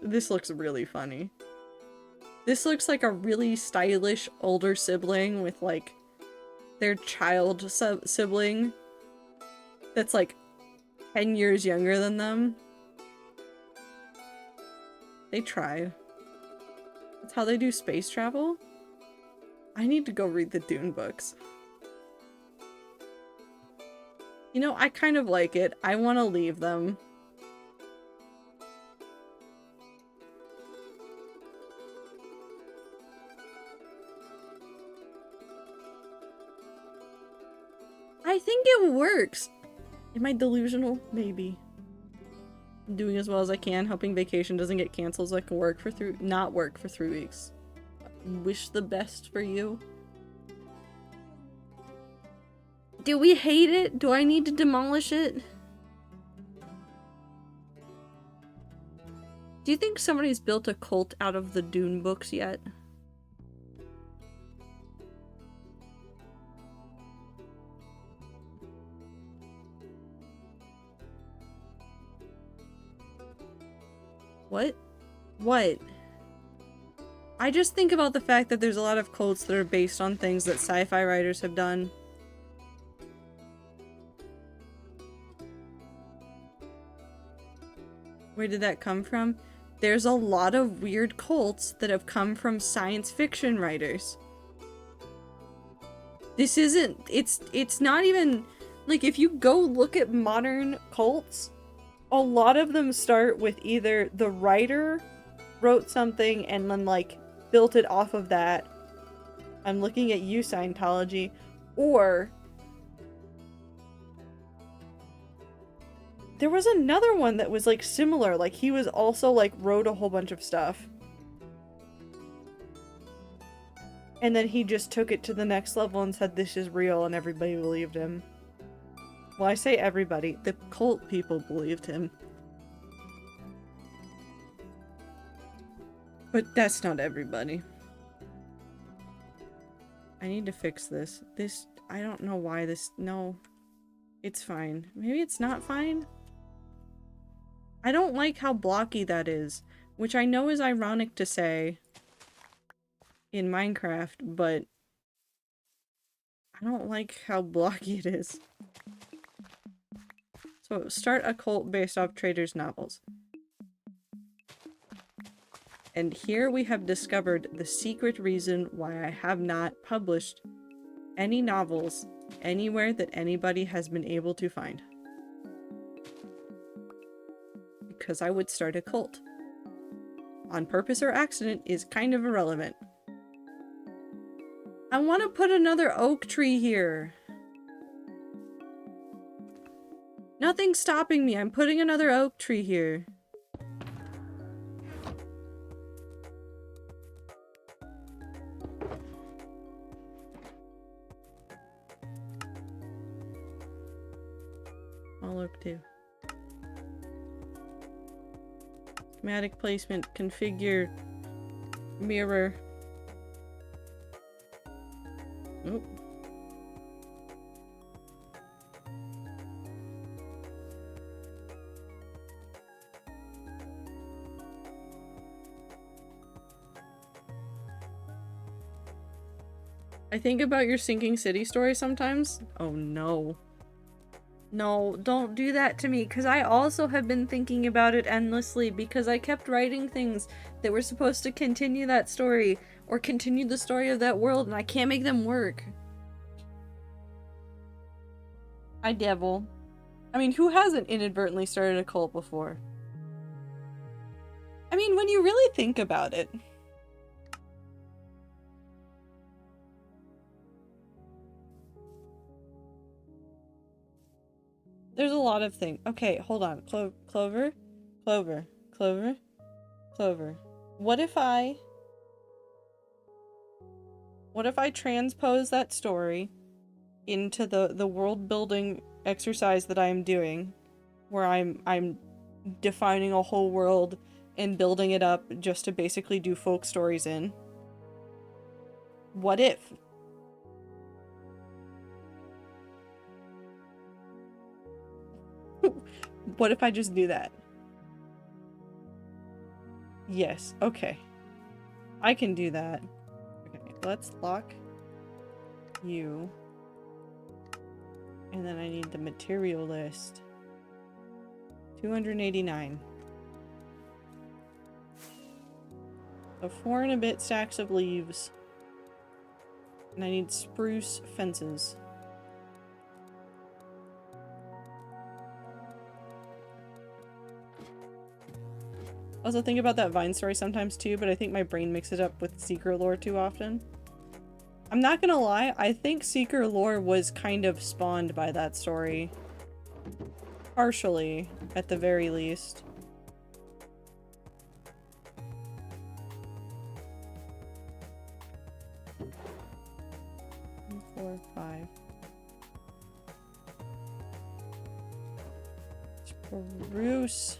This looks really funny. This looks like a really stylish older sibling with like their child sibling that's like 10 years younger than them. They try. That's how they do space travel? I need to go read the Dune books. You know, I kind of like it. I want to leave them. I think it works. Am I delusional? Maybe. I'm doing as well as I can, hoping vacation doesn't get canceled so I can work for not work for 3 weeks. Wish the best for you. Do we hate it? Do I need to demolish it? Do you think somebody's built a cult out of the Dune books yet? What? What? I just think about the fact that there's a lot of cults that are based on things that sci-fi writers have done. Where did that come from? There's a lot of weird cults that have come from science fiction writers. This isn't, it's not even, like, if you go look at modern cults, a lot of them start with either the writer wrote something and then, like, built it off of that. I'm looking at you, Scientology. Or there was another one that was, like, similar. Like, he was also, like, wrote a whole bunch of stuff. And then he just took it to the next level and said, this is real, and everybody believed him. Well, I say everybody. The cult people believed him. But that's not everybody. I need to fix this. I don't know why this, no. It's fine. Maybe it's not fine? I don't like how blocky that is, which I know is ironic to say in Minecraft, but I don't like how blocky it is. So, start a cult based off Trader's novels. And here we have discovered the secret reason why I have not published any novels anywhere that anybody has been able to find. Because I would start a cult. On purpose or accident is kind of irrelevant. I want to put another oak tree here. Nothing's stopping me. I'm putting another oak tree here. All oak too. Schematic placement, configure, mirror. Oop. I think about your sinking city story sometimes. Oh no. No, don't do that to me, because I also have been thinking about it endlessly because I kept writing things that were supposed to continue that story or continue the story of that world, and I can't make them work. Hi, Devil. I mean, who hasn't inadvertently started a cult before? I mean, when you really think about it. There's a lot of things. Okay, hold on. Clover? Clover. Clover? Clover. What if I transpose that story into the world building exercise that I'm doing, where I'm defining a whole world and building it up just to basically do folk stories in? What if? What if I just do that? Yes, okay. I can do that. Okay, let's lock you. And then I need the material list. 289. So 4 and a bit stacks of leaves. And I need spruce fences. I also think about that Vine story sometimes too, but I think my brain mixes it up with Seeker lore too often. I'm not gonna lie, I think Seeker lore was kind of spawned by that story. Partially, at the very least. Four, 5. Spruce.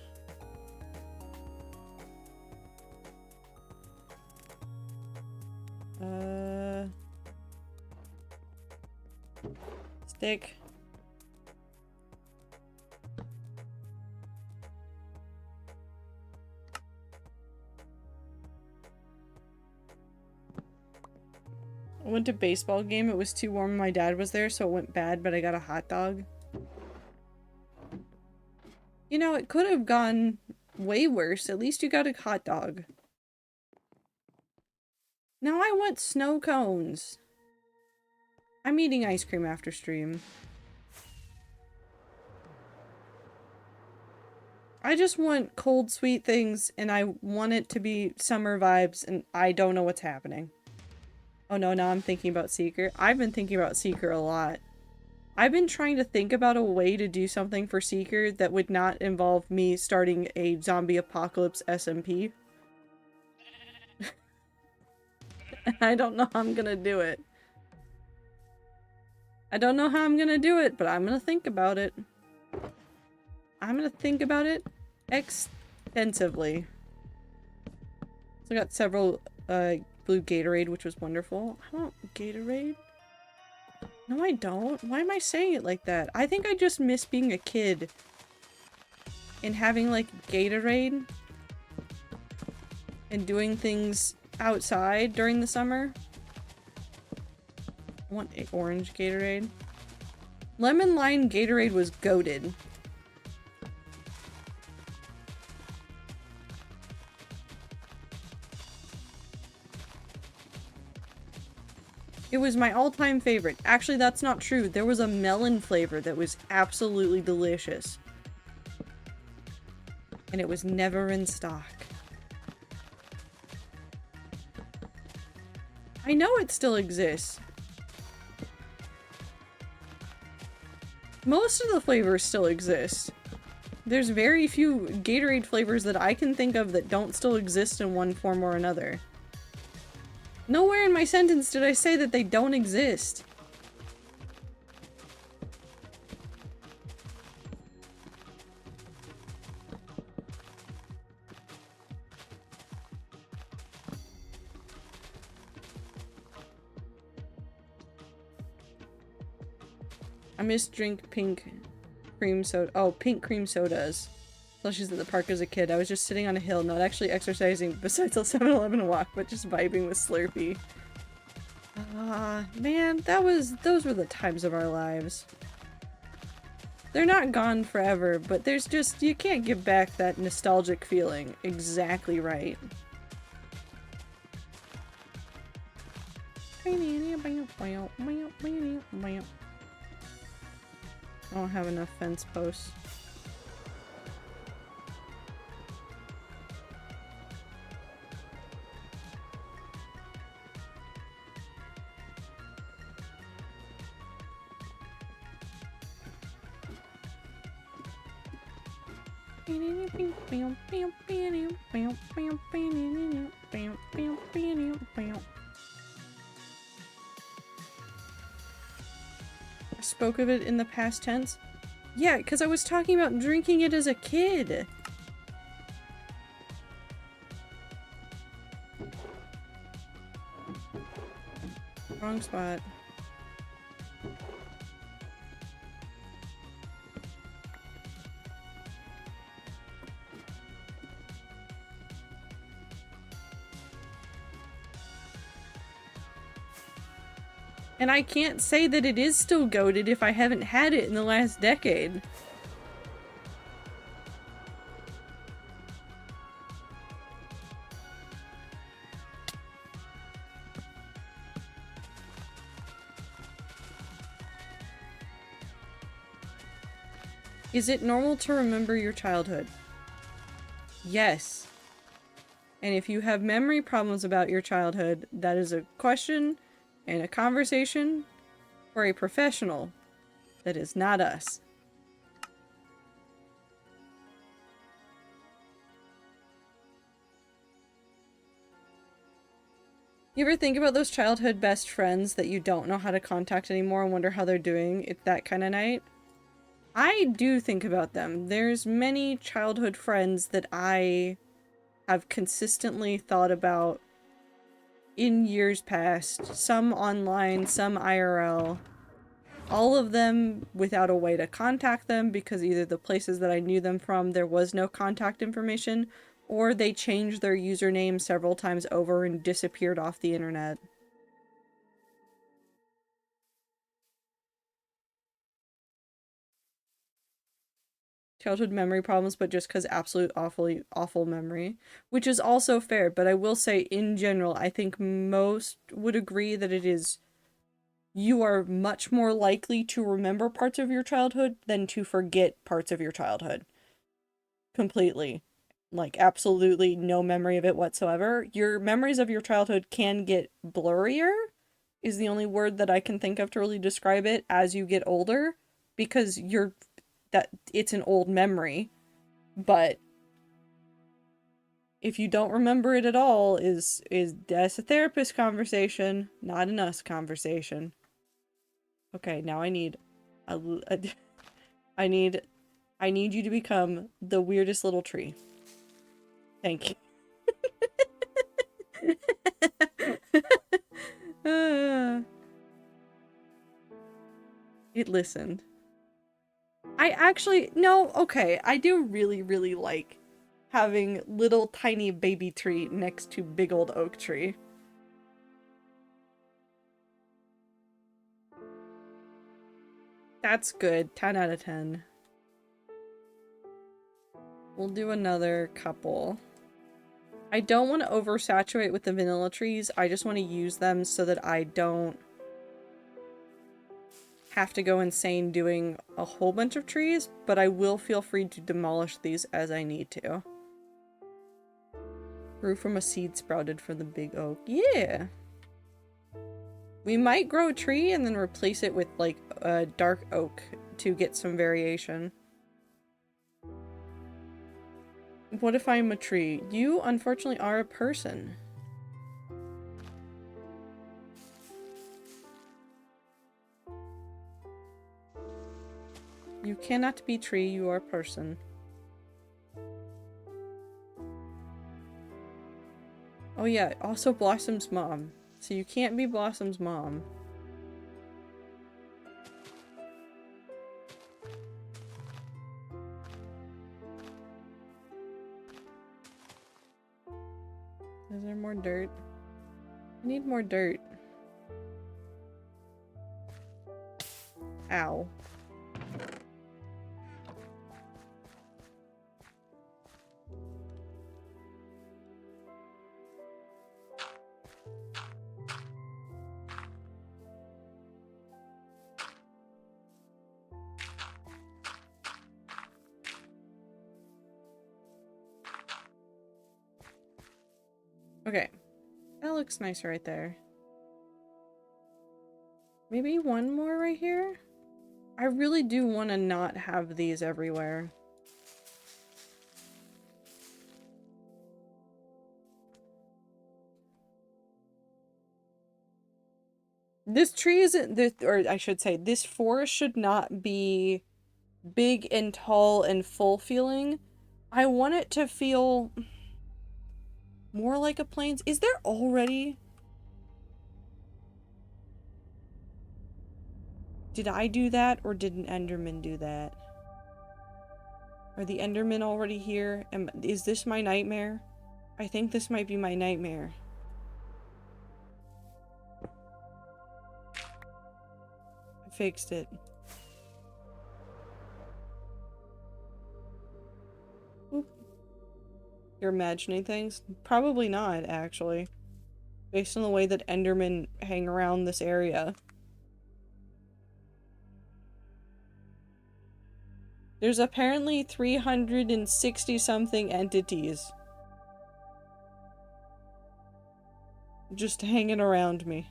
Stick. I went to a baseball game. It was too warm. My dad was there, so it went bad, but I got a hot dog. You know, it could have gone way worse. At least you got a hot dog. Now I want snow cones. I'm eating ice cream after stream. I just want cold, sweet things, and I want it to be summer vibes, and I don't know what's happening. Oh no, now I'm thinking about Seeker. I've been thinking about Seeker a lot. I've been trying to think about a way to do something for Seeker that would not involve me starting a zombie apocalypse SMP. I don't know how I'm gonna do it. I don't know how I'm gonna do it, but I'm gonna think about it. I'm gonna think about it extensively. So I got several blue Gatorade, which was wonderful. I want Gatorade. No, I don't. Why am I saying it like that? I think I just miss being a kid and having like Gatorade and doing things outside during the summer. I want an orange Gatorade. Lemon lime Gatorade was goated. It was my all-time favorite. Actually, that's not true. There was a melon flavor that was absolutely delicious. And it was never in stock. I know it still exists. Most of the flavors still exist. There's very few Gatorade flavors that I can think of that don't still exist in one form or another. Nowhere in my sentence did I say that they don't exist. I miss drink pink cream soda. Oh, pink cream sodas. Slushies at the park as a kid. I was just sitting on a hill, not actually exercising besides a 7-Eleven walk, but just vibing with Slurpee. Man, those were the times of our lives. They're not gone forever, but there's just, you can't give back that nostalgic feeling exactly right. I don't have enough fence posts. I spoke of it in the past tense. Yeah, because I was talking about drinking it as a kid. Wrong spot. And I can't say that it is still goated if I haven't had it in the last decade. Is it normal to remember your childhood? Yes. And if you have memory problems about your childhood, that is a question and a conversation for a professional that is not us. You ever think about those childhood best friends that you don't know how to contact anymore and wonder how they're doing? It's that kind of night. I do think about them. There's many childhood friends that I have consistently thought about in years past. Some online, some IRL. All of them without a way to contact them because either the places that I knew them from, there was no contact information, or they changed their username several times over and disappeared off the internet. Childhood memory problems, but just because absolute awful memory, which is also fair. But I will say, in general, I think most would agree that it is, you are much more likely to remember parts of your childhood than to forget parts of your childhood. Completely. Like, absolutely no memory of it whatsoever. Your memories of your childhood can get blurrier, is the only word that I can think of to really describe it, as you get older, because it's an old memory. But if you don't remember it at all, that's a therapist conversation, not an us conversation. Okay, now I need I need you to become the weirdest little tree. Thank you. It listened. I actually, no, okay, I do really, really like having little tiny baby tree next to big old oak tree. That's good. 10 out of 10. We'll do another couple. I don't want to oversaturate with the vanilla trees. I just want to use them so that I don't have to go insane doing a whole bunch of trees, but I will feel free to demolish these as I need to. Grew from a seed sprouted from the big oak. Yeah! We might grow a tree and then replace it with, like, a dark oak to get some variation. What if I'm a tree? You, unfortunately, are a person. You cannot be tree, you are person. Oh yeah, also Blossom's mom. So you can't be Blossom's mom. Is there more dirt? I need more dirt. Ow. Okay. That looks nice right there. Maybe one more right here? I really do want to not have these everywhere. This tree isn't this, or I should say, this forest should not be big and tall and full feeling. I want it to feel more like a plains. Is there already? Did I do that or did an Enderman do that? Are the Endermen already here? Is this my nightmare? I think this might be my nightmare. I fixed it. Oop. You're imagining things? Probably not, actually. Based on the way that Endermen hang around this area. There's apparently 360 something entities just hanging around me.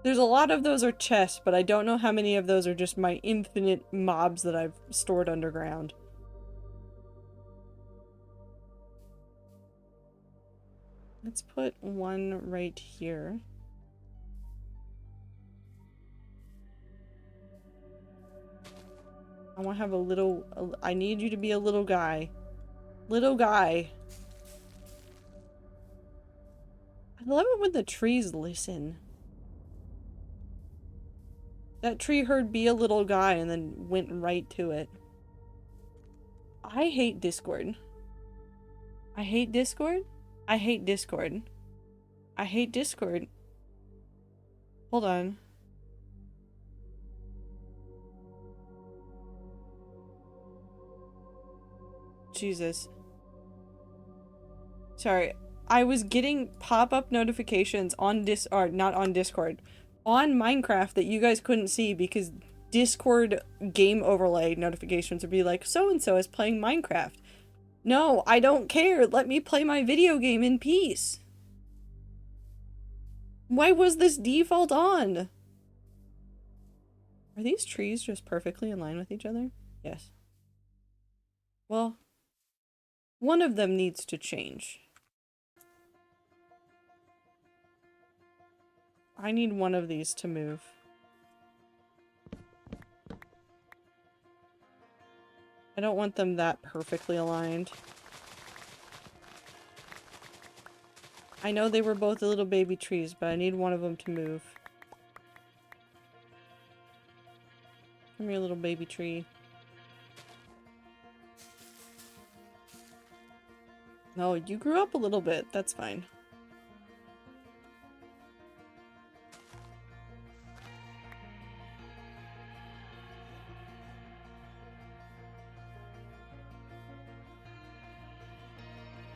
There's a lot of those are chests, but I don't know how many of those are just my infinite mobs that I've stored underground. Let's put one right here. I want to have a little... I need you to be a little guy. Little guy. I love it when the trees listen. That tree heard "be a little guy" and then went right to it. I hate Discord. I hate Discord? I hate Discord. I hate Discord. Hold on. Jesus. Sorry. I was getting pop-up notifications on not on Discord. On Minecraft that you guys couldn't see because Discord game overlay notifications would be like, so-and-so is playing Minecraft. No, I don't care. Let me play my video game in peace. Why was this default on? Are these trees just perfectly in line with each other? Yes. Well, one of them needs to change. I need one of these to move. I don't want them that perfectly aligned. I know they were both little baby trees, but I need one of them to move. Come here, little baby tree. No, you grew up a little bit. That's fine.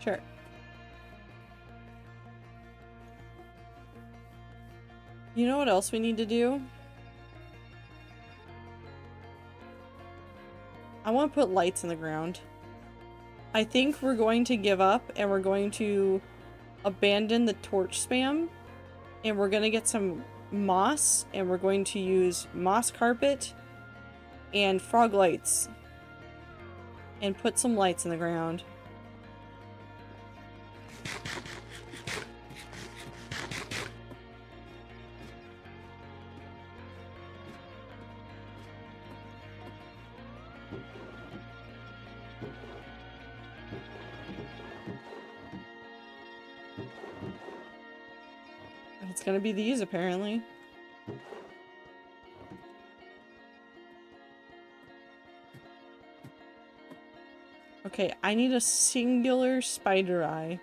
Sure. You know what else we need to do? I want to put lights in the ground. I think we're going to give up and we're going to abandon the torch spam and we're going to get some moss and we're going to use moss carpet and frog lights and put some lights in the ground. It's gonna be these, apparently. Okay, I need a singular spider eye.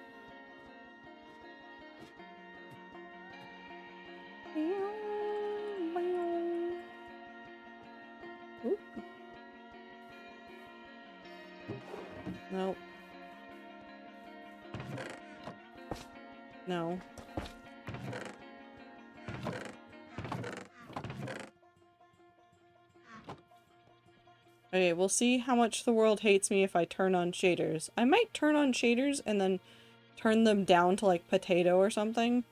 No. Okay, we'll see how much the world hates me if I turn on shaders. I might turn on shaders and then turn them down to like potato or something.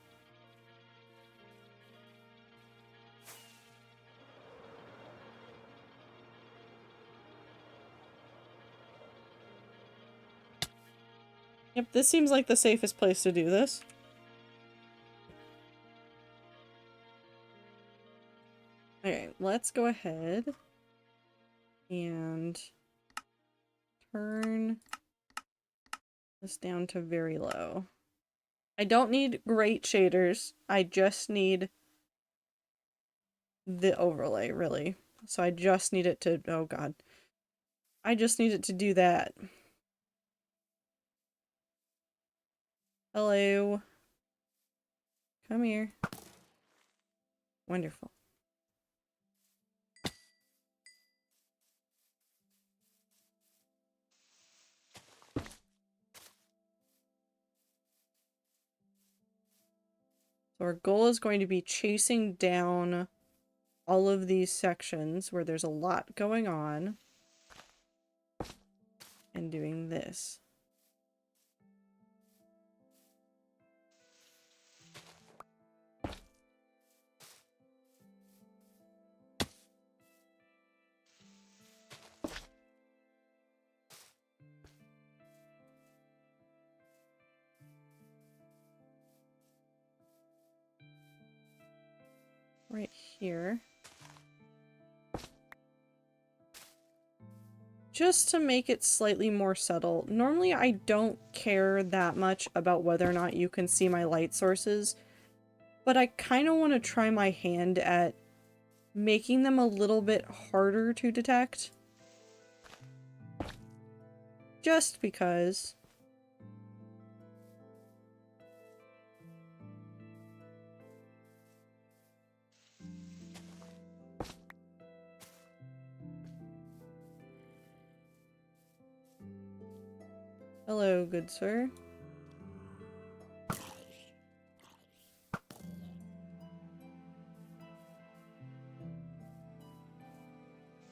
Yep, this seems like the safest place to do this. Okay, let's go ahead and turn this down to very low. I don't need great shaders. I just need the overlay, really. So I just need it to, oh god. I just need it to do that. Hello. Come here. Wonderful. So our goal is going to be chasing down all of these sections where there's a lot going on and doing this. Right here. Just to make it slightly more subtle. Normally I don't care that much about whether or not you can see my light sources, but I kind of want to try my hand at making them a little bit harder to detect. Just because. Hello, good sir.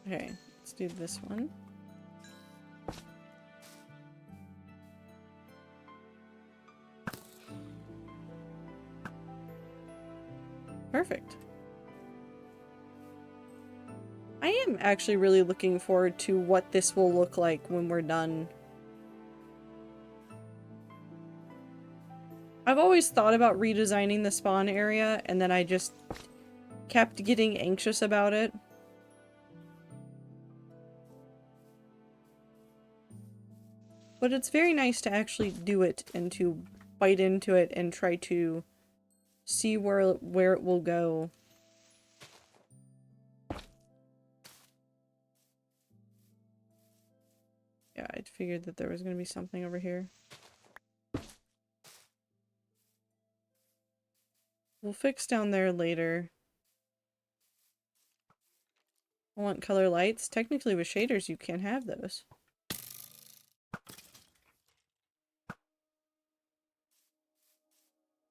Okay, let's do this one. Perfect. I am actually really looking forward to what this will look like when we're done. I've always thought about redesigning the spawn area, and then I just kept getting anxious about it. But it's very nice to actually do it and to bite into it and try to see where it will go. Yeah, I figured that there was going to be something over here. We'll fix down there later. I want color lights. Technically with shaders you can't have those.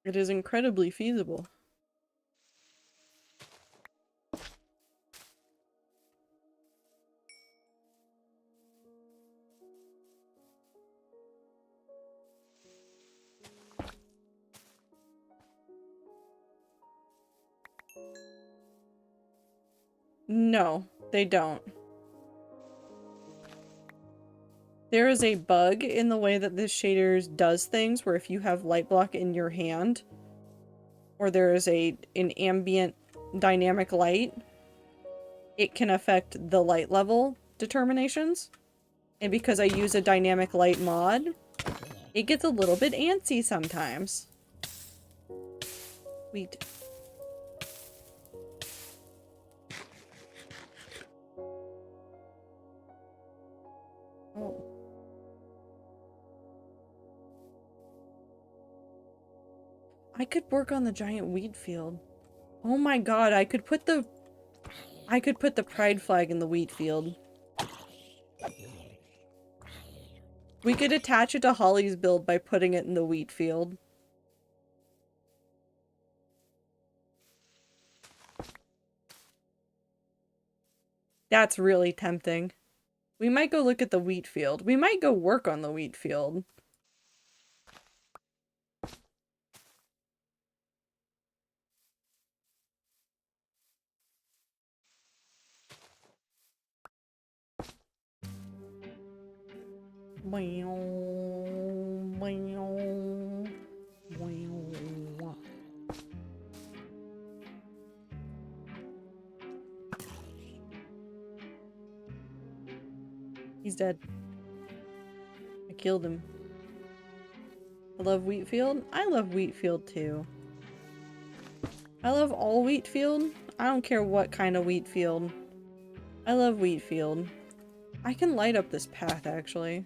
It is incredibly feasible. No, they don't. There is a bug in the way that this shaders does things where if you have light block in your hand, or there is an ambient dynamic light, it can affect the light level determinations. And because I use a dynamic light mod, it gets a little bit antsy sometimes. Sweet. Oh. I could work on the giant wheat field. Oh my god, I could put the pride flag in the wheat field. We could attach it to Holly's build by putting it in the wheat field. That's really tempting. We might go look at the wheat field. We might go work on the wheat field. He's dead. I killed him. I love Wheatfield. I love Wheatfield too. I love all Wheatfield. I don't care what kind of Wheatfield. I love Wheatfield. I can light up this path actually.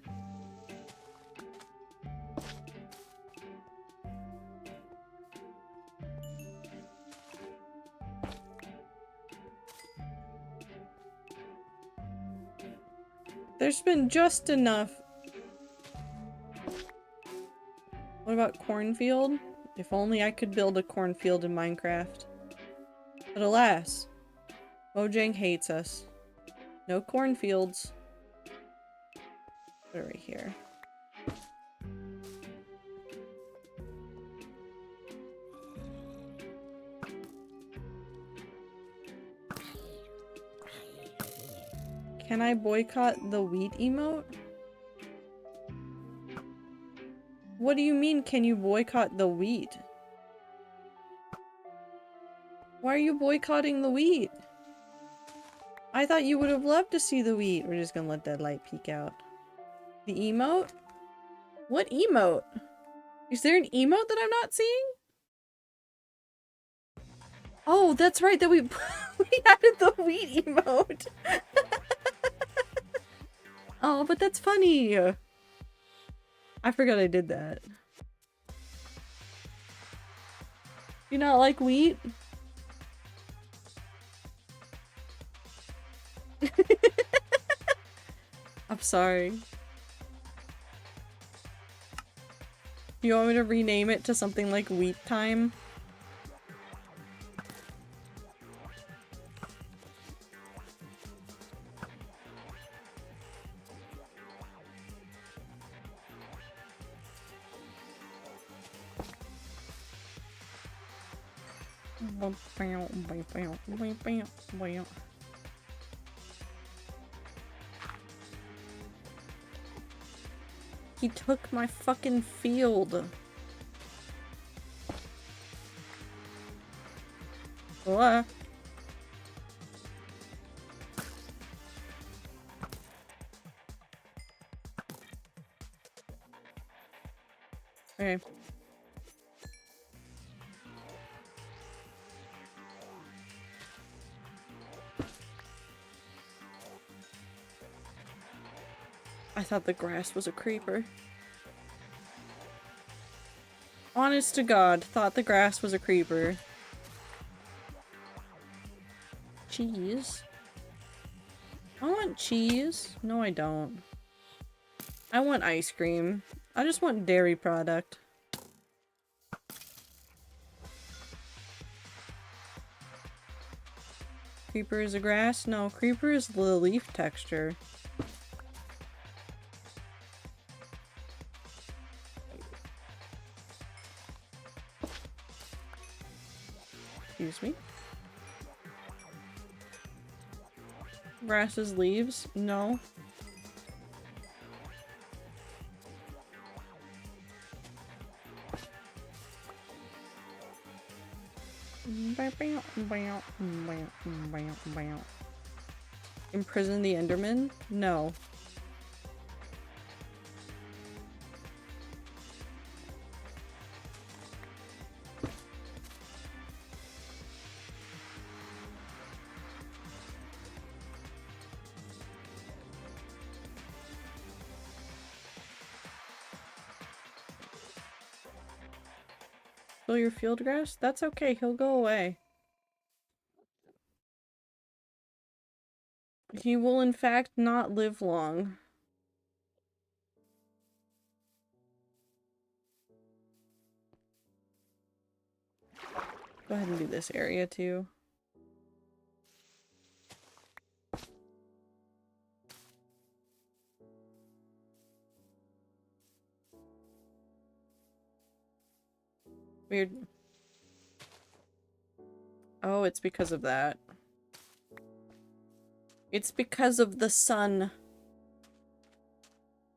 There's been just enough. What about cornfield? If only I could build a cornfield in Minecraft. But alas, Mojang hates us. No cornfields. Put it right here. Can I boycott the wheat emote? What do you mean, can you boycott the wheat? Why are you boycotting the wheat? I thought you would have loved to see the wheat. We're just gonna let that light peek out. The emote? What emote? Is there an emote that I'm not seeing? Oh, that's right, that we we added the wheat emote. Oh, but that's funny. I forgot I did that. You not like wheat? I'm sorry. You want me to rename it to something like Wheat Time? He took my fucking field. What? Okay. I thought the grass was a creeper. Honest to God, thought the grass was a creeper. Cheese? I want cheese. No, I don't. I want ice cream. I just want dairy product. Creeper is a grass? No, creeper is the leaf texture. Excuse me. Grass is leaves? No. Imprison the Enderman? No. Kill your field grass? That's okay, he'll go away. He will in fact not live long. Go ahead and do this area too. Weird. Oh, it's because of that. It's because of the sun.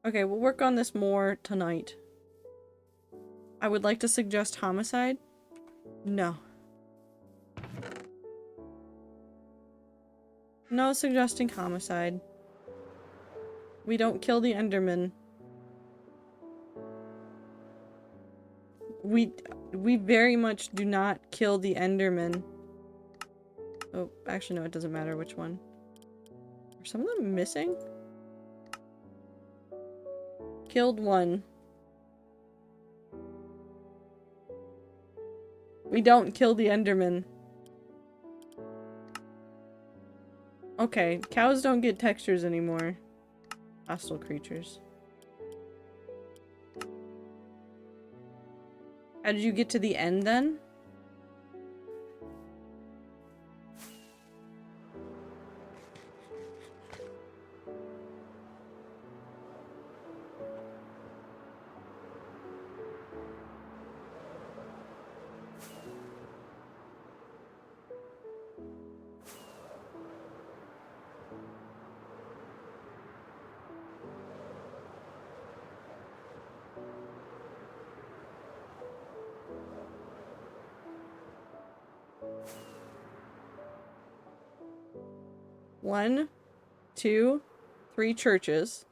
Okay, we'll work on this more tonight. I would like to suggest homicide. No. No suggesting homicide. We don't kill the Enderman. We very much do not kill the Enderman. Oh, actually no, it doesn't matter which one. Are some of them missing? Killed one. We don't kill the Enderman. Okay, cows don't get textures anymore. Hostile creatures. How did you get to the end then? One, two, three churches.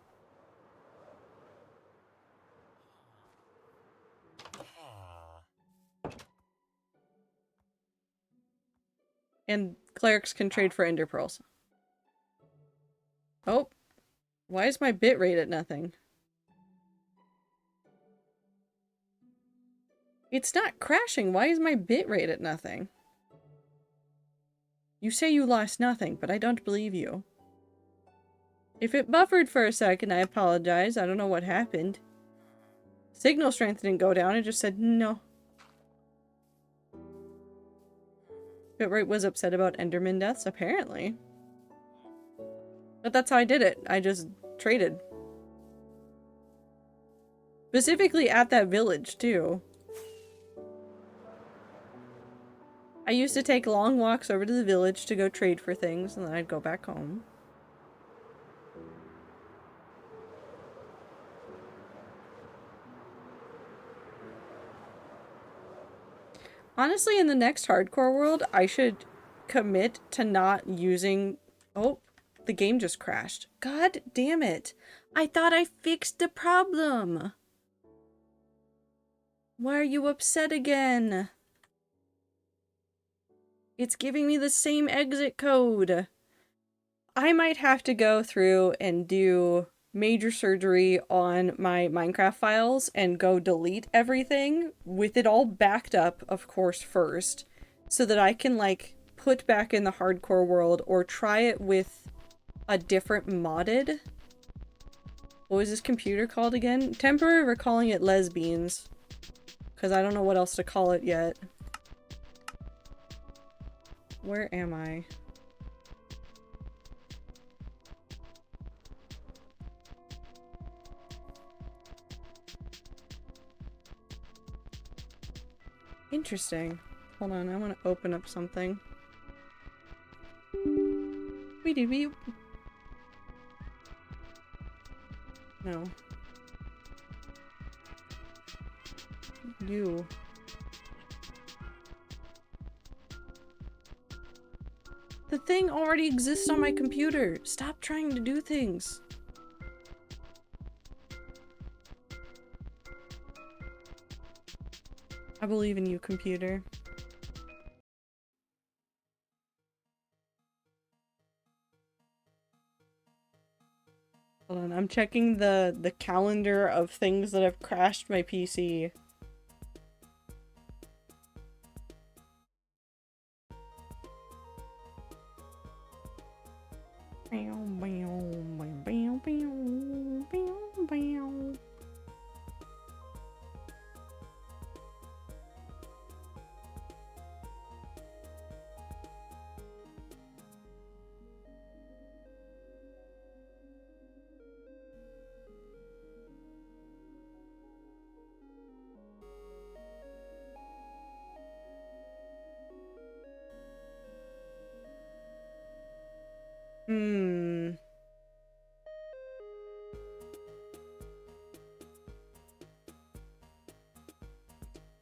And clerics can trade for ender pearls. Oh. Why is my bitrate at nothing? It's not crashing. Why is my bitrate at nothing? You say you lost nothing, but I don't believe you. If it buffered for a second, I apologize. I don't know what happened. Signal strength didn't go down. It just said no. Bitrate was upset about Enderman deaths, apparently. But that's how I did it. I just traded. Specifically at that village, too. I used to take long walks over to the village to go trade for things, and then I'd go back home. Honestly, in the next hardcore world, I should commit to not using... Oh, the game just crashed. God damn it. I thought I fixed the problem. Why are you upset again? It's giving me the same exit code. I might have to go through and do major surgery on my Minecraft files and go delete everything with it all backed up, of course, first, so that I can, like, put back in the hardcore world or try it with a different modded. What was this computer called again? Temporary, we're calling it lesbians, because I don't know what else to call it yet. Where am I? Interesting. Hold on, I want to open up something. Wee-dee-wee. No. You. The thing already exists on my computer. Stop trying to do things. I believe in you, computer. Hold on, I'm checking the calendar of things that have crashed my PC.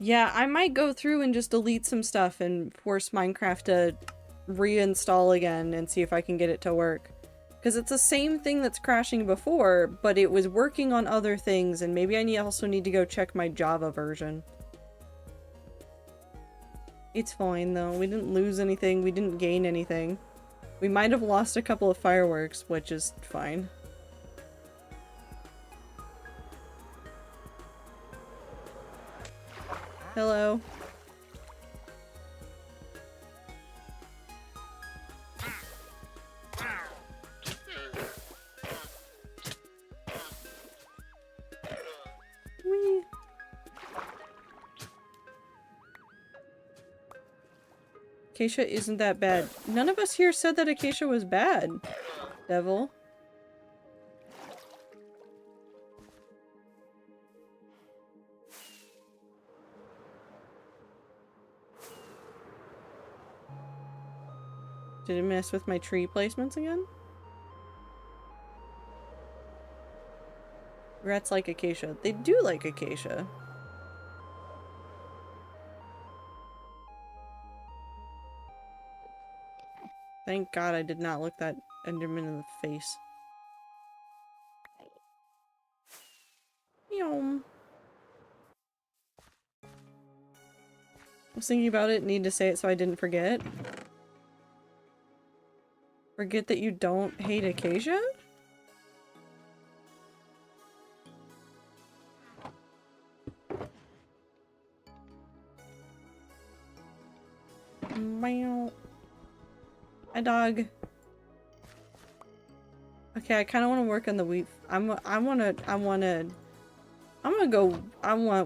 Yeah, I might go through and just delete some stuff and force Minecraft to reinstall again and see if I can get it to work. Because it's the same thing that's crashing before, but it was working on other things, and maybe I also need to go check my Java version. It's fine, though. We didn't lose anything. We didn't gain anything. We might have lost a couple of fireworks, which is fine. Hello. Whee. Acacia isn't that bad. None of us here said that Acacia was bad, Devil. Did it mess with my tree placements again? Rats like Acacia. They do like Acacia. Thank God I did not look that Enderman in the face. Meow. I was thinking about it, need to say it so I didn't forget. Forget that you don't hate Acacia? Meow. Hi, dog. Okay, I kind of want to work on the wheat. I want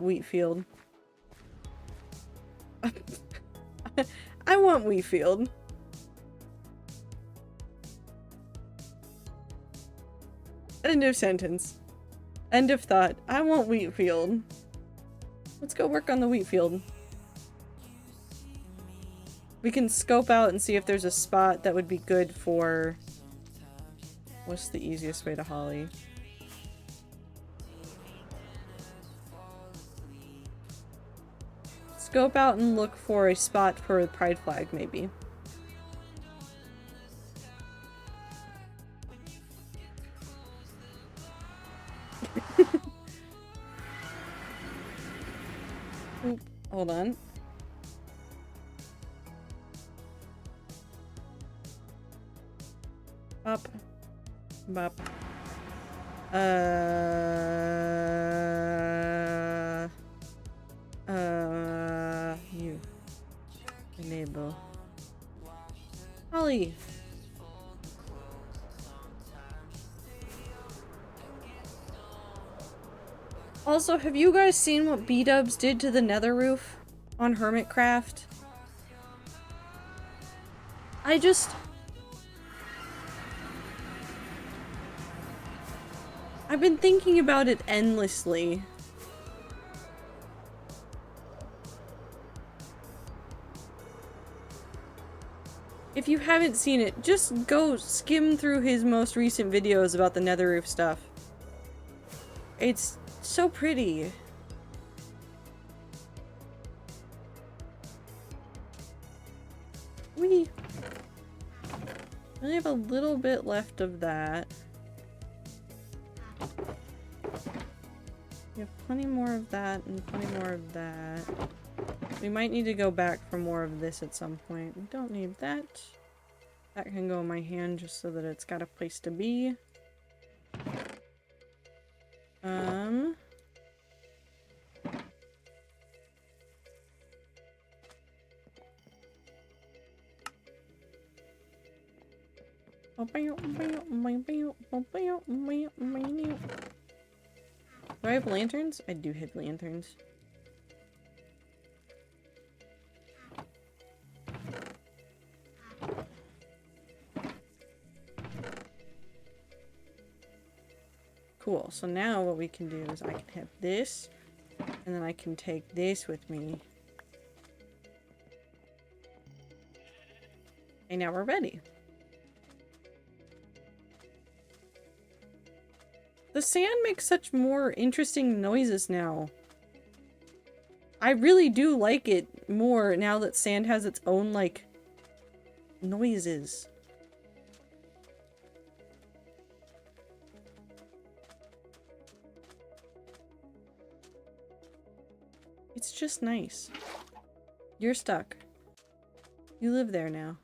wheat field. I want wheat field. End of sentence. End of thought. I want wheat field. Let's go work on the wheat field. We can scope out and see if there's a spot that would be good for... What's the easiest way to holly? Scope out and look for a spot for a pride flag, maybe. Oop, hold on. Up. Bop. You. Enable. Holly. Also, have you guys seen what B-dubs did to the nether roof on Hermitcraft? I've been thinking about it endlessly. If you haven't seen it, just go skim through his most recent videos about the nether roof stuff. It's so pretty. We only have a little bit left of that. We have plenty more of that and plenty more of that. We might need to go back for more of this at some point. We don't need that. That can go in my hand just so that it's got a place to be. Do I have lanterns? I do have lanterns. Cool, so now what we can do is I can have this, and then I can take this with me. And now we're ready. The sand makes such more interesting noises now. I really do like it more now that sand has its own, like, noises. It's just nice. You're stuck. You live there now.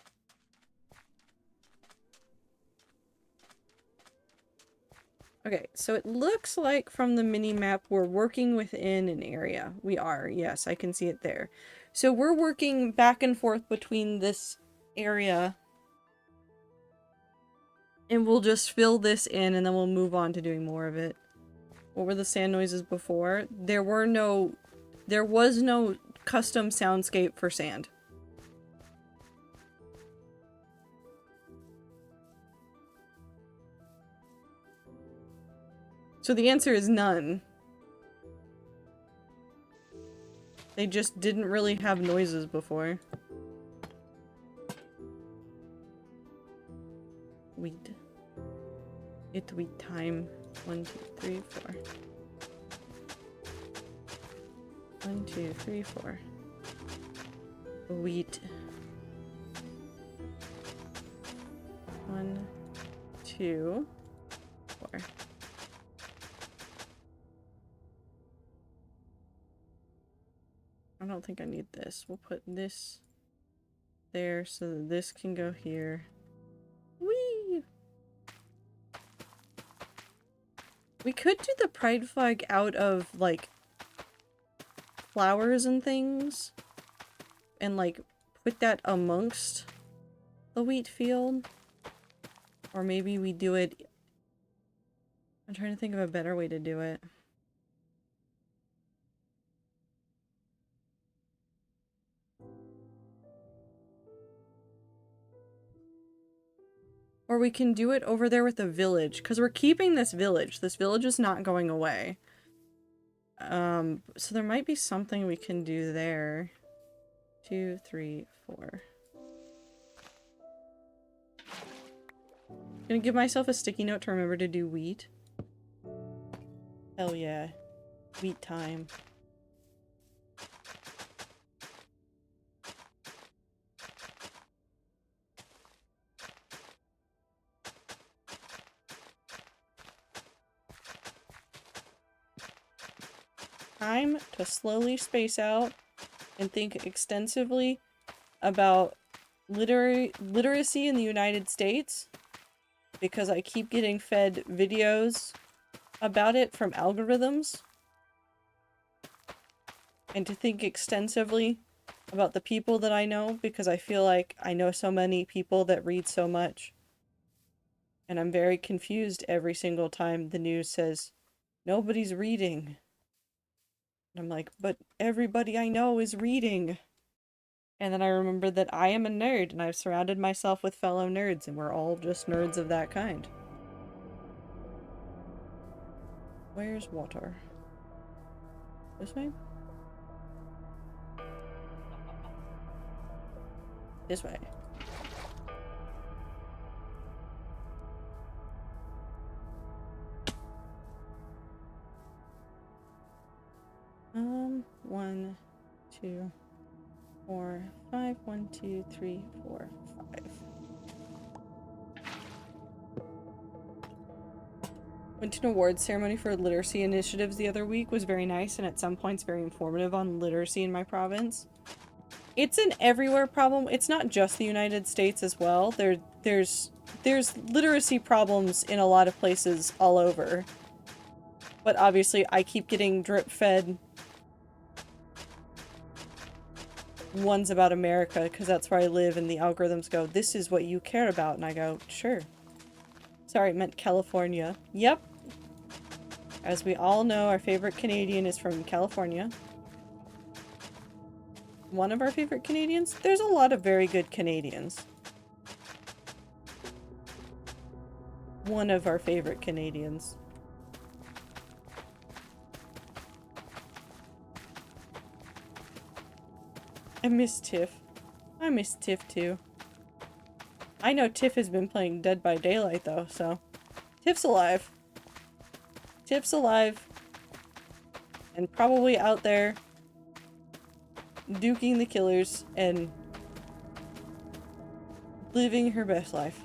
Okay, so it looks like from the mini-map we're working within an area. We are, yes, I can see it there. So we're working back and forth between this area. And we'll just fill this in and then we'll move on to doing more of it. What were the sand noises before? There was no custom soundscape for sand. So the answer is none. They just didn't really have noises before. Wheat. It's wheat time. 1, 2, 3, 4. 1, 2, 3, 4. Wheat. 1, 2, 4. I don't think I need this. We'll put this there so that this can go here. Whee! We could do the pride flag out of, like, flowers and things. And, like, put that amongst the wheat field. Or maybe we do it... I'm trying to think of a better way to do it. Or we can do it over there with the village, because we're keeping this village. This village is not going away. So there might be something we can do there. 2, 3, 4. Gonna give myself a sticky note to remember to do wheat. Hell yeah. Wheat time. Time to slowly space out and think extensively about literacy in the United States, because I keep getting fed videos about it from algorithms, and to think extensively about the people that I know, because I feel like I know so many people that read so much, and I'm very confused every single time the news says nobody's reading. And I'm like, but everybody I know is reading. And then I remember that I am a nerd, and I've surrounded myself with fellow nerds, and we're all just nerds of that kind. Where's water? This way? This way. One, 2, 4, 5. 1, 2, 3, 4, 5. Went to an awards ceremony for literacy initiatives the other week. Was very nice, and at some points very informative on literacy in my province. It's an everywhere problem. It's not just the United States as well. There's literacy problems in a lot of places all over. But obviously I keep getting drip fed ones about America, because that's where I live, and the algorithms go, this is what you care about, and I go, sure. Sorry, I meant California. Yep. As we all know, our favorite Canadian is from California. One of our favorite Canadians? There's a lot of very good Canadians. One of our favorite Canadians. I miss Tiff. I miss Tiff too. I know Tiff has been playing Dead by Daylight though, so Tiff's alive. Tiff's alive. And probably out there duking the killers and living her best life.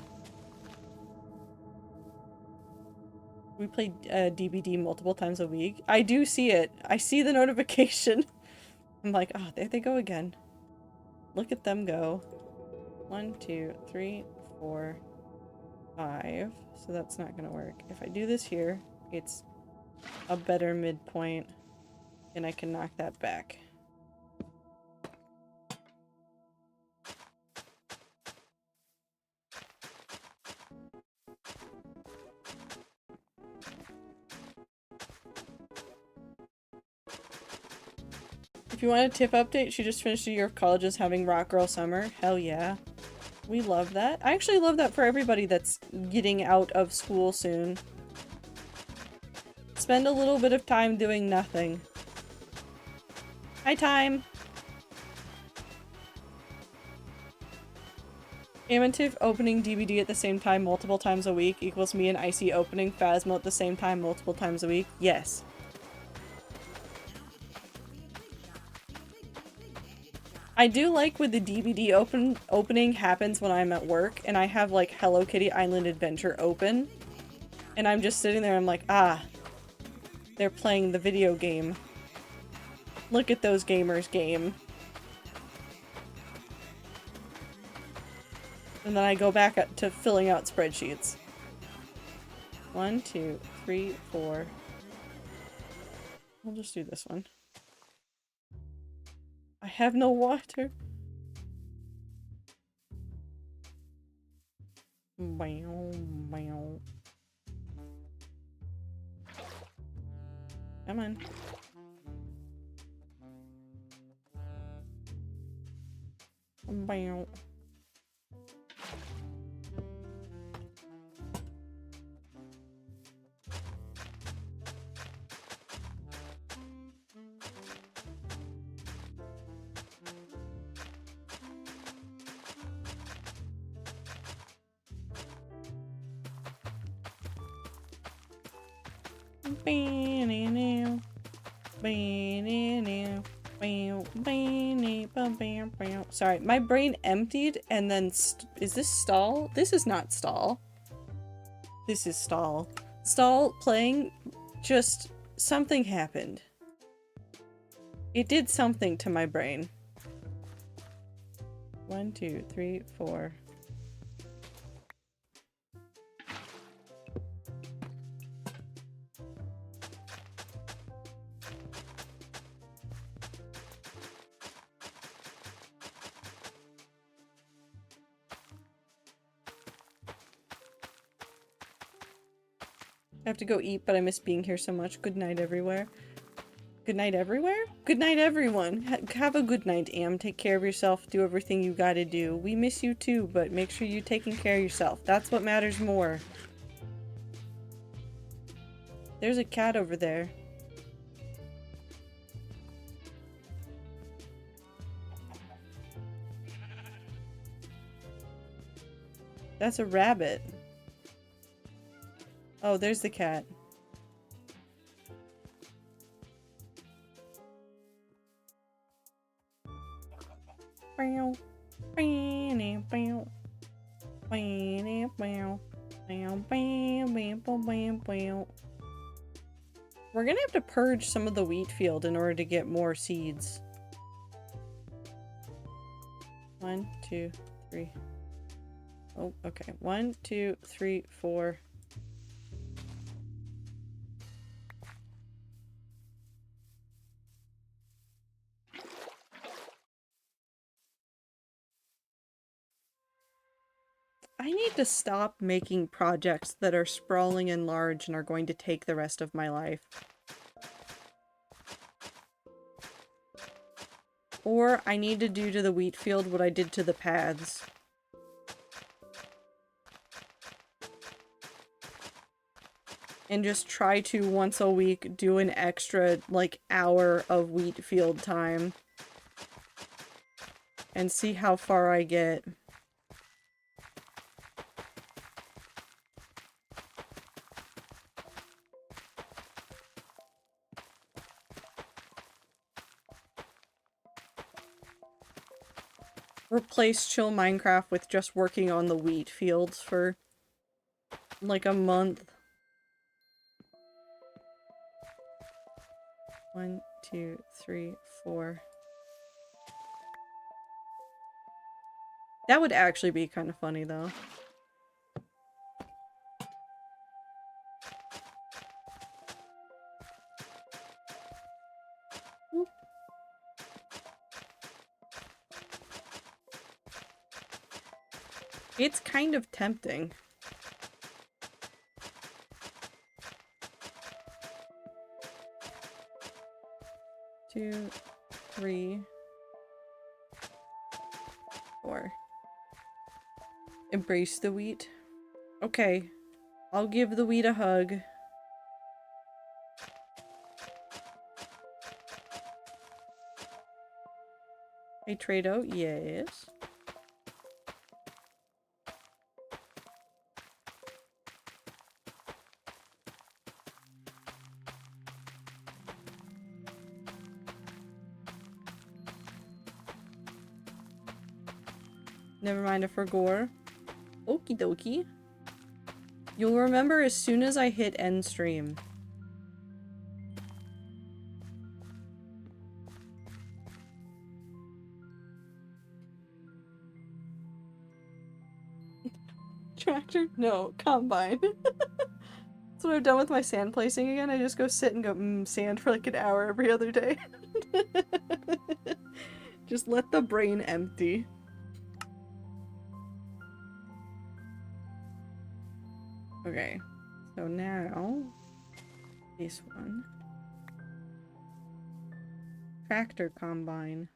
We play DBD multiple times a week. I do see it. I see the notification. I'm like, oh, there they go again. Look at them go. 1, 2, 3, 4, 5. So that's not gonna work. If I do this here, it's a better midpoint, and I can knock that back. If you want a tip update, she just finished a year of college as having Rock Girl Summer. Hell yeah. We love that. I actually love that for everybody that's getting out of school soon. Spend a little bit of time doing nothing. Hi, Time! Amantif opening DBD at the same time multiple times a week equals me and Icy opening Phasmo at the same time multiple times a week? Yes. I do like when the DBD opening happens when I'm at work and I have like Hello Kitty Island Adventure open and I'm just sitting there, I'm like, ah, they're playing the video game. Look at those gamers game. And then I go back to filling out spreadsheets. 1, 2, 3, 4. We'll just do this one. I have no water. Bow, bow. Come on. Bow. Sorry, my brain emptied and then is this stall? This is not stall. This is stall. Stall playing, just something happened. It did something to my brain. 1, 2, 3, 4. I have to go eat, but I miss being here so much. Good night everywhere. Good night everywhere? Good night everyone. Have a good night, Am. Take care of yourself. Do everything you gotta do. We miss you too, but make sure you're taking care of yourself. That's what matters more. There's a cat over there. That's a rabbit. Oh, there's the cat. We're gonna have to purge some of the wheat field in order to get more seeds. 1, 2, 3. Oh, okay. 1, 2, 3, 4. I need to stop making projects that are sprawling and large and are going to take the rest of my life. Or I need to do to the wheat field what I did to the paths. And just try to, once a week, do an extra, like, hour of wheat field time. And see how far I get. replace chill Minecraft with just working on the wheat fields for like a month. 1, 2, 3, 4. That would actually be kind of funny though. It's kind of tempting. Two, 3, 4. Embrace the wheat. Okay. I'll give the wheat a hug. Hey, Trado. Yes. Never mind a Fergor. Okie dokie. You'll remember as soon as I hit end stream. Tractor? No, combine. That's what I've done with my sand placing again. I just go sit and go, sand for like an hour every other day. Just let the brain empty. Okay, so now this one. Tractor combine.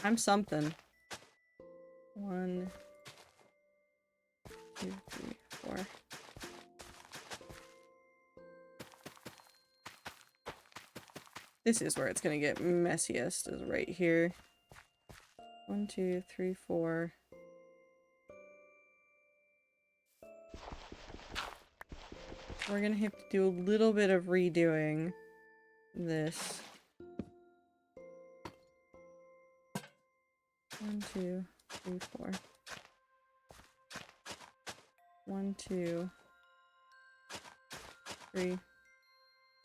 I'm something. 1, 2, 3, 4. This is where it's gonna get messiest, is right here. 1, 2, 3, 4. We're gonna have to do a little bit of redoing this. 1, 2, 3, 4. 1, 2, 3,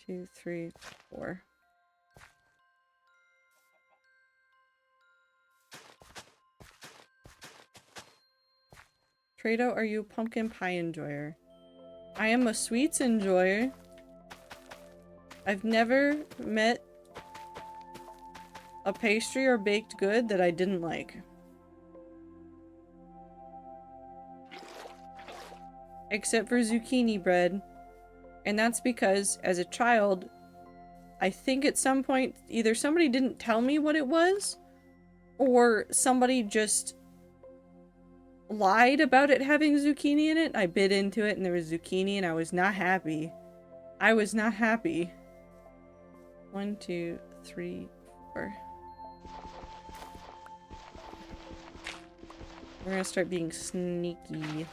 2, 3, 4. Trado, are you a pumpkin pie enjoyer? I am a sweets enjoyer. I've never met a pastry or baked good that I didn't like. Except for zucchini bread. And that's because, as a child, I think at some point, either somebody didn't tell me what it was, or somebody just lied about it having zucchini in it. I bit into it and there was zucchini and I was not happy. I was not happy. 1, 2, 3, 4. We're gonna start being sneaky.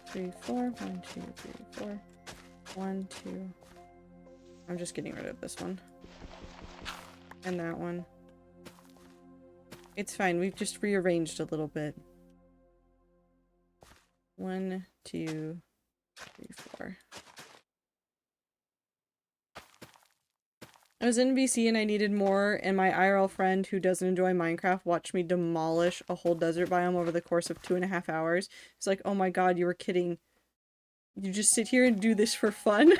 Three, 4. 1, 2, 3, 4. 1, 2. I'm just getting rid of this one. And that one. It's fine, we've just rearranged a little bit. 1, 2, 3, 4. I was in BC and I needed more, and my IRL friend who doesn't enjoy Minecraft watched me demolish a whole desert biome over the course of 2.5 hours. He's like, oh my god, you were kidding. You just sit here and do this for fun?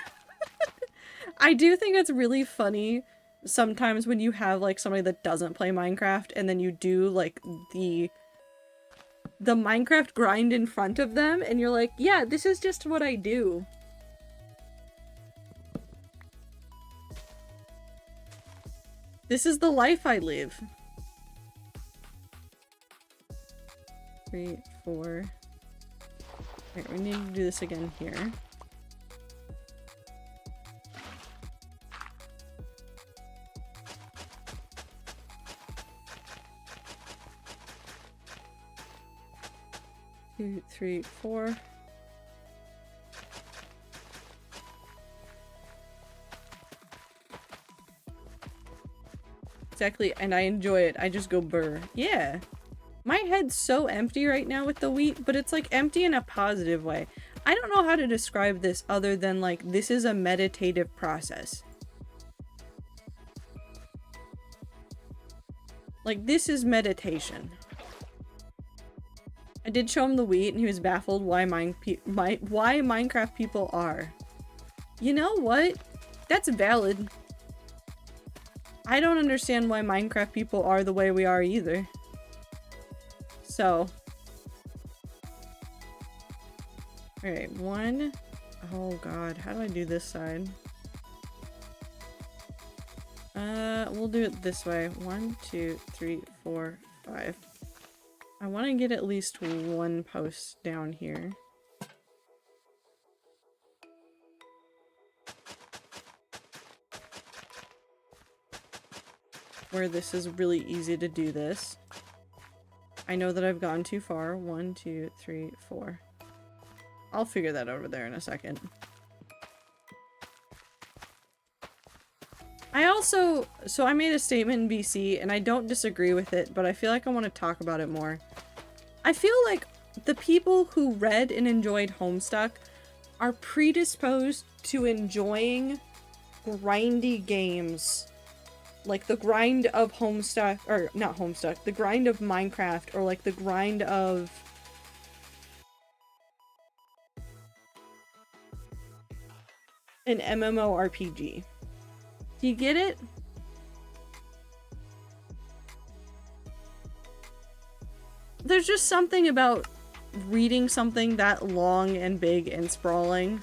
I do think it's really funny sometimes when you have like somebody that doesn't play Minecraft and then you do like the Minecraft grind in front of them and you're like, yeah, this is just what I do. This is the life I live. 3, 4. Alright, we need to do this again here. 2, 3, 4. Exactly, and I enjoy it. I just go burr. Yeah. My head's so empty right now with the wheat, but it's like empty in a positive way. I don't know how to describe this other than like this is a meditative process. Like this is meditation. I did show him the wheat and he was baffled why why Minecraft people are. You know what? That's valid. I don't understand why Minecraft people are the way we are either. So. Alright, one. Oh god, how do I do this side? We'll do it this way. 1, 2, 3, 4, 5. I want to get at least one post down here. Where this is really easy to do this. I know that I've gone too far. 1, 2, 3, 4. I'll figure that over there in a second. So I made a statement in BC and I don't disagree with it, but I feel like I want to talk about it more. I feel like the people who read and enjoyed Homestuck are predisposed to enjoying grindy games. Like the grind of Homestuck, or not Homestuck, the grind of Minecraft, or like the grind of an MMORPG. Do you get it? There's just something about reading something that long and big and sprawling.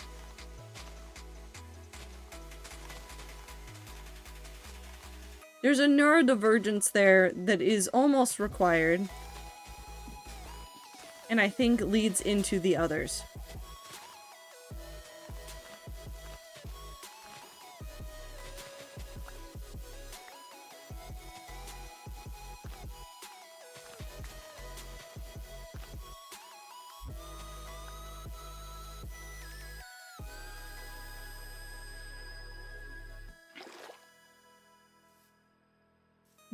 There's a neurodivergence there that is almost required. And I think leads into the others.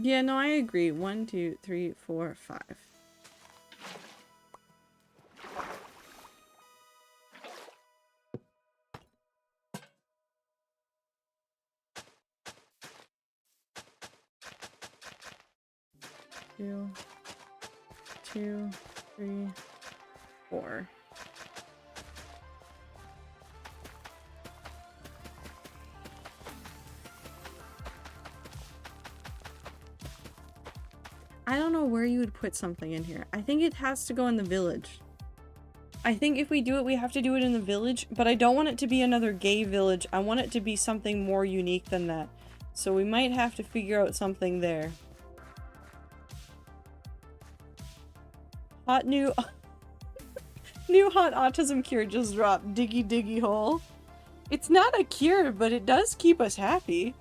Yeah, no, I agree. 1, 2, 3, 4, 5. Two, 2, 3, 4. I don't know where you would put something in here. I think it has to go in the village. I think if we do it, we have to do it in the village, but I don't want it to be another gay village. I want it to be something more unique than that. So we might have to figure out something there. Hot new... new hot autism cure just dropped. Diggy diggy hole. It's not a cure, but it does keep us happy.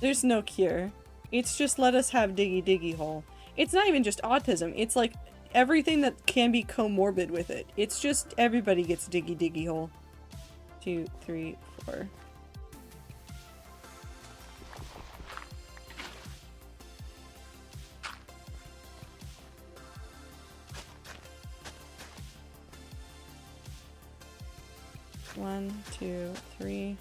There's no cure. It's just let us have diggy diggy hole. It's not even just autism. It's like everything that can be comorbid with it. It's just everybody gets diggy diggy hole. 2, 3, 4. One, 2, 3.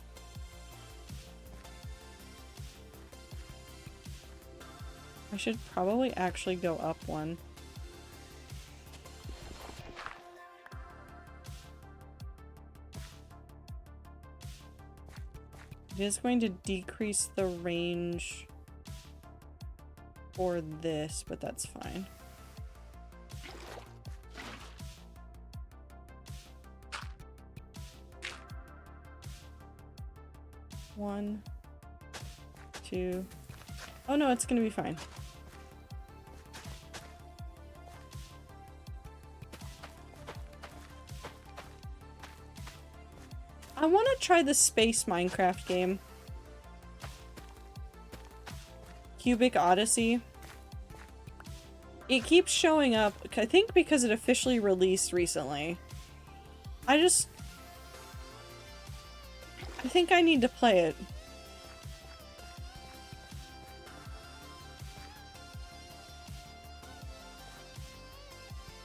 I should probably actually go up one. It is going to decrease the range for this, but that's fine. One, 2. Oh no, it's gonna be fine. I want to try the space Minecraft game. Cubic Odyssey. It keeps showing up, I think because it officially released recently. I think I need to play it.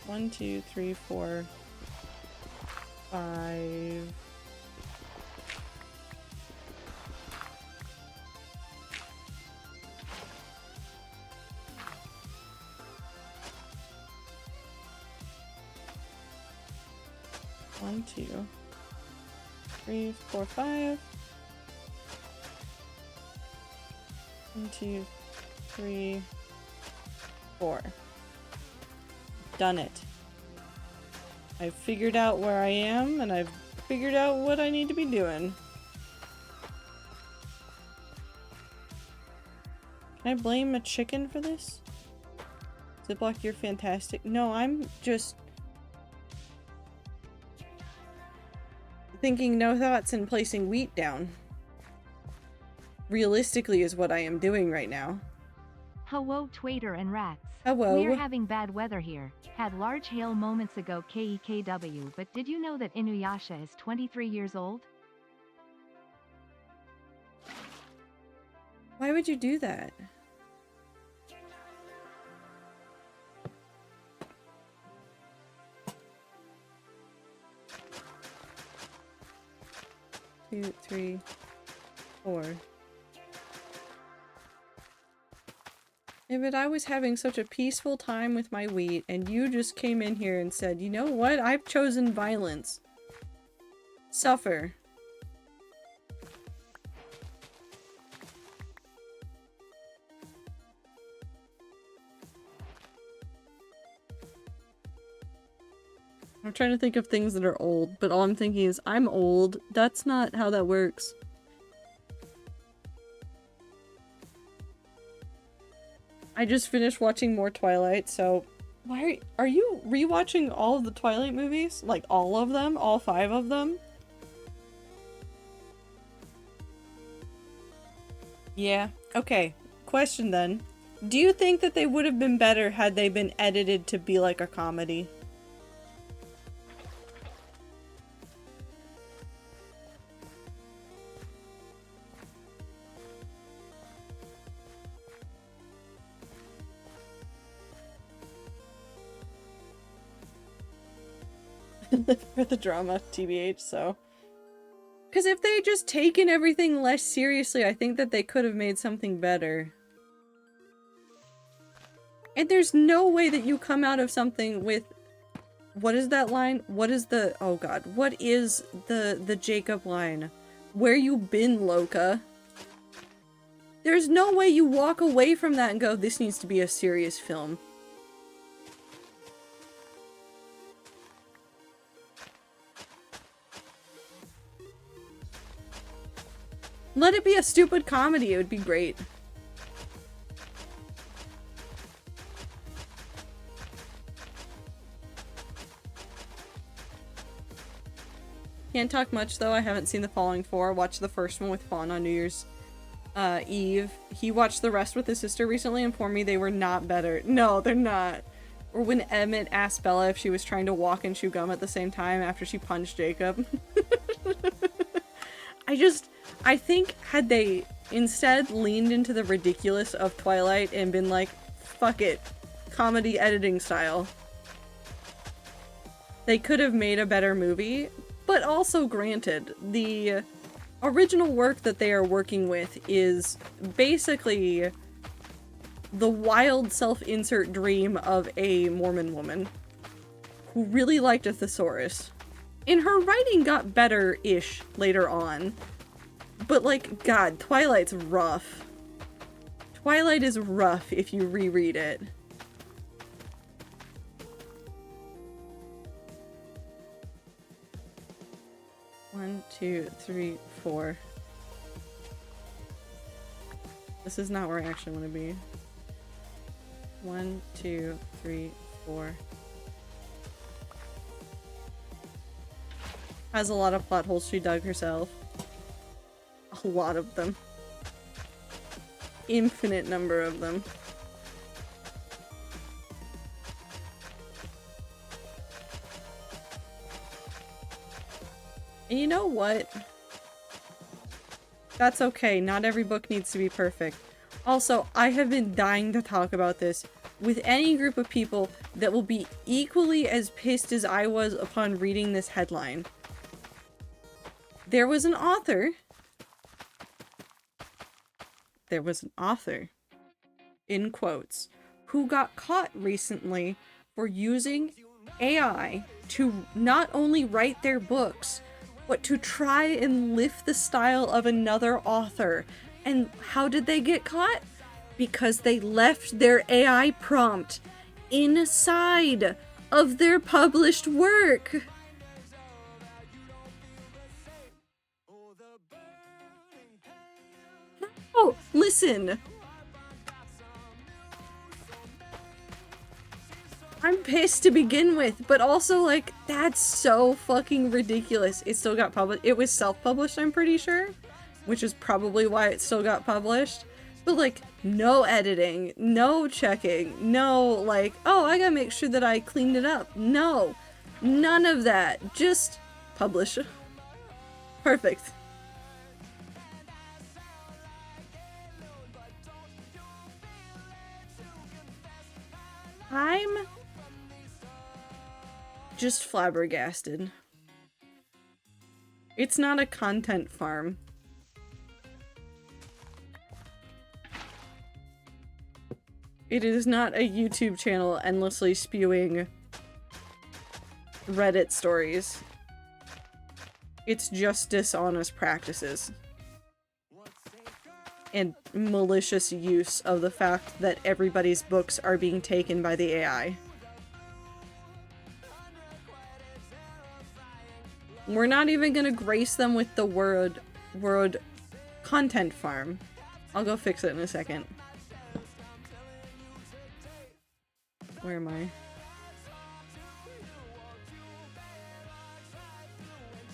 One, two, three, four, 5. One, two, 3, 4, 5. 1, 2, 3, 4. Done it. I've figured out where I am, and I've figured out what I need to be doing. Can I blame a chicken for this? Ziploc, you're fantastic. No, I'm just thinking no thoughts and placing wheat down. Realistically is what I am doing right now. Hello, Twader and Rats. Hello. We are having bad weather here. Had large hail moments ago KEKW, but did you know that Inuyasha is 23 years old? Why would you do that? Two, 3, 4. Yeah, but I was having such a peaceful time with my wheat, and you just came in here and said, you know what? I've chosen violence. Suffer. I'm trying to think of things that are old, but all I'm thinking is, I'm old. That's not how that works. I just finished watching more Twilight, so why are you rewatching all of the Twilight movies? Like all of them? All 5 of them? Yeah. Okay. Question then. Do you think that they would have been better had they been edited to be like a comedy? For the drama, TBH, so. Because if they had just taken everything less seriously, I think that they could have made something better. And there's no way that you come out of something with... What is that line? What is the... Oh god. What is the Jacob line? Where you been, Loka? There's no way you walk away from that and go, this needs to be a serious film. Let it be a stupid comedy, it would be great. Can't talk much though, I haven't seen the following 4. Watched the first one with Fawn on New Year's Eve. He watched the rest with his sister recently and informed me they were not better. No, they're not. Or when Emmett asked Bella if she was trying to walk and chew gum at the same time after she punched Jacob. I think had they instead leaned into the ridiculous of Twilight and been like, fuck it, comedy editing style, they could have made a better movie. But also granted, the original work that they are working with is basically the wild self-insert dream of a Mormon woman who really liked a thesaurus. And her writing got better-ish later on. But like, god, Twilight's rough. Twilight is rough if you reread it. One, 2, 3, 4. This is not where I actually want to be. 1, 2, 3, 4. Has a lot of plot holes she dug herself. A lot of them. Infinite number of them. And you know what? That's okay. Not every book needs to be perfect. Also, I have been dying to talk about this with any group of people that will be equally as pissed as I was upon reading this headline. There was an author, in quotes, who got caught recently for using AI to not only write their books, but to try and lift the style of another author. And how did they get caught? Because they left their AI prompt inside of their published work. Oh, listen. I'm pissed to begin with, but also, like, that's so fucking ridiculous. It still got published. It was self-published, I'm pretty sure, which is probably why it still got published. But, like, no editing, no checking, no, like, oh, I gotta make sure that I cleaned it up. No, none of that. Just publish. Perfect. I'm just flabbergasted. It's not a content farm. It is not a YouTube channel endlessly spewing Reddit stories. It's just dishonest practices. And malicious use of the fact that everybody's books are being taken by the AI. We're not even gonna grace them with the word content farm. I'll go fix it in a second. Where am I?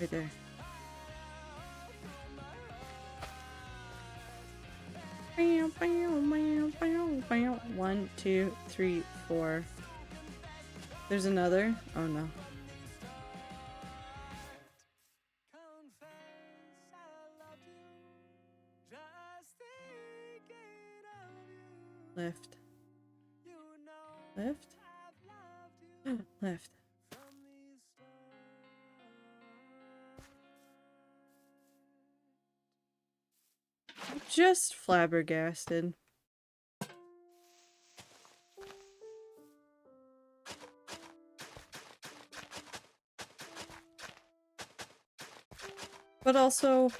Right there. One, two, three, four. There's another? Oh no. Left. Left? Left. I'm just flabbergasted. But also,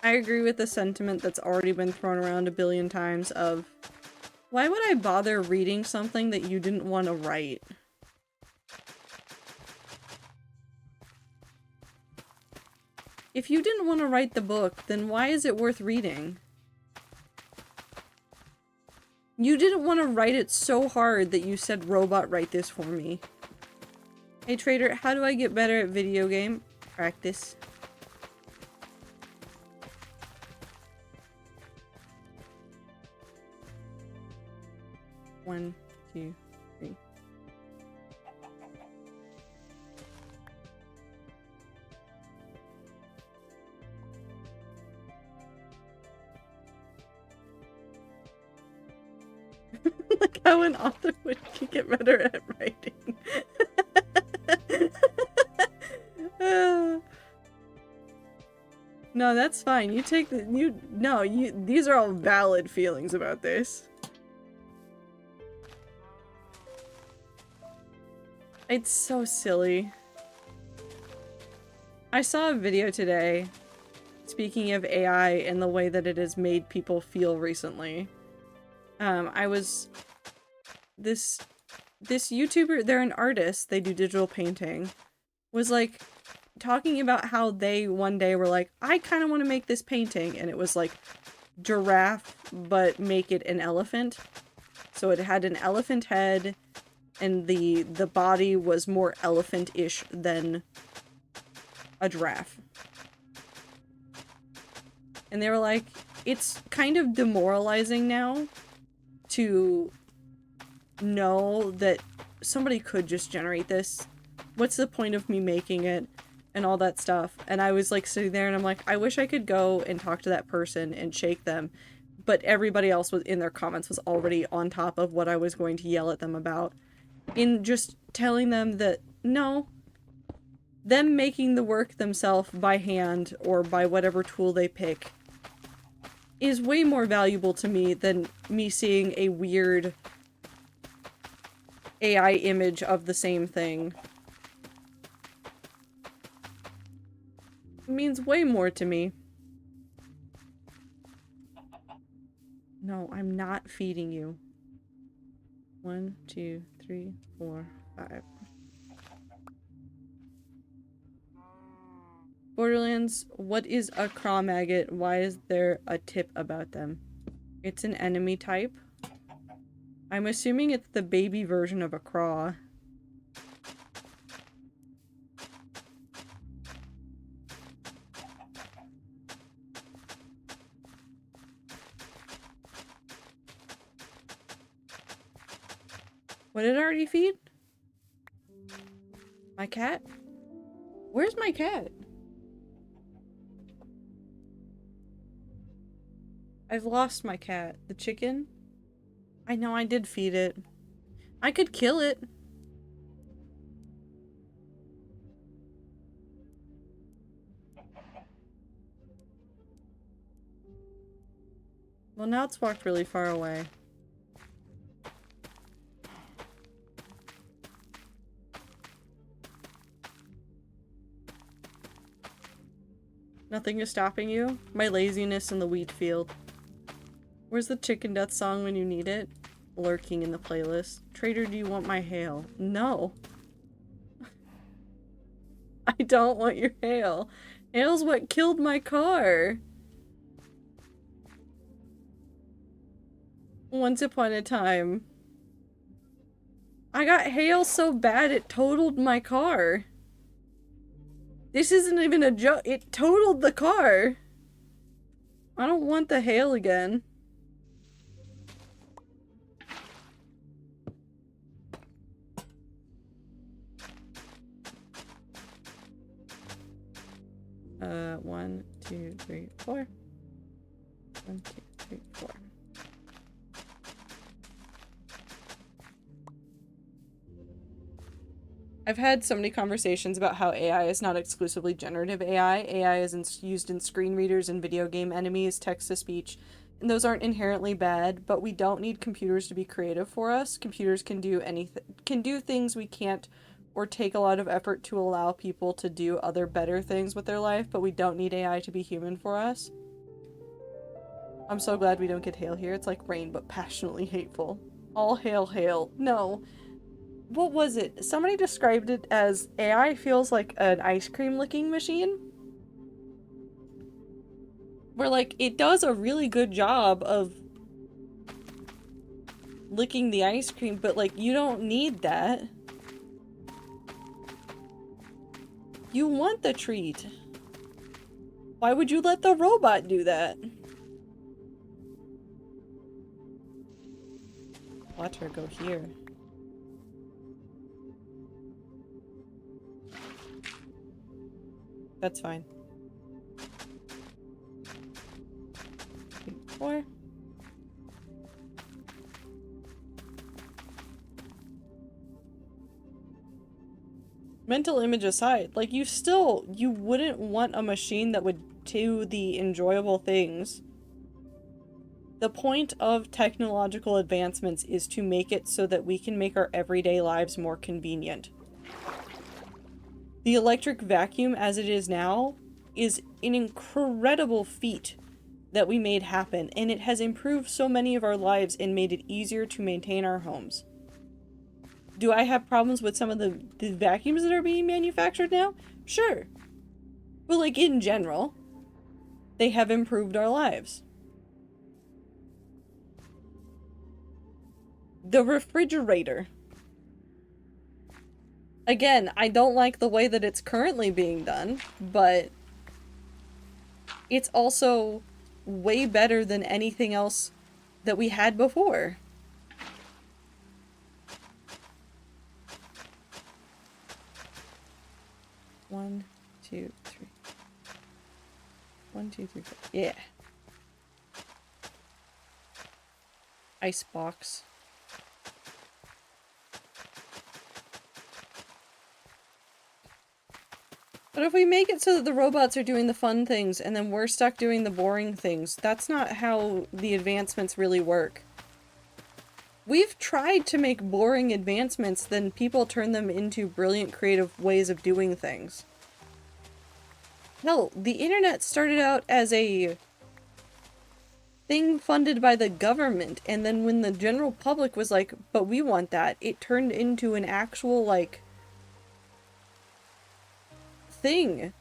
I agree with the sentiment that's already been thrown around a billion times of, why would I bother reading something that you didn't want to write? If you didn't want to write the book, then why is it worth reading? You didn't want to write it so hard that you said, robot, write this for me. Hey trader, how do I get better at video game practice? One, two, three. Like how an author would get better at writing. No, that's fine. You take the these are all valid feelings about this. It's so silly. I saw a video today, speaking of AI and the way that it has made people feel recently. This YouTuber, they're an artist, they do digital painting, was like talking about how they one day were like, I kind of want to make this painting, and it was like giraffe, but make it an elephant. So it had an elephant head, and the body was more elephant-ish than a giraffe. And they were like, it's kind of demoralizing now to know that somebody could just generate this. What's the point of me making it? and all that stuff. And I was like sitting there and I'm like, I wish I could go and talk to that person and shake them. But everybody else was in their comments was already on top of what I was going to yell at them about. In just telling them that, no, them making the work themselves by hand or by whatever tool they pick is way more valuable to me than me seeing a weird AI image of the same thing. It means way more to me. No, I'm not feeding you. 1, 2, 3, 4, 5. Borderlands, what is a craw maggot? Why is there a tip about them? It's an enemy type. I'm assuming it's the baby version of a craw. What did I already feed? My cat? Where's my cat? I've lost my cat. The chicken? I know I did feed it. I could kill it. Well, now it's walked really far away. Nothing is stopping you? My laziness in the wheat field. Where's the chicken death song when you need it? Lurking in the playlist. Trader, do you want my hail? No. I don't want your hail. Hail's what killed my car. Once upon a time. I got hail so bad it totaled my car. This isn't even a joke. It totaled the car. I don't want the hail again. One, two, three, four. 1, 2, 3, 4. I've had so many conversations about how AI is not exclusively generative AI. AI is used in screen readers and video game enemies, text-to-speech, and those aren't inherently bad, but we don't need computers to be creative for us. Computers can do things we can't, or take a lot of effort to allow people to do other better things with their life, but we don't need AI to be human for us. I'm so glad we don't get hail here. It's like rain, but passionately hateful. All hail, hail. No. What was it? Somebody described it as AI feels like an ice cream licking machine. Where, like, it does a really good job of licking the ice cream, but, like, you don't need that. You want the treat. Why would you let the robot do that? Watch her go here. That's fine. 3, 4. Mental image aside, like, you wouldn't want a machine that would do the enjoyable things. The point of technological advancements is to make it so that we can make our everyday lives more convenient. The electric vacuum as it is now is an incredible feat that we made happen, and it has improved so many of our lives and made it easier to maintain our homes. Do I have problems with some of the vacuums that are being manufactured now? Sure. But, like, in general, they have improved our lives. The refrigerator. Again, I don't like the way that it's currently being done, but it's also way better than anything else that we had before. One, 2, 3. 1, 2, 3, 4. Yeah. Icebox. But if we make it so that the robots are doing the fun things and then we're stuck doing the boring things, that's not how the advancements really work. We've tried to make boring advancements, then people turn them into brilliant creative ways of doing things. Hell, the internet started out as a thing funded by the government, and then when the general public was like, but we want that, it turned into an actual, like, thing.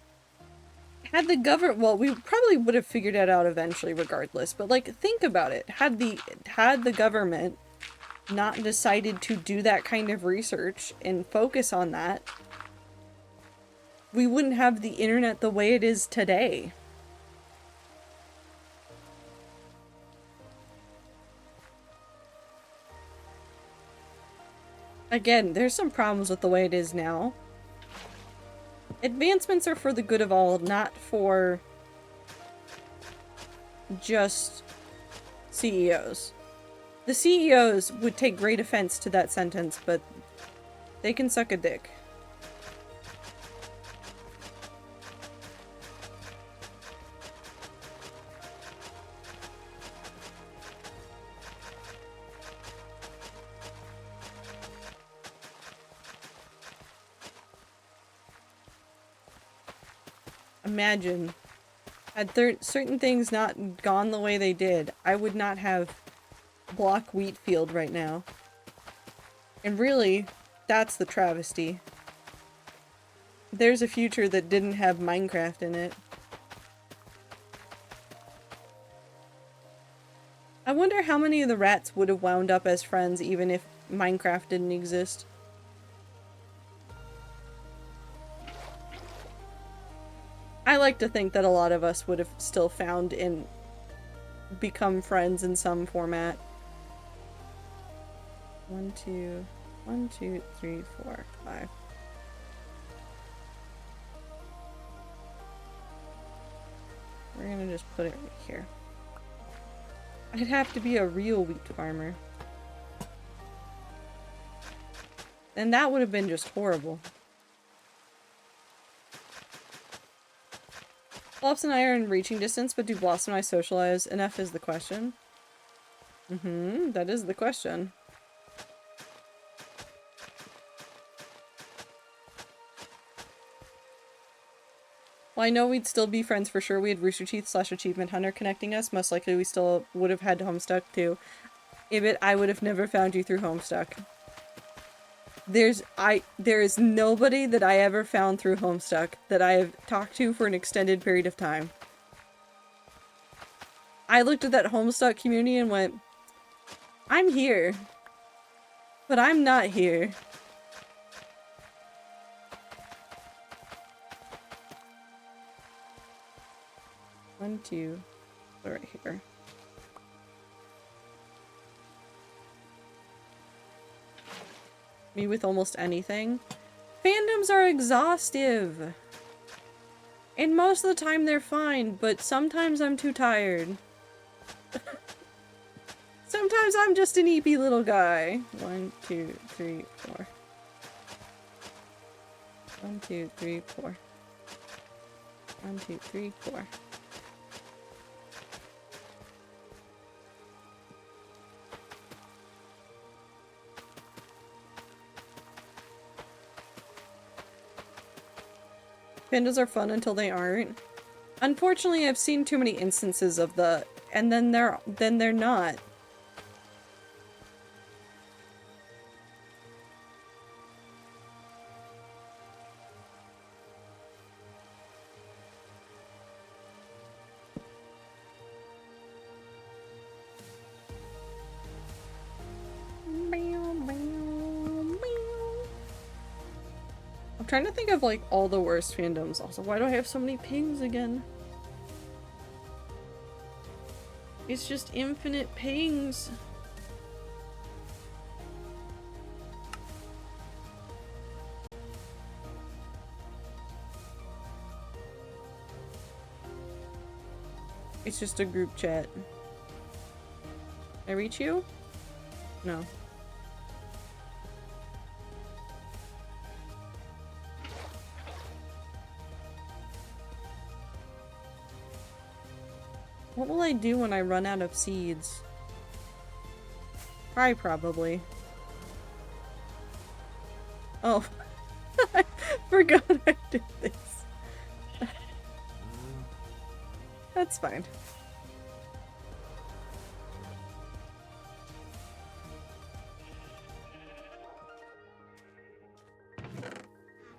Had the government, well, we probably would have figured it out eventually regardless, but like, think about it. Had the government not decided to do that kind of research and focus on that, we wouldn't have the internet the way it is today. Again, there's some problems with the way it is now. Advancements are for the good of all, not for just CEOs. The CEOs would take great offense to that sentence, but they can suck a dick. Imagine, had certain things not gone the way they did, I would not have Block Wheatfield right now. And really, that's the travesty. There's a future that didn't have Minecraft in it. I wonder how many of the rats would have wound up as friends even if Minecraft didn't exist. I like to think that a lot of us would have still found and become friends in some format. 1, 2, 1, 2, 3, 4, 5. We're gonna just put it right here. I'd have to be a real wheat farmer. And that would have been just horrible. Blossom and I are in reaching distance, but do Blossom and I socialize enough is the question. That is the question. Well, I know we'd still be friends for sure. We had Rooster Teeth / Achievement Hunter connecting us. Most likely we still would have had Homestuck too. Ibit, I would have never found you through Homestuck. There is nobody that I ever found through Homestuck that I have talked to for an extended period of time. I looked at that Homestuck community and went, I'm here, but I'm not here. One, two, right here. Me with almost anything. Fandoms are exhaustive. And most of the time they're fine, but sometimes I'm too tired. Sometimes I'm just an eepy little guy. 1, 2, 3, 4. 1, 2, 3, 4. 1, 2, 3, 4. Pandas are fun until they aren't. Unfortunately, I've seen too many instances of the, and then they're not. I'm trying to think of like all the worst fandoms. Also, why do I have so many pings again? It's just infinite pings. It's just a group chat. Can I reach you? No. What will I do when I run out of seeds? Cry, probably. Oh. I forgot I did this. That's fine.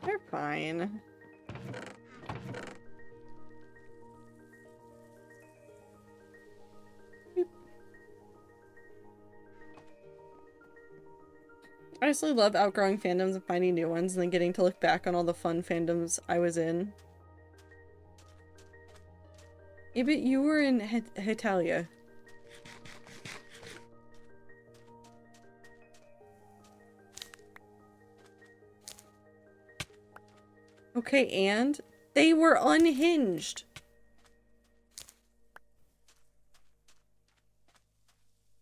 They're fine. I honestly love outgrowing fandoms and finding new ones and then getting to look back on all the fun fandoms I was in. Yeah, but you were in Hetalia. Okay, and they were unhinged.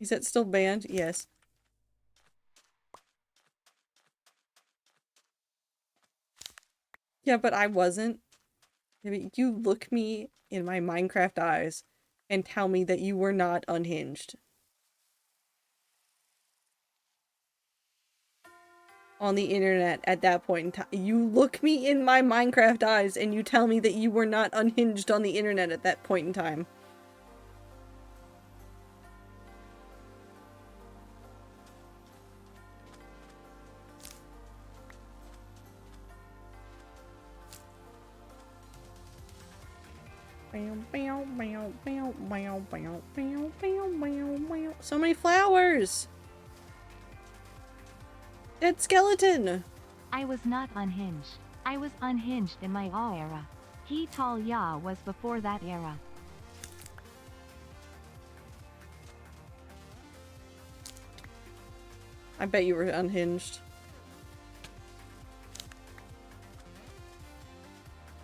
Is that still banned? Yes. Yeah, but I wasn't. I mean, you look me in my Minecraft eyes and tell me that you were not unhinged. On the internet at that point in time. You look me in my Minecraft eyes and you tell me that you were not unhinged on the internet at that point in time. So many flowers! Dead skeleton! I was not unhinged. I was unhinged in my awe era. He Tal Ya was before that era. I bet you were unhinged.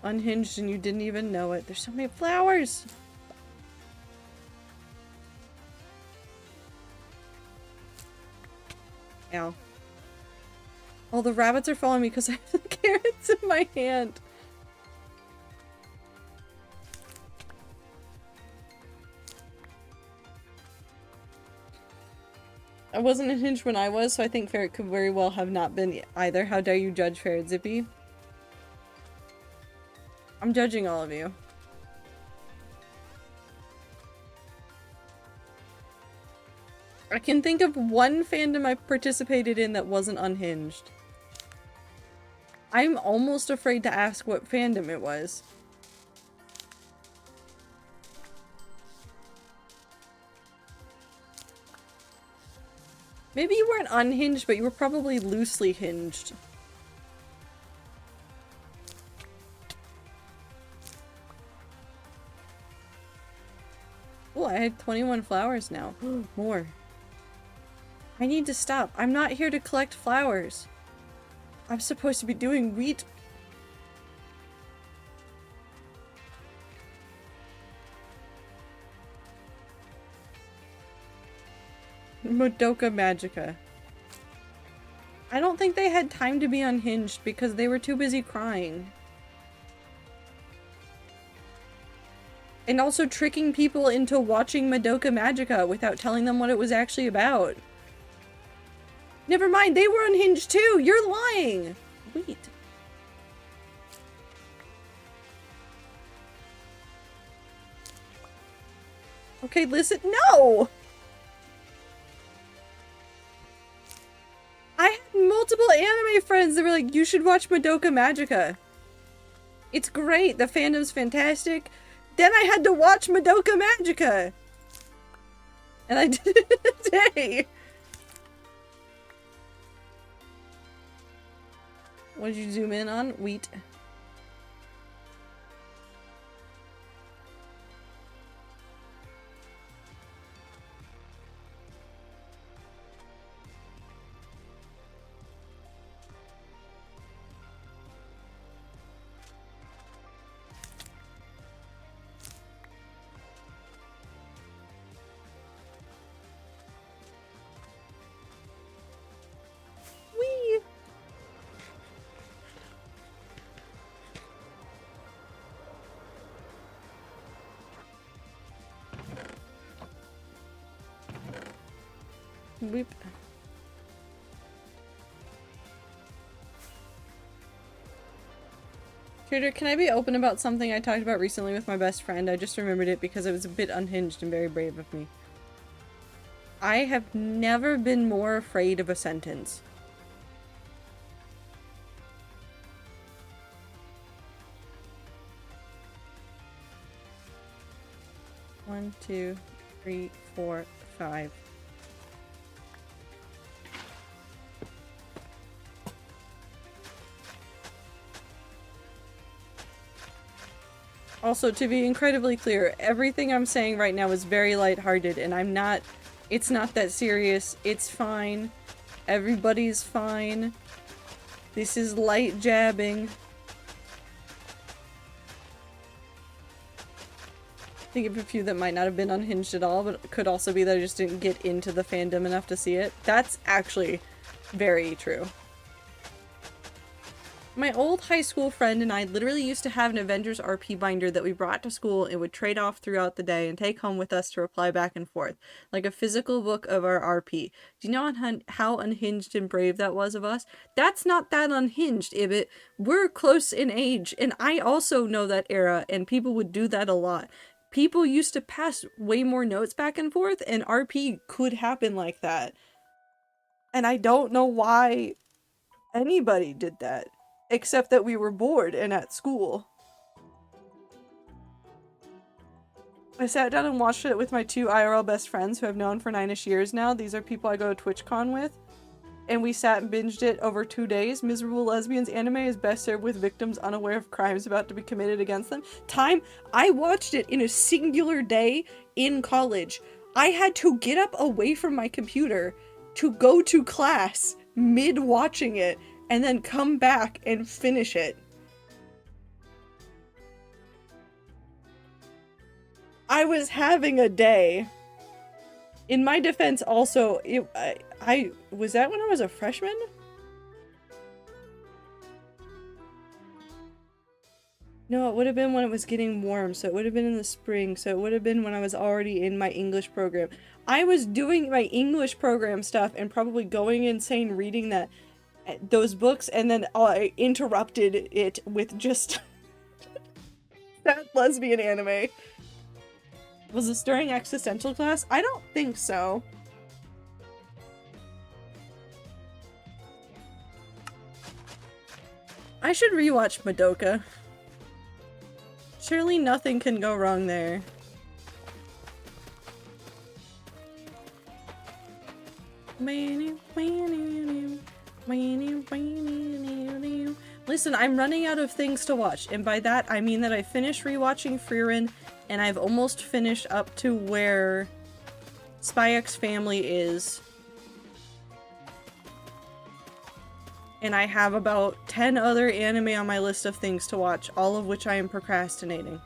Unhinged and you didn't even know it. There's so many flowers! Ow. Oh, the rabbits are following me because I have the carrots in my hand. I wasn't unhinged when I was, so I think Ferret could very well have not been either. How dare you judge Ferret Zippy? I'm judging all of you. I can think of one fandom I participated in that wasn't unhinged. I'm almost afraid to ask what fandom it was. Maybe you weren't unhinged, but you were probably loosely hinged. Oh, I had 21 flowers now. More. I need to stop. I'm not here to collect flowers. I'm supposed to be doing wheat. Madoka Magica. I don't think they had time to be unhinged because they were too busy crying. And also tricking people into watching Madoka Magica without telling them what it was actually about. Never mind, they were unhinged too! You're lying! Wait. Okay, listen- No! I had multiple anime friends that were like, you should watch Madoka Magica. It's great, the fandom's fantastic. Then I had to watch Madoka Magica! And I did it today! What did you zoom in on? Wheat. Weep. Trader, can I be open about something I talked about recently with my best friend? I just remembered it because it was a bit unhinged and very brave of me. I have never been more afraid of a sentence. One, two, three, four, five. Also, to be incredibly clear, everything I'm saying right now is very lighthearted, and I'm not- it's not that serious. It's fine. Everybody's fine. This is light jabbing. Think of a few that might not have been unhinged at all, but it could also be that I just didn't get into the fandom enough to see it. That's actually very true. My old high school friend and I literally used to have an Avengers RP binder that we brought to school and would trade off throughout the day and take home with us to reply back and forth, like a physical book of our RP. Do you know how unhinged and brave that was of us? That's not that unhinged, Ibit. We're close in age, and I also know that era, and people would do that a lot. People used to pass way more notes back and forth, and RP could happen like that. And I don't know why anybody did that. Except that we were bored and at school. I sat down and watched it with my two IRL best friends who I've known for 9-ish years now. These are people I go to TwitchCon with. And we sat and binged it over 2 days. Miserable Lesbians anime is best served with victims unaware of crimes about to be committed against them. I watched it in a singular day in college. I had to get up away from my computer to go to class mid-watching it and then come back and finish it. I was having a day. In my defense, also, I was that when I was a freshman? No, it would have been when it was getting warm, so it would have been in the spring, so it would have been when I was already in my English program. I was doing my English program stuff and probably going insane reading those books, and then I interrupted it with just that lesbian anime. Was this during existential class? I don't think so. I should rewatch Madoka. Surely nothing can go wrong there. Listen, I'm running out of things to watch, and by that I mean that I finished rewatching Frieren, and I've almost finished up to where Spy X Family is. And I have about 10 other anime on my list of things to watch, all of which I am procrastinating.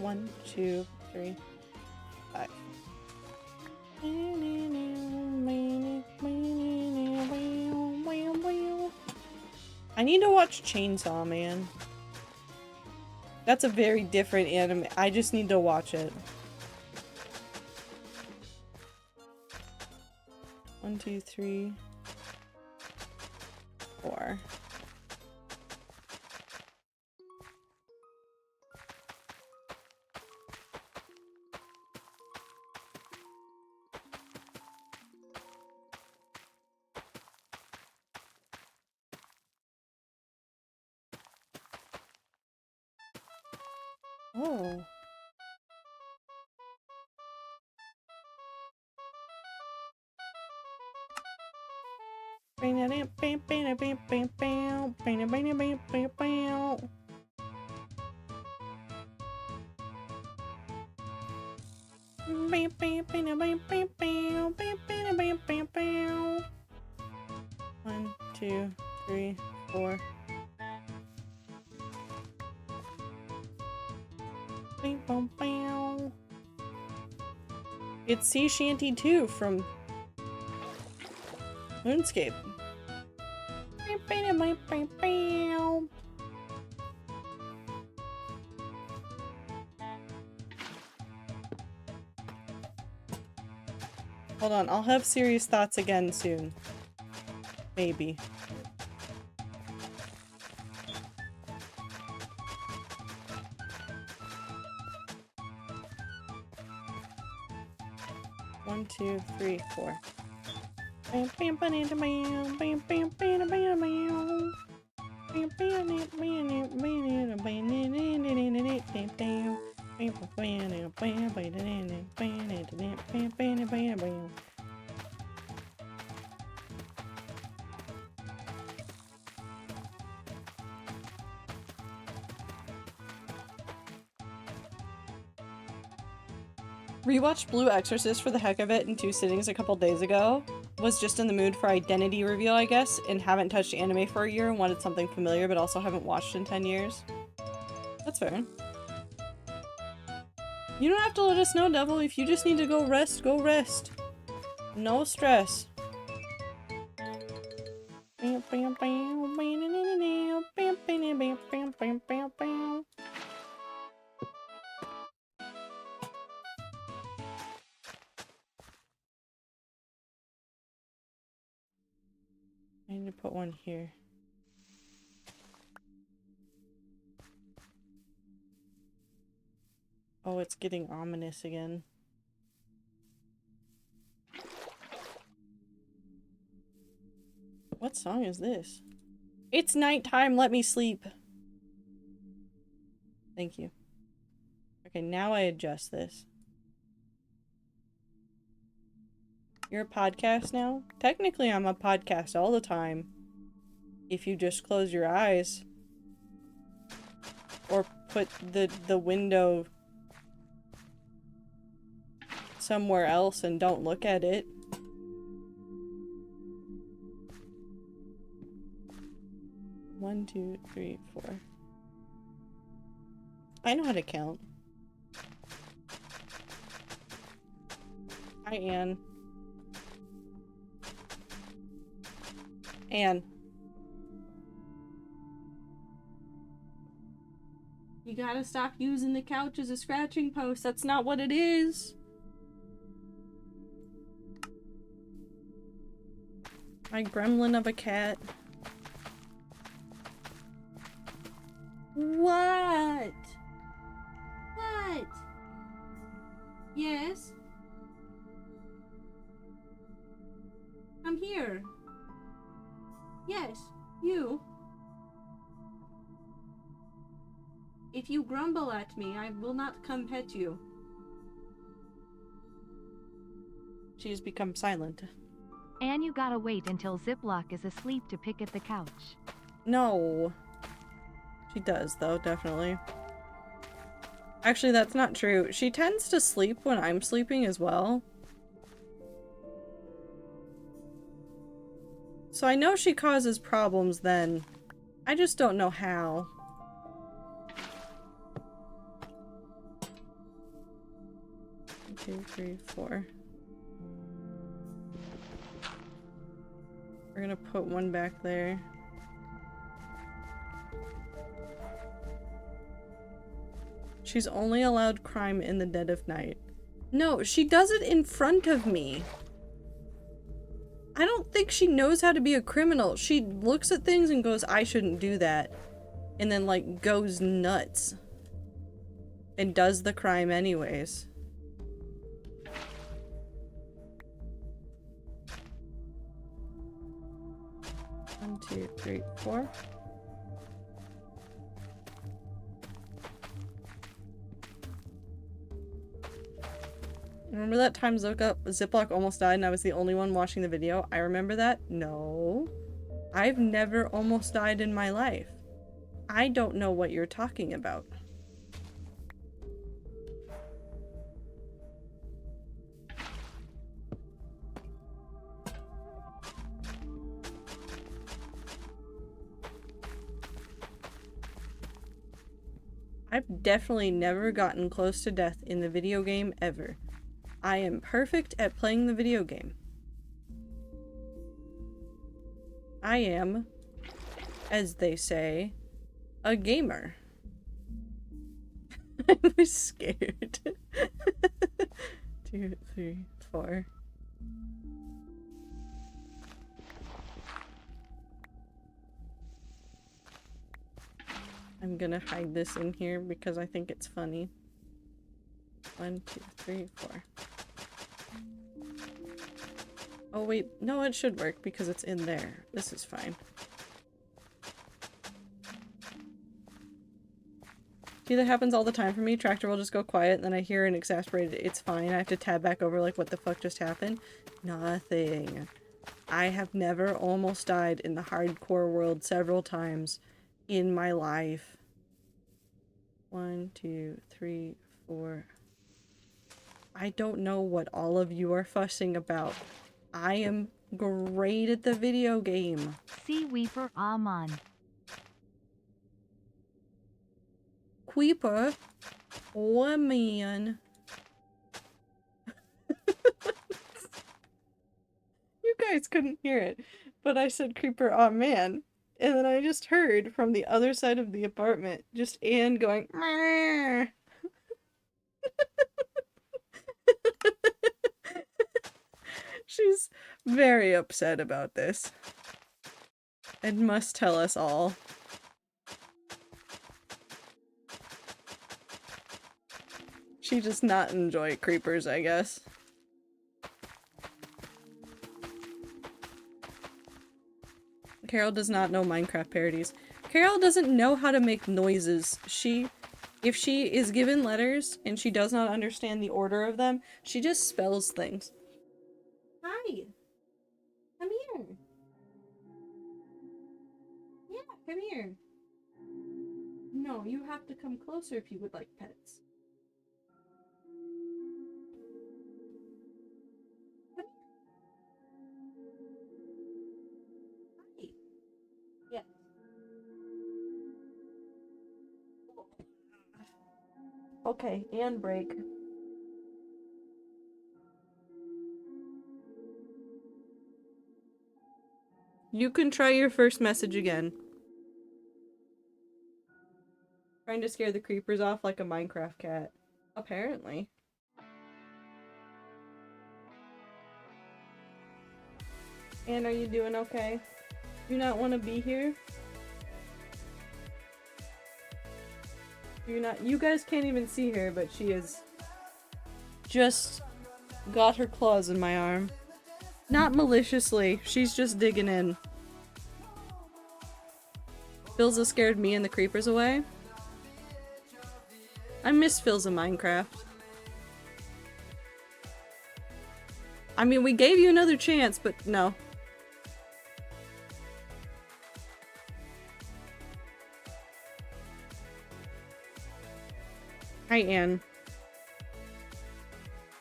1, 2, 3, 5. I need to watch Chainsaw Man. That's a very different anime. I just need to watch it. 1, 2, 3, 4. Oh. One, two, three, four. It's Sea Shanty 2 from RuneScape. Hold on, I'll have serious thoughts again soon. Maybe. One, two, three, four. Bam, bam, bam, bam, bam, bam, bam, bam, bam. Rewatched Blue Exorcist for the heck of it in 2 sittings a couple days ago. Was just in the mood for identity reveal, I guess, and haven't touched anime for a year and wanted something familiar, but also haven't watched in 10 years. That's fair. You don't have to let us know, Devil. If you just need to go rest, go rest. No stress. I need to put one here. Oh, it's getting ominous again. What song is this? It's nighttime, let me sleep. Thank you. Okay, now I adjust this. You're a podcast now? Technically, I'm a podcast all the time. If you just close your eyes. Or put the window somewhere else and don't look at it. One, two, three, four. I know how to count. Hi, Anne. Anne. You gotta stop using the couch as a scratching post. That's not what it is. My gremlin of a cat. What? What? Yes? I'm here. Yes, you. If you grumble at me, I will not come pet you. She has become silent. And you gotta wait until Ziploc is asleep to pick at the couch. No. She does, though, definitely. Actually, that's not true. She tends to sleep when I'm sleeping as well. So I know she causes problems then. I just don't know how. One, two, three, four. We're gonna put one back there. She's only allowed crime in the dead of night. No, she does it in front of me. I don't think she knows how to be a criminal. She looks at things and goes, I shouldn't do that. And then, like, goes nuts. And does the crime anyways. One, two, three, four. Remember that time Ziploc almost died and I was the only one watching the video? I remember that? No. I've never almost died in my life. I don't know what you're talking about. I've definitely never gotten close to death in the video game ever. I am perfect at playing the video game. I am, as they say, a gamer. I was scared. 2, 3, 4. I'm gonna hide this in here because I think it's funny. 1, 2, 3, 4. Oh wait, no, it should work because it's in there. This is fine. See, that happens all the time for me. Tractor will just go quiet, then I hear an exasperated, it's fine. I have to tab back over like, what the fuck just happened? Nothing. I have never almost died in the hardcore world several times in my life. 1, 2, 3, 4. I don't know what all of you are fussing about. I am great at the video game. Sea Weeper Amon. Creeper. Oh man. You guys couldn't hear it, but I said creeper, oh man. And then I just heard from the other side of the apartment, just Anne going, Meh. She's very upset about this. And must tell us all. She does not enjoy creepers, I guess. Carol does not know Minecraft parodies. Carol doesn't know how to make noises. If she is given letters and she does not understand the order of them, she just spells things. Hi. Come here. Yeah, come here. No, you have to come closer if you would like pets. Hi. Yes. Okay, and break. You can try your first message again. Trying to scare the creepers off like a Minecraft cat. Apparently. Anne, are you doing okay? Do you not want to be here? Do you not? You guys can't even see her, but she is just got her claws in my arm. Not maliciously, she's just digging in. Filza scared me and the creepers away. I miss Filza Minecraft. I mean, we gave you another chance, but no. Hi, Anne.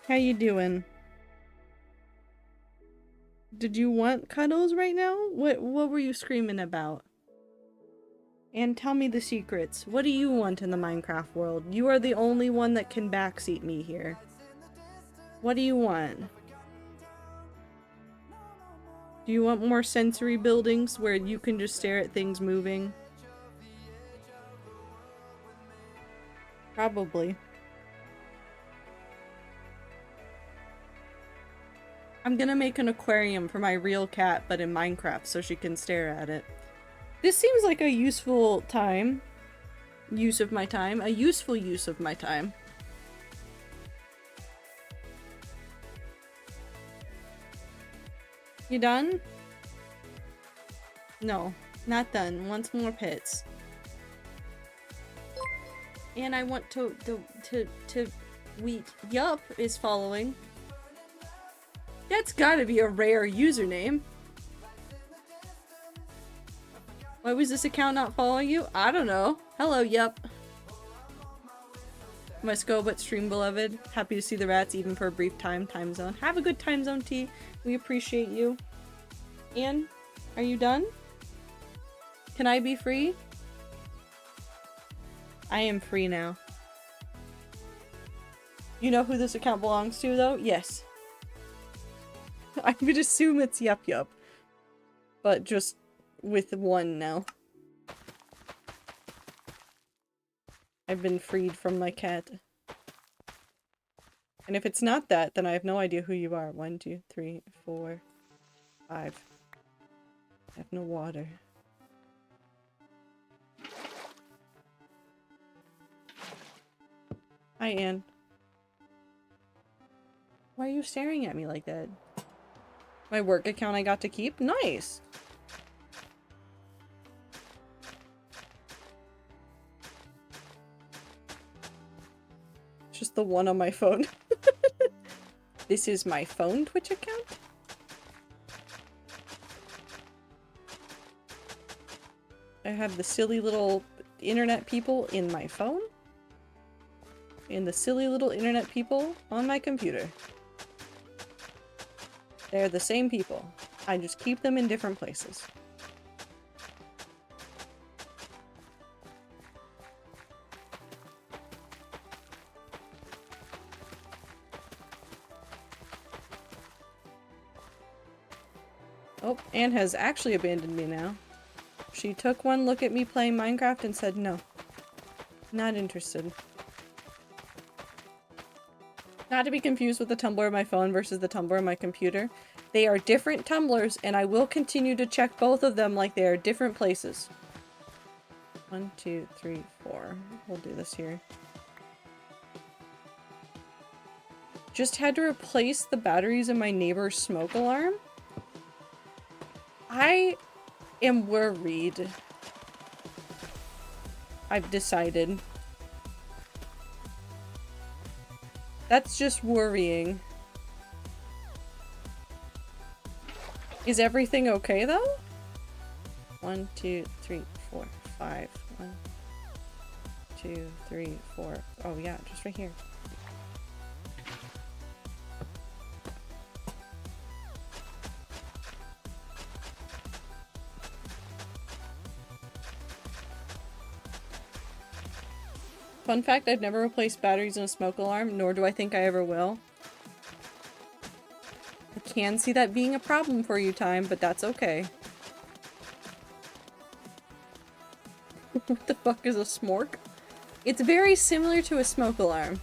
How you doing? Did you want cuddles right now? What were you screaming about? And tell me the secrets. What do you want in the Minecraft world? You are the only one that can backseat me here. What do you want? Do you want more sensory buildings where you can just stare at things moving? Probably. I'm gonna make an aquarium for my real cat, but in Minecraft, so she can stare at it. This seems like a useful time. Use of my time. A useful use of my time. You done? No, not done. Wants more pits. And I want to wheat. Yup is following. That's gotta be a rare username. Why was this account not following you? I don't know. Hello, yup. My Scobot stream beloved. Happy to see the rats even for a brief time zone. Have a good time zone, T. We appreciate you. Anne, are you done? Can I be free? I am free now. You know who this account belongs to, though? Yes. I would assume it's Yup Yup. But just with one now. I've been freed from my cat. And if it's not that, then I have no idea who you are. 1, 2, 3, 4, 5. I have no water. Hi, Anne. Why are you staring at me like that? My work account I got to keep? Nice! Just the one on my phone. This is my phone Twitch account? I have the silly little internet people in my phone. And the silly little internet people on my computer. They're the same people. I just keep them in different places. Oh, Anne has actually abandoned me now. She took one look at me playing Minecraft and said no. Not interested. Not to be confused with the Tumblr of my phone versus the Tumblr of my computer. They are different Tumblrs, and I will continue to check both of them like they are different places. 1, 2, 3, 4. We'll do this here. Just had to replace the batteries in my neighbor's smoke alarm. I am worried. I've decided. That's just worrying. Is everything okay though? 1, 2, 3, 4, 5. 1, 2, 3, 4. Oh yeah, just right here. Fun fact, I've never replaced batteries in a smoke alarm, nor do I think I ever will. I can see that being a problem for you, Time, but that's okay. What the fuck is a smork? It's very similar to a smoke alarm.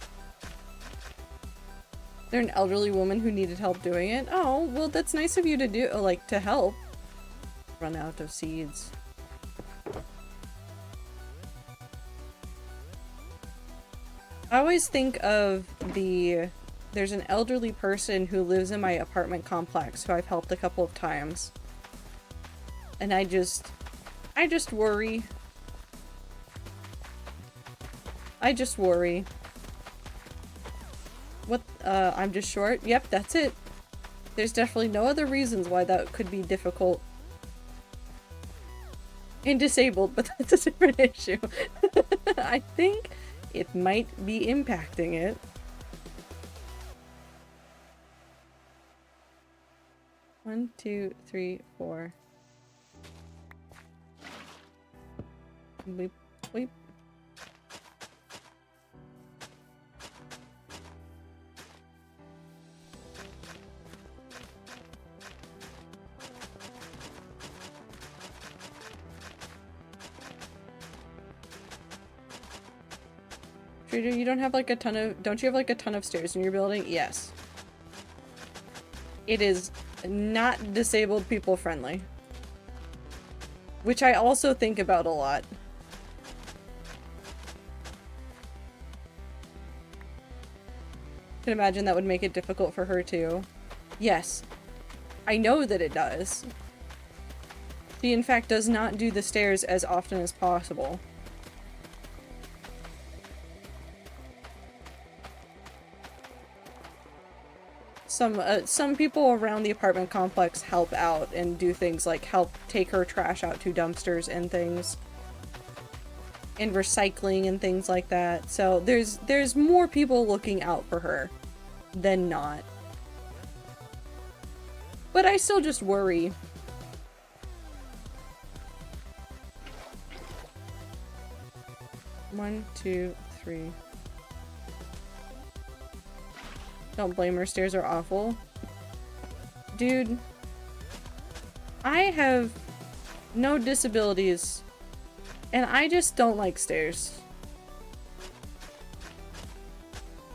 They're an elderly woman who needed help doing it. Oh, well that's nice of you to do, like, to help. Run out of seeds. I always think of there's an elderly person who lives in my apartment complex who I've helped a couple of times. And I just worry. I just worry. What, I'm just short? Yep, that's it. There's definitely no other reasons why that could be difficult. And disabled, but that's a different issue. I think it might be impacting it. One, 2, 3, 4. Weep, weep. You don't have like a ton of, don't you have like a ton of stairs in your building? Yes. It is not disabled people friendly. Which I also think about a lot. Can imagine that would make it difficult for her too. Yes. I know that it does. She in fact does not do the stairs as often as possible. Some people around the apartment complex help out and do things like help take her trash out to dumpsters and things. And recycling and things like that. So there's more people looking out for her than not. But I still just worry. One, 2, 3. Don't blame her, stairs are awful. Dude, I have no disabilities, and I just don't like stairs.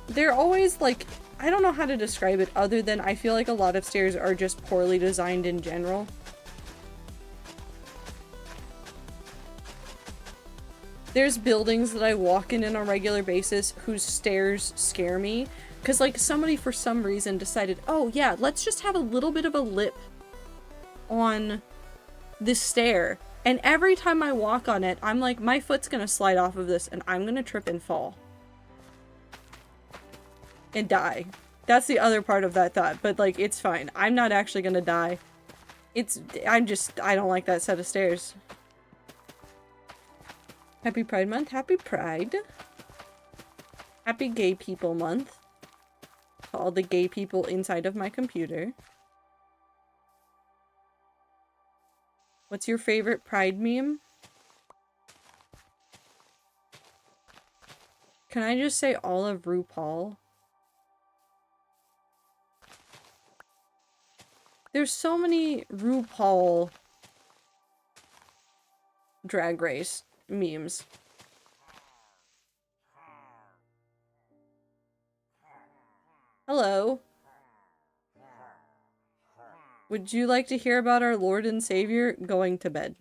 They're always like, I don't know how to describe it other than I feel like a lot of stairs are just poorly designed in general. There's buildings that I walk in on a regular basis whose stairs scare me. Because, like, somebody for some reason decided, oh yeah, let's just have a little bit of a lip on this stair. And every time I walk on it, I'm like, my foot's gonna slide off of this and I'm gonna trip and fall. And die. That's the other part of that thought, but like, it's fine. I'm not actually gonna die. I don't like that set of stairs. Happy Pride Month. Happy Pride. Happy Gay People Month. To all the gay people inside of my computer. What's your favorite Pride meme? Can I just say all of RuPaul? There's so many RuPaul Drag Race memes. Hello. Would you like to hear about our Lord and Savior going to bed?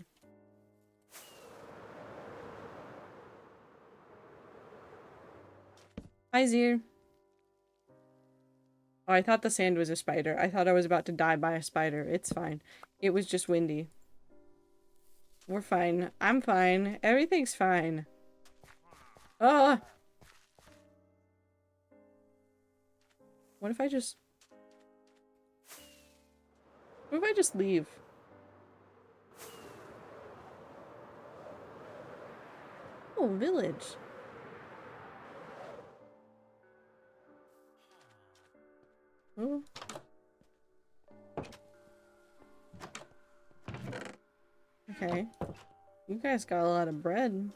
Hi, Zir. Oh, I thought the sand was a spider. I thought I was about to die by a spider. It's fine. It was just windy. We're fine. I'm fine. Everything's fine. Ah! What if I just... What if I just leave? Oh, village. Oh. Okay. You guys got a lot of bread.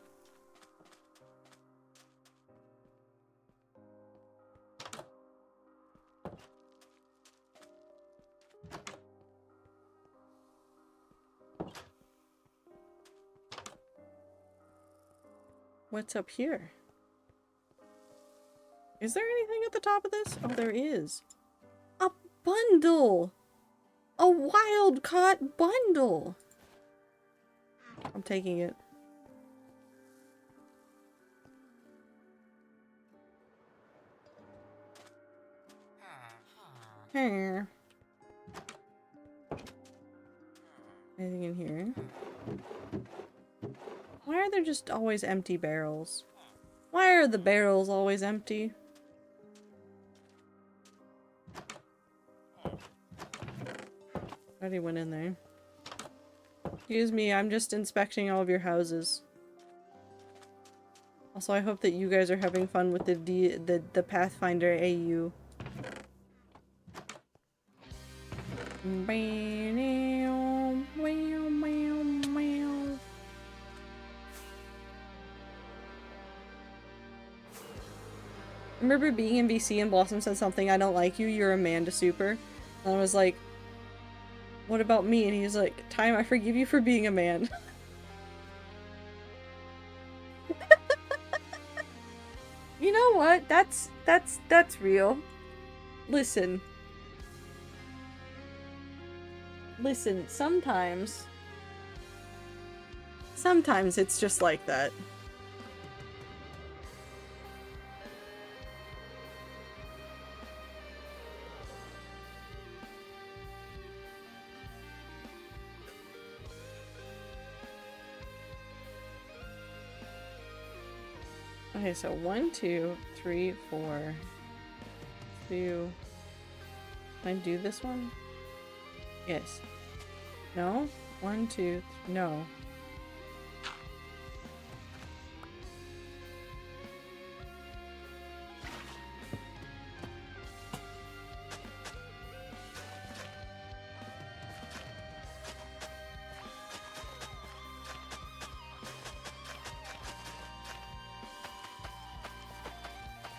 What's up here? Is there anything at the top of this? Oh, there is. A bundle! A wild caught bundle! I'm taking it. Here. Anything in here? Why are there just always empty barrels? Why are the barrels always empty? Already went in there. Excuse me, I'm just inspecting all of your houses. Also, I hope that you guys are having fun with the Pathfinder AU. I remember being in VC and Blossom said something, I don't like you, you're Amanda Super. And I was like, what about me? And he's like, Time, I forgive you for being a man. You know what? That's real. Listen. Listen, sometimes it's just like that. Okay, so 1, 2, 3, 4, 2. Can I do this one? Yes. No? 1, 2, no.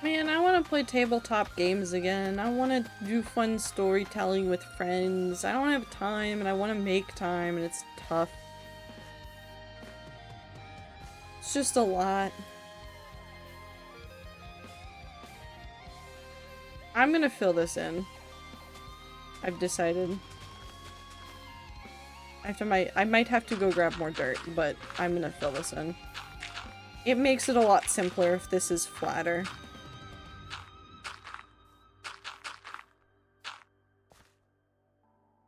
Man, I want to play tabletop games again. I want to do fun storytelling with friends. I don't have time, and I want to make time, and it's tough. It's just a lot. I'm gonna fill this in. I've decided. I might have to go grab more dirt, but I'm gonna fill this in. It makes it a lot simpler if this is flatter.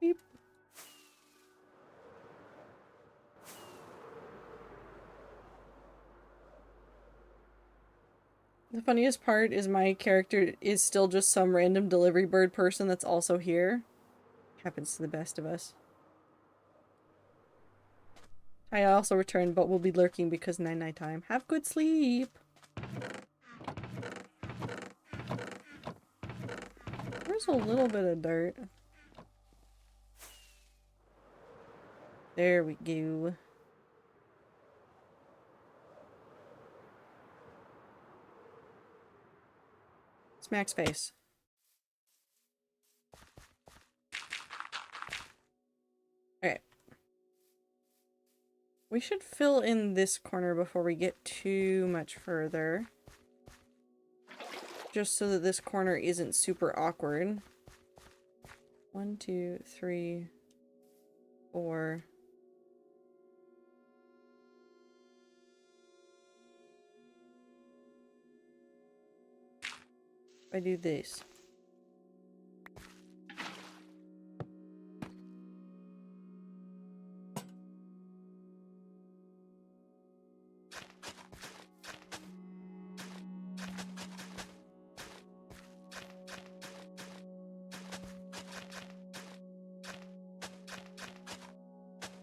Beep. The funniest part is my character is still just some random delivery bird person that's also here. Happens to the best of us. I also returned, but will be lurking because night time. Have good sleep! There's a little bit of dirt. There we go. Smack's face. Alright. We should fill in this corner before we get too much further. Just so that this corner isn't super awkward. 1, 2, 3, 4. If I do this.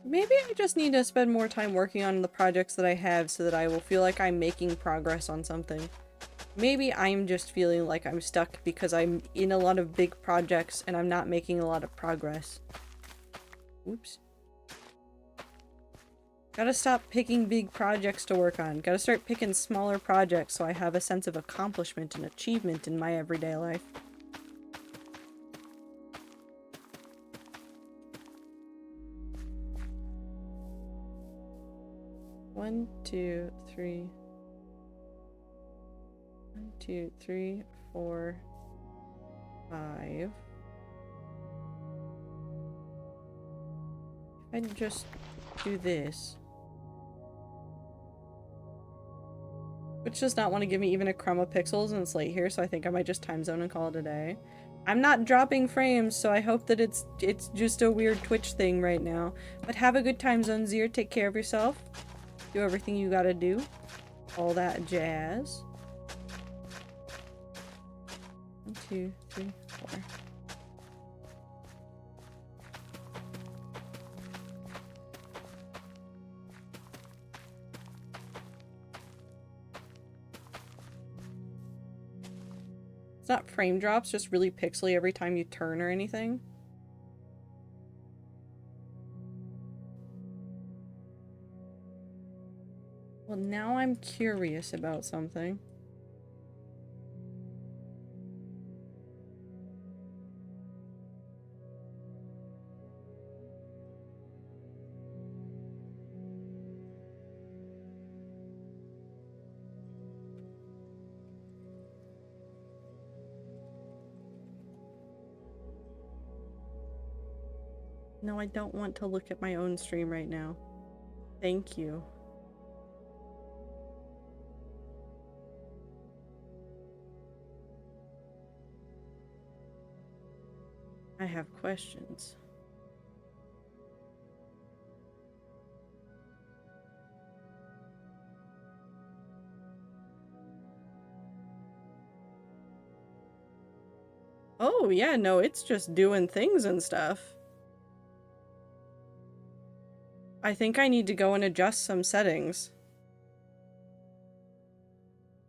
Maybe I just need to spend more time working on the projects that I have so that I will feel like I'm making progress on something. Maybe I'm just feeling like I'm stuck because I'm in a lot of big projects and I'm not making a lot of progress. Oops. Gotta stop picking big projects to work on. Gotta start picking smaller projects so I have a sense of accomplishment and achievement in my everyday life. One, two, three. 1, 2, 3, 4, 5. If I just do this. Which does not want to give me even a crumb of pixels and it's late here, so I think I might just time zone and call it a day. I'm not dropping frames, so I hope that it's just a weird Twitch thing right now. But have a good time zone, Zier. Take care of yourself. Do everything you gotta do. All that jazz. 1, 2, 3, 4. It's not frame drops, just really pixely every time you turn or anything. Well, now I'm curious about something. No, I don't want to look at my own stream right now. Thank you. I have questions. Oh, yeah, no, it's just doing things and stuff. I think I need to go and adjust some settings.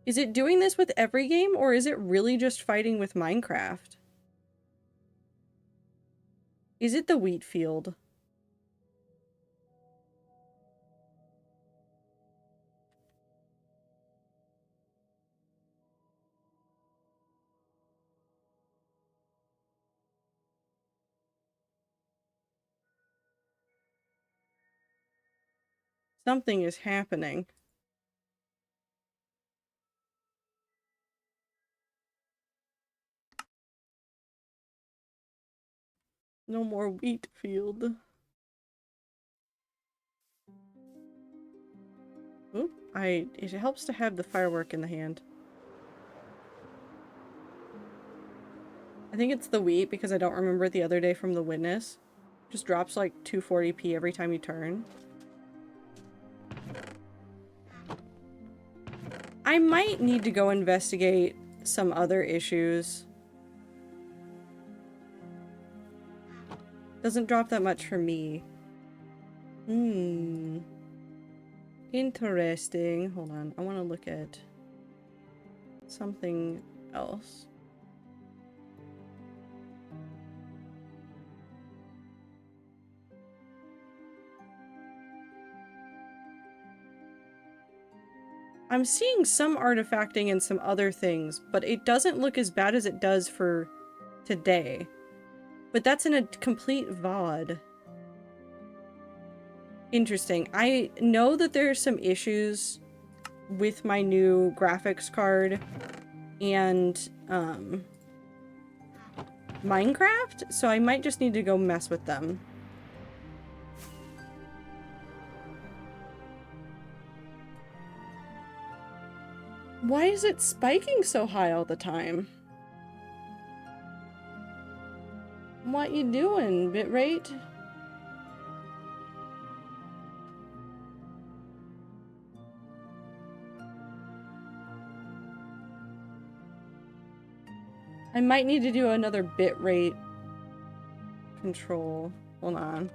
Is it doing this with every game, or is it really just fighting with Minecraft? Is it the wheat field? Something is happening. No more wheat field. Oop, it helps to have the firework in the hand. I think it's the wheat because I don't remember it the other day from the witness. Just drops like 240p every time you turn. I might need to go investigate some other issues. Doesn't drop that much for me. Interesting. Hold on. I want to look at something else. I'm seeing some artifacting and some other things, but it doesn't look as bad as it does for today. But that's in a complete VOD. Interesting. I know that there are some issues with my new graphics card and Minecraft, so I might just need to go mess with them. Why is it spiking so high all the time? What you doing, bitrate? I might need to do another bitrate control. Hold on.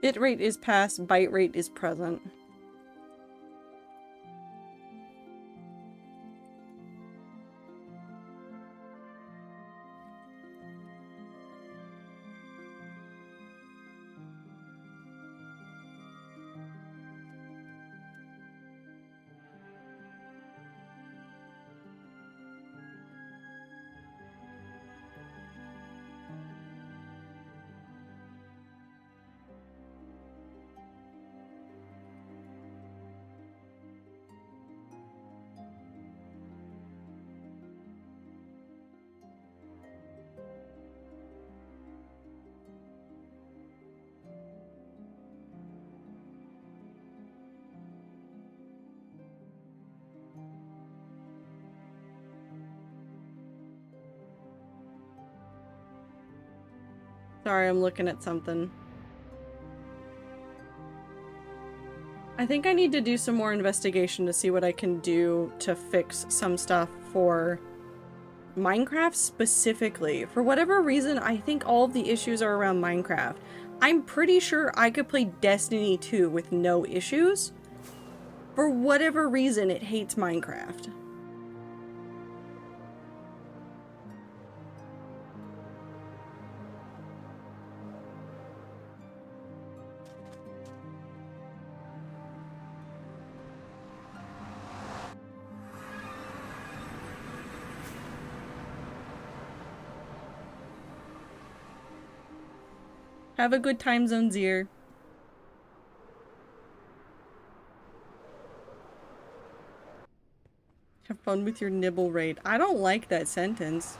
Bitrate is past, byte rate is present. Sorry, I'm looking at something. I think I need to do some more investigation to see what I can do to fix some stuff for Minecraft specifically. For whatever reason, I think all of the issues are around Minecraft. I'm pretty sure I could play Destiny 2 with no issues. For whatever reason, it hates Minecraft. Have a good time zone, Zier. Have fun with your nibble raid. I don't like that sentence.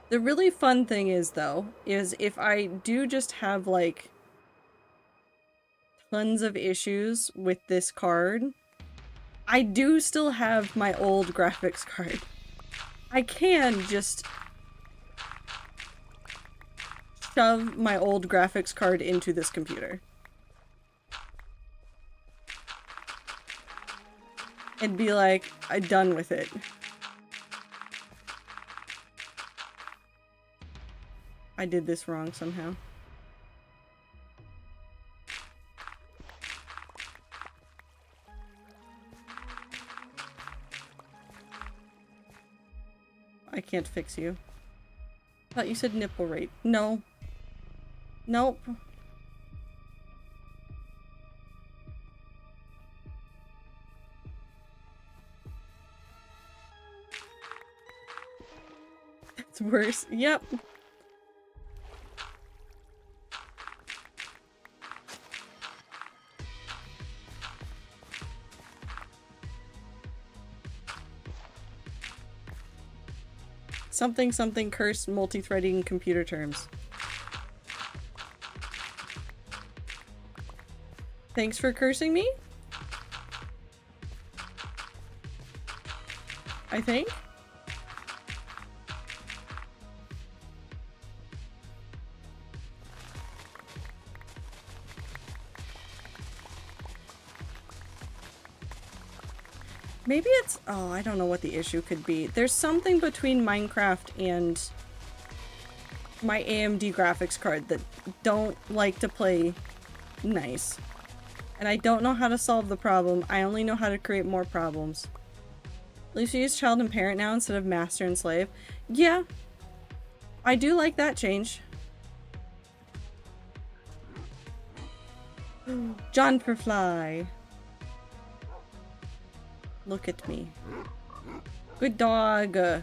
The really fun thing is, though, is if I do just have, like, tons of issues with this card, I do still have my old graphics card. I can just shove my old graphics card into this computer. And be like, I'm done with it. I did this wrong somehow. I can't fix you. Thought you said nipple rate. No. Nope. That's worse. Yep. Something something cursed multi-threading computer terms. Thanks for cursing me? I think? Maybe it's... oh, I don't know what the issue could be. There's something between Minecraft and my AMD graphics card that don't like to play nice. And I don't know how to solve the problem. I only know how to create more problems. At least you use child and parent now instead of master and slave. Yeah. I do like that change. John Perfly. Look at me. Good dog. I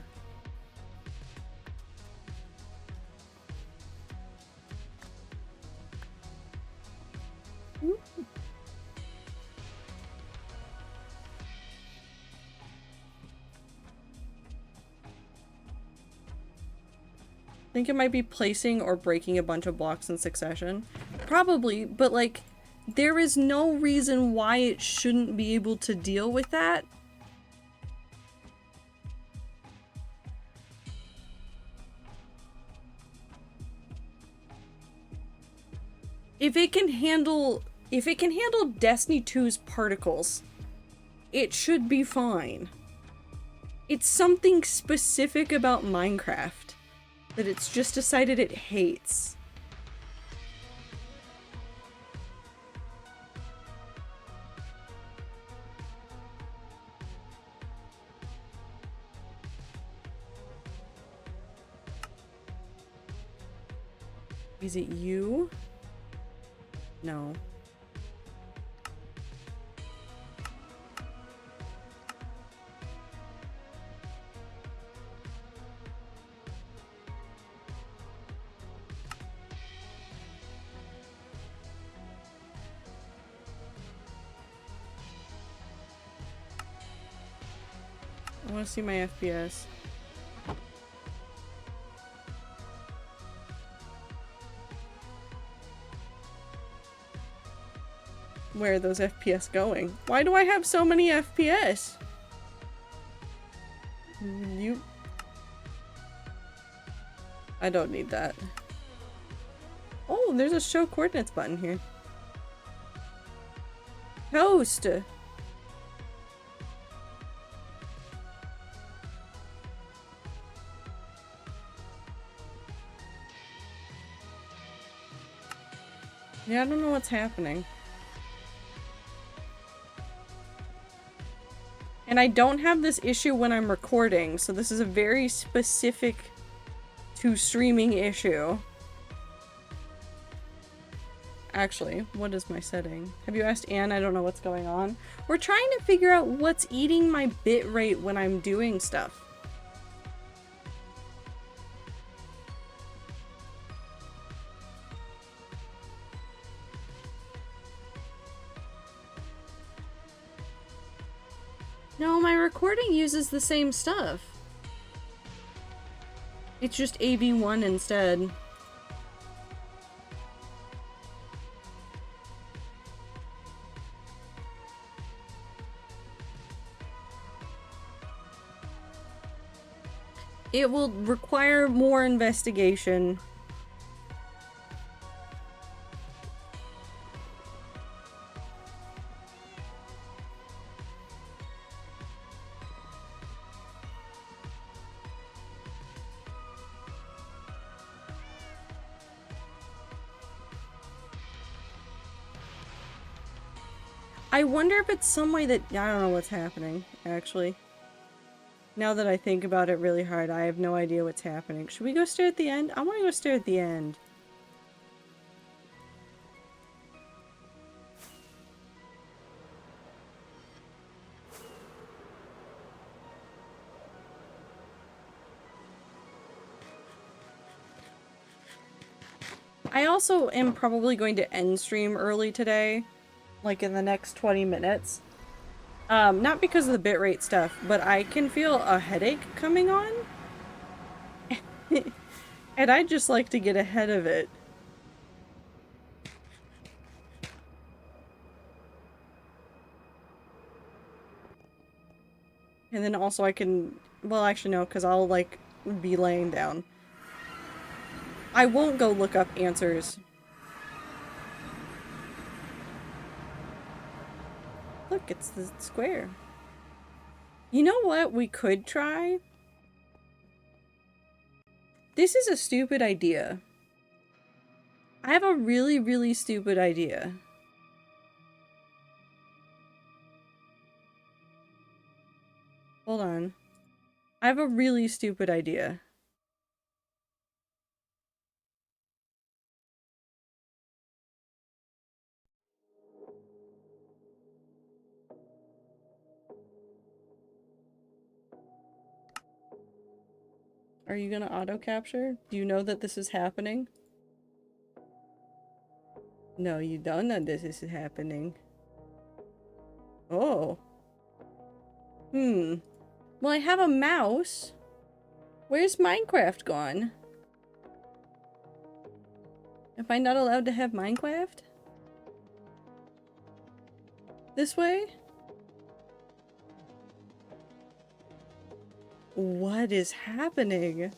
think it might be placing or breaking a bunch of blocks in succession. Probably, but like, there is no reason why it shouldn't be able to deal with that. If it can handle Destiny 2's particles, it should be fine. It's something specific about Minecraft that it's just decided it hates. Is it you? No. I want to see my FPS. Where are those FPS going? Why do I have so many FPS? I don't need that. Oh, there's a show coordinates button here. Toast! Yeah, I don't know what's happening. And I don't have this issue when I'm recording, so this is a very specific to streaming issue. Actually, what is my setting? Have you asked Anne? I don't know what's going on. We're trying to figure out what's eating my bitrate when I'm doing stuff. No, my recording uses the same stuff. It's just AV1 instead. It will require more investigation. I wonder if it's some way that... I don't know what's happening, actually. Now that I think about it really hard, I have no idea what's happening. Should we go stare at the end? I want to go stare at the end. I also am probably going to end stream early today, like in the next 20 minutes. Not because of the bitrate stuff, but I can feel a headache coming on. And I'd just like to get ahead of it. And then also I can, well actually no, because I'll like be laying down. I won't go look up answers. Look, it's the square. You know what we could try? This is a stupid idea. I have a really, really stupid idea. Hold on. I have a really stupid idea. Are you gonna auto capture? Do you know that this is happening? No, you don't know this is happening. Oh. Well, I have a mouse. Where's Minecraft gone? Am I not allowed to have Minecraft? This way? What is happening?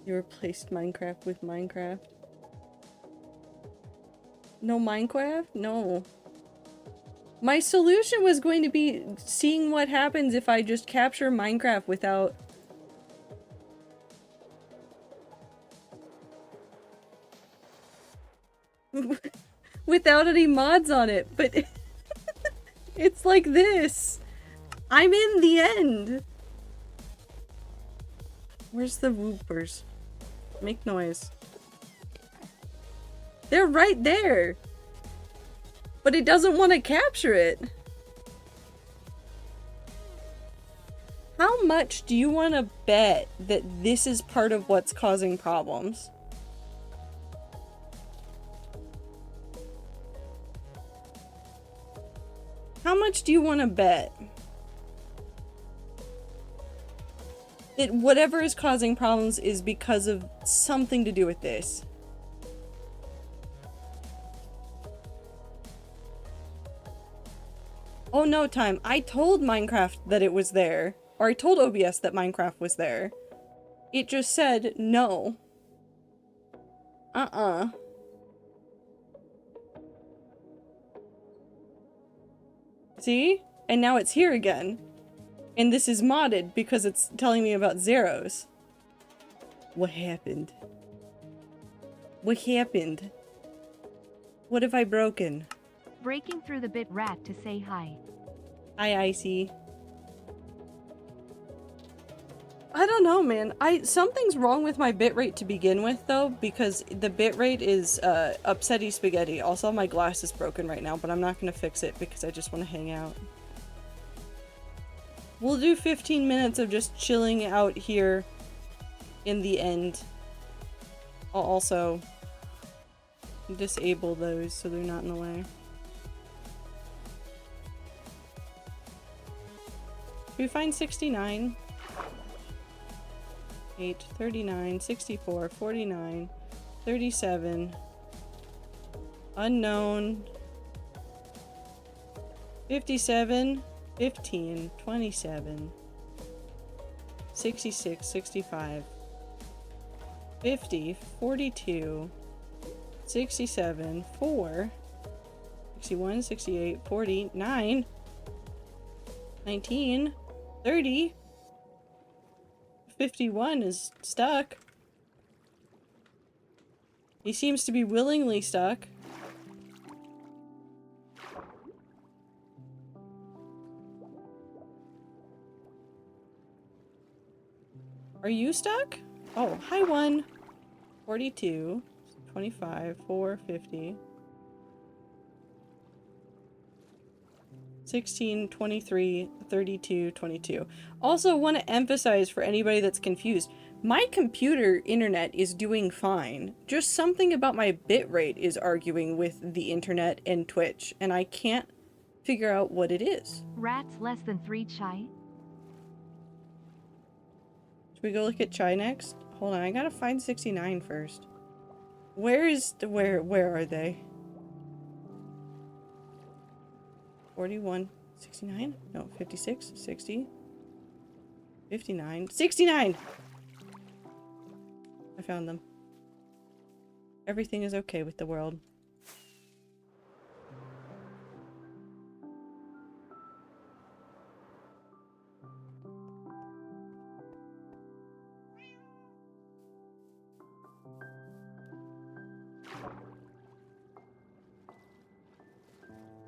You replaced Minecraft with Minecraft. No Minecraft? No. My solution was going to be seeing what happens if I just capture Minecraft without... without any mods on it, but it's like this. I'm in the end. Where's the whoopers? Make noise. They're right there. But it doesn't want to capture it. How much do you want to bet that this is part of what's causing problems? How much do you want to bet that whatever is causing problems is because of something to do with this? Oh no, time. I told Minecraft that it was there. Or I told OBS that Minecraft was there. It just said no. See? And now it's here again. And this is modded because it's telling me about zeros. What happened? What happened? What have I broken? Breaking through the bit rat to say hi. Hi, Icy. I don't know, man. Something's wrong with my bitrate to begin with, though, because the bitrate is upsetty spaghetti. Also, my glass is broken right now, but I'm not gonna fix it because I just want to hang out. We'll do 15 minutes of just chilling out here in the end. I'll also disable those so they're not in the way. Did we find 69? 8, 39, 64, 49, 37, unknown, 57, 15, 27, 66, 65, 50, 42, 67, 4, 61, 68, 40, 9, 19, 30, 51 is stuck. He seems to be willingly stuck. Are you stuck? Oh, hi, 1. 42, 25, 4, 50. 16, 23, 32, 22. Also want to emphasize for anybody that's confused, my computer internet is doing fine. Just something about my bitrate is arguing with the internet and Twitch, and I can't figure out what it is. Rats less than 3 chai? Should we go look at chai next? Hold on, I gotta find 69 first. Where are they? 41, 69? No, 56, 60, 59, 69! I found them. Everything is okay with the world.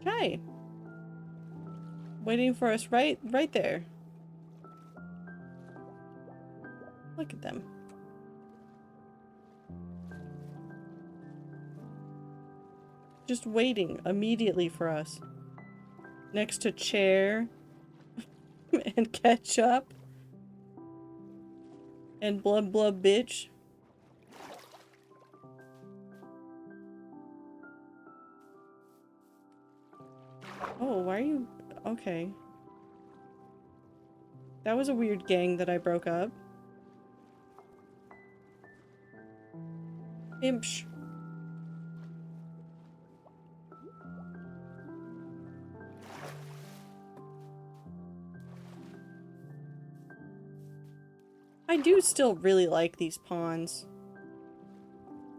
Hi. Waiting for us right there. Look at them. Just waiting immediately for us. Next to chair and ketchup and blub blub bitch. Oh, why are you... Okay. That was a weird gang that I broke up. Imsh. I do still really like these pawns.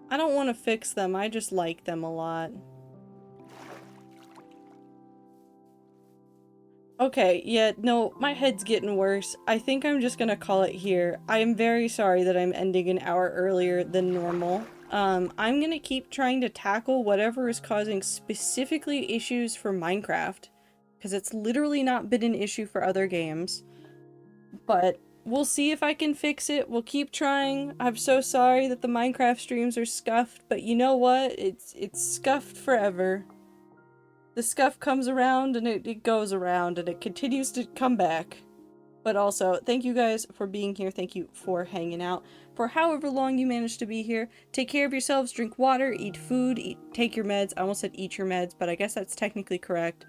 I don't want to fix them, I just like them a lot. Okay, yeah, no, my head's getting worse. I think I'm just gonna call it here. I am very sorry that I'm ending an hour earlier than normal. I'm gonna keep trying to tackle whatever is causing specifically issues for Minecraft, because it's literally not been an issue for other games. But we'll see if I can fix it. We'll keep trying. I'm so sorry that the Minecraft streams are scuffed, but you know what? It's scuffed forever. The scuff comes around and it goes around and it continues to come back. But also, thank you guys for being here. Thank you for hanging out for however long you managed to be here. Take care of yourselves, drink water, eat food, take your meds. I almost said eat your meds, but I guess that's technically correct.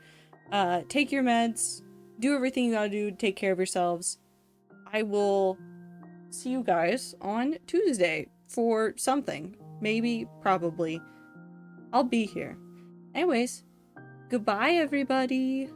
Take your meds, do everything you gotta do to take care of yourselves. I will see you guys on Tuesday for something. Maybe, probably. I'll be here. Anyways. Goodbye, everybody!